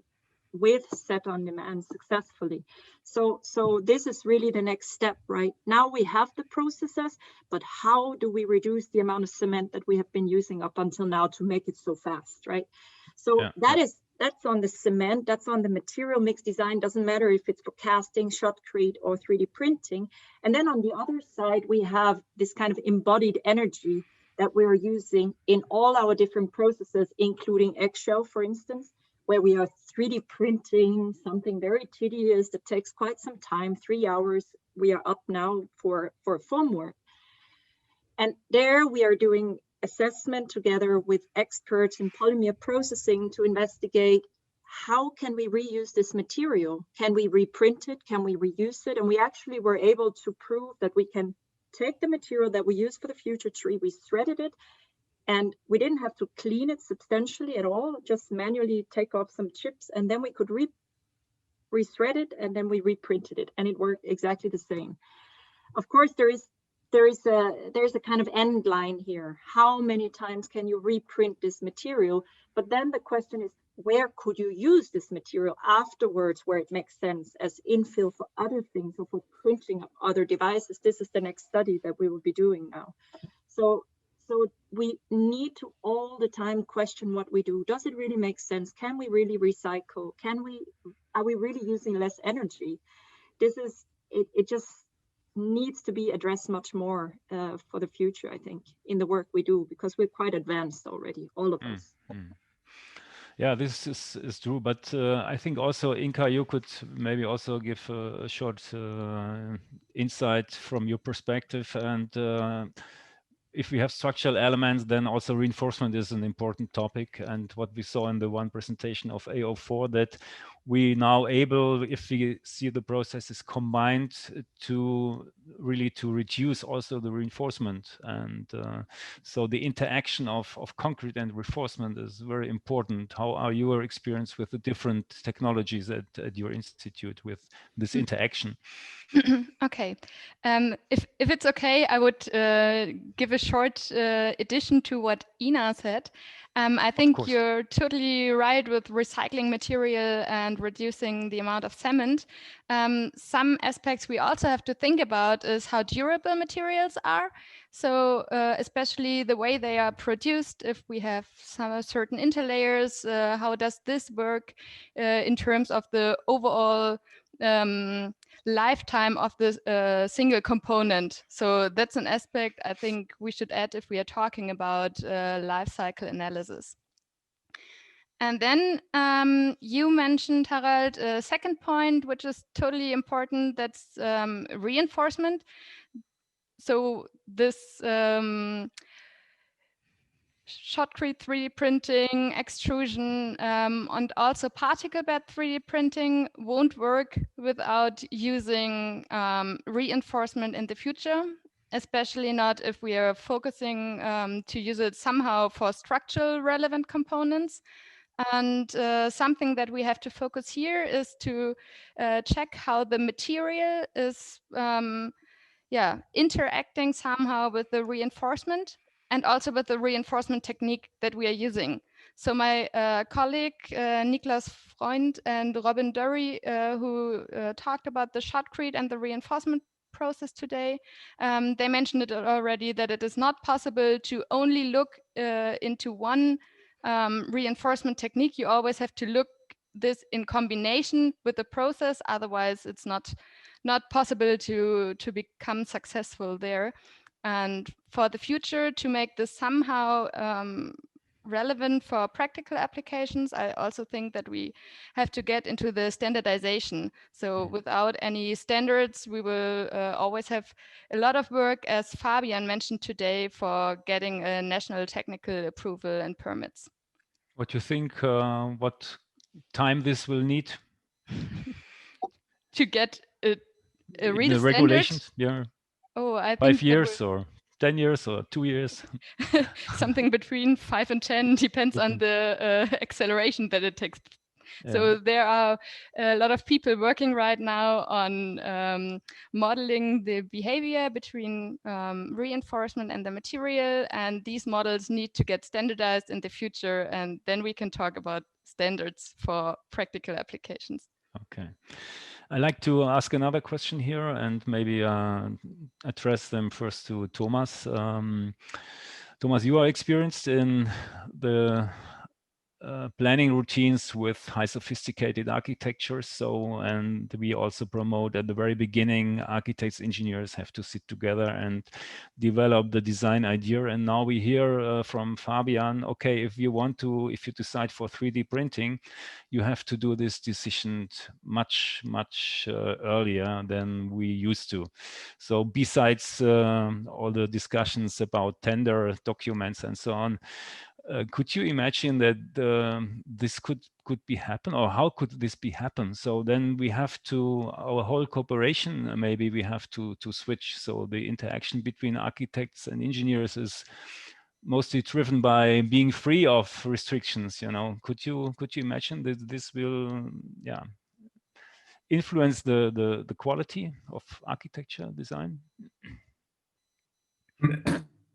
with set on demand successfully. So this is really the next step, right? Now we have the processes, but how do we reduce the amount of cement that we have been using up until now to make it so fast, right? So that's on the cement, that's on the material mix design. Doesn't matter if it's for casting, shotcrete, or 3D printing. And then on the other side, we have this kind of embodied energy that we're using in all our different processes, including eggshell, for instance, where we are 3D printing something very tedious that takes quite some time, 3 hours. We are up now for formwork. And there we are doing assessment together with experts in polymer processing to investigate how can we reuse this material? Can we reprint it? Can we reuse it? And we actually were able to prove that we can take the material that we use for the future tree, we threaded it, and we didn't have to clean it substantially at all, just manually take off some chips, and then we could re-thread it, and then we reprinted it, and it worked exactly the same. Of course, there's a kind of end line here. How many times can you reprint this material? But then the question is, where could you use this material afterwards where it makes sense as infill for other things or for printing of other devices. This is the next study that we will be doing now. So we need to all the time question what we do. Does it really make sense? Can we really recycle? Are we really using less energy? It just needs to be addressed much more for the future, I think, in the work we do, because we're quite advanced already, all of us. Yeah, this is true, but I think also, Inka, you could maybe also give a short insight from your perspective. And if we have structural elements, then also reinforcement is an important topic. And what we saw in the one presentation of A04, that we now able, if we see the processes combined, to really to reduce also the reinforcement. And so the interaction of concrete and reinforcement is very important. How are your experience with the different technologies at your institute with this interaction? Okay, if it's okay, I would give a short addition to what Ena said. I think you're totally right with recycling material and reducing the amount of cement. Some aspects we also have to think about is how durable materials are. So especially the way they are produced, if we have some certain interlayers, how does this work in terms of the overall lifetime of the single component. So that's an aspect I think we should add if we are talking about life cycle analysis. And then you mentioned, Harald, a second point, which is totally important, that's reinforcement. So this shotcrete 3D printing, extrusion, and also particle bed 3D printing won't work without using reinforcement in the future, especially not if we are focusing to use it somehow for structural relevant components. And something that we have to focus here is to check how the material is interacting somehow with the reinforcement, and also with the reinforcement technique that we are using. So my colleague, Niklas, Freund, and Robin Dörrie, who talked about the shotcrete and the reinforcement process today, they mentioned it already, that it is not possible to only look into one reinforcement technique. You always have to look this in combination with the process, otherwise it's not possible to become successful there. And for the future, to make this somehow relevant for practical applications, I also think that we have to get into the standardization. So without any standards, we will always have a lot of work, as Fabian mentioned today, for getting a national technical approval and permits. What do you think, what time this will need? To get a real the regulations, yeah. Oh, I think 5 years or 10 years or 2 years? Something between 5 and 10, depends on the acceleration that it takes. Yeah. So there are a lot of people working right now on modeling the behavior between reinforcement and the material, and these models need to get standardized in the future, and then we can talk about standards for practical applications. Okay. I'd like to ask another question here and maybe address them first to Thomas. Thomas, you are experienced in the planning routines with high sophisticated architectures. So, and we also promote at the very beginning, architects, engineers have to sit together and develop the design idea. And now we hear from Fabian, okay, if you decide for 3D printing, you have to do this decision much earlier than we used to. So besides all the discussions about tender documents and so on, could you imagine that this could be happen, or how could this be happen? So then we have to, our whole cooperation, maybe we have to switch. So the interaction between architects and engineers is mostly driven by being free of restrictions. You know, could you imagine that this will, influence the quality of architecture design?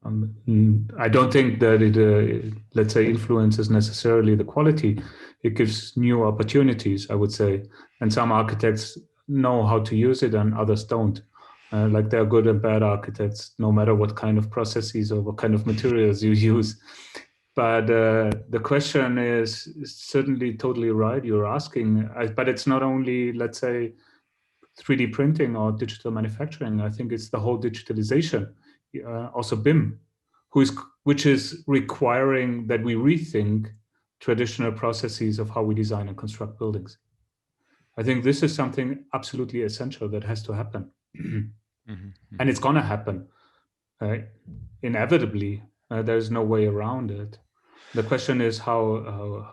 I don't think that it, let's say, influences necessarily the quality. It gives new opportunities, I would say. And some architects know how to use it and others don't. Like there are good and bad architects, no matter what kind of processes or what kind of materials you use. But the question is certainly totally right. You're asking, but it's not only, let's say, 3D printing or digital manufacturing. I think it's the whole digitalization. Also BIM, which is requiring that we rethink traditional processes of how we design and construct buildings. I think this is something absolutely essential that has to happen. And it's going to happen. Inevitably, there's no way around it. The question is how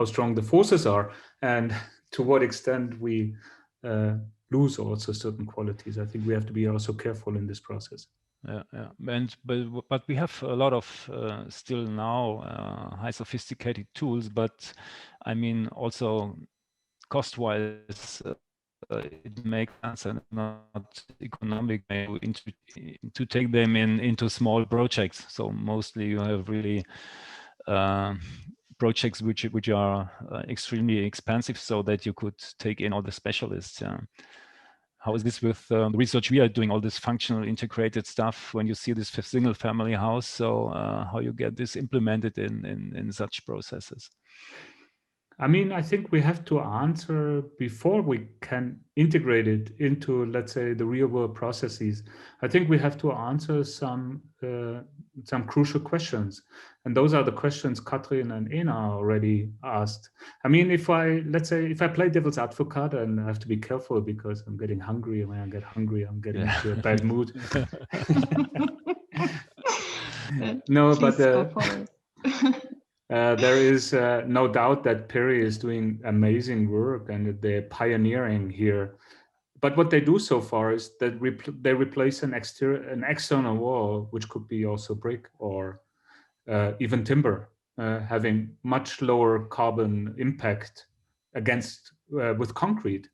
strong the forces are and to what extent we lose also certain qualities. I think we have to be also careful in this process. But we have a lot of still now high sophisticated tools, but I mean also cost-wise it makes sense and not economic to take them into small projects. So mostly you have really projects which are extremely expensive, so that you could take in all the specialists. How is this with the research we are doing, all this functional integrated stuff, when you see this single family house? So how you get this implemented in such processes? I mean, I think we have to answer before we can integrate it into, let's say, the real world processes. I think we have to answer some crucial questions. And those are the questions Kathrin and Ena already asked. I mean, if I play devil's advocate, and I have to be careful because I'm getting hungry, and when I get hungry, I'm getting into a bad mood. No, but there is no doubt that PERI is doing amazing work and that they're pioneering here. But what they do so far is that they replace an external wall, which could be also brick or even timber, having much lower carbon impact with concrete.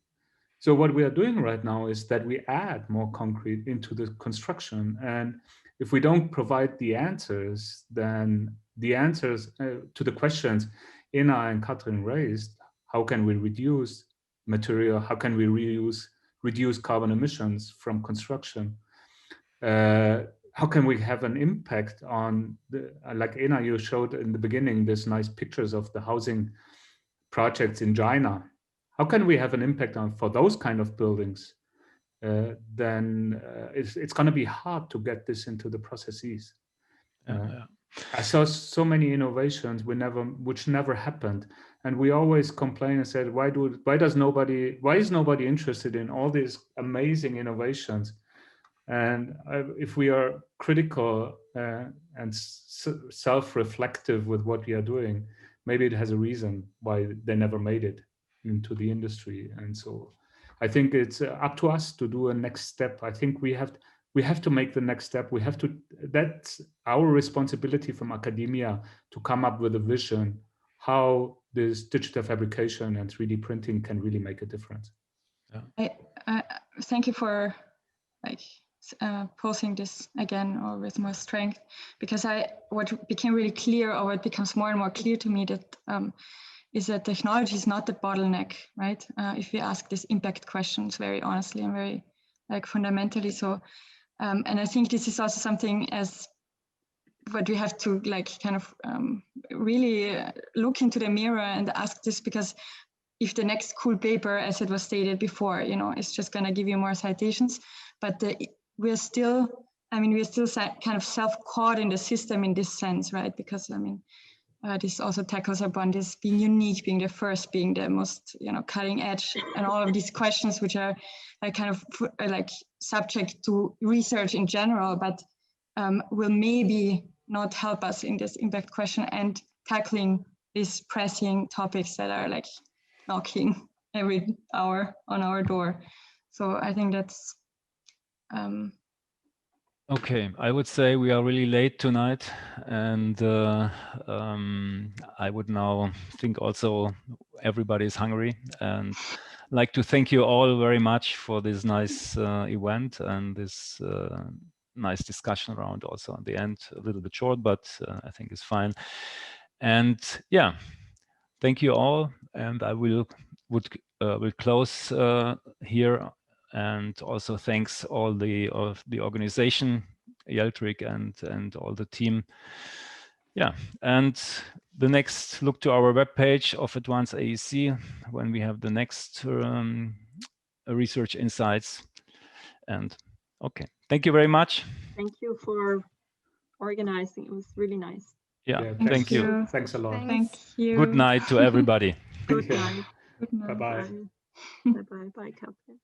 So what we are doing right now is that we add more concrete into the construction. And if we don't provide the answers, then the answers to the questions Ena and Kathrin raised, how can we reduce material? How can we reduce carbon emissions from construction? How can we have an impact on, like Ena, you showed in the beginning, this nice pictures of the housing projects in China. How can we have an impact for those kind of buildings? Then it's going to be hard to get this into the processes. I saw so many innovations which never happened, and we always complain and said, why is nobody interested in all these amazing innovations? And if we are critical and self-reflective with what we are doing, maybe it has a reason why they never made it into the industry. And so I think it's up to us to do a next step. I think we have to make the next step. That's our responsibility from academia, to come up with a vision how this digital fabrication and 3D printing can really make a difference. Thank you for posing this again, or with more strength, because what became really clear, or what becomes more and more clear to me, that is that technology is not the bottleneck, right? If we ask these impact questions very honestly and very fundamentally. So, and I think this is also something as what we have to really look into the mirror and ask this, because if the next cool paper, as it was stated before, it's just going to give you more citations, but we're still kind of self-caught in the system in this sense, right? Because this also tackles upon this being unique, being the first, being the most, cutting edge, and all of these questions which are subject to research in general, but will maybe not help us in this impact question and tackling these pressing topics that are knocking every hour on our door. So I think that's okay, I would say we are really late tonight, and I would now think also everybody is hungry, and like to thank you all very much for this nice event and this nice discussion around also at the end, a little bit short, but I think it's fine. And yeah, thank you all. And I will close here. And also thanks all the organization, Yeltric and all the team. Yeah, and the next, look to our webpage of Advanced AEC when we have the next research insights. And okay, thank you very much. Thank you for organizing. It was really nice. Yeah, thank you. Thanks a lot. Thank you. Good night to everybody. Good night. Good night. Bye-bye. Bye. Bye-bye. Bye, Kathrin.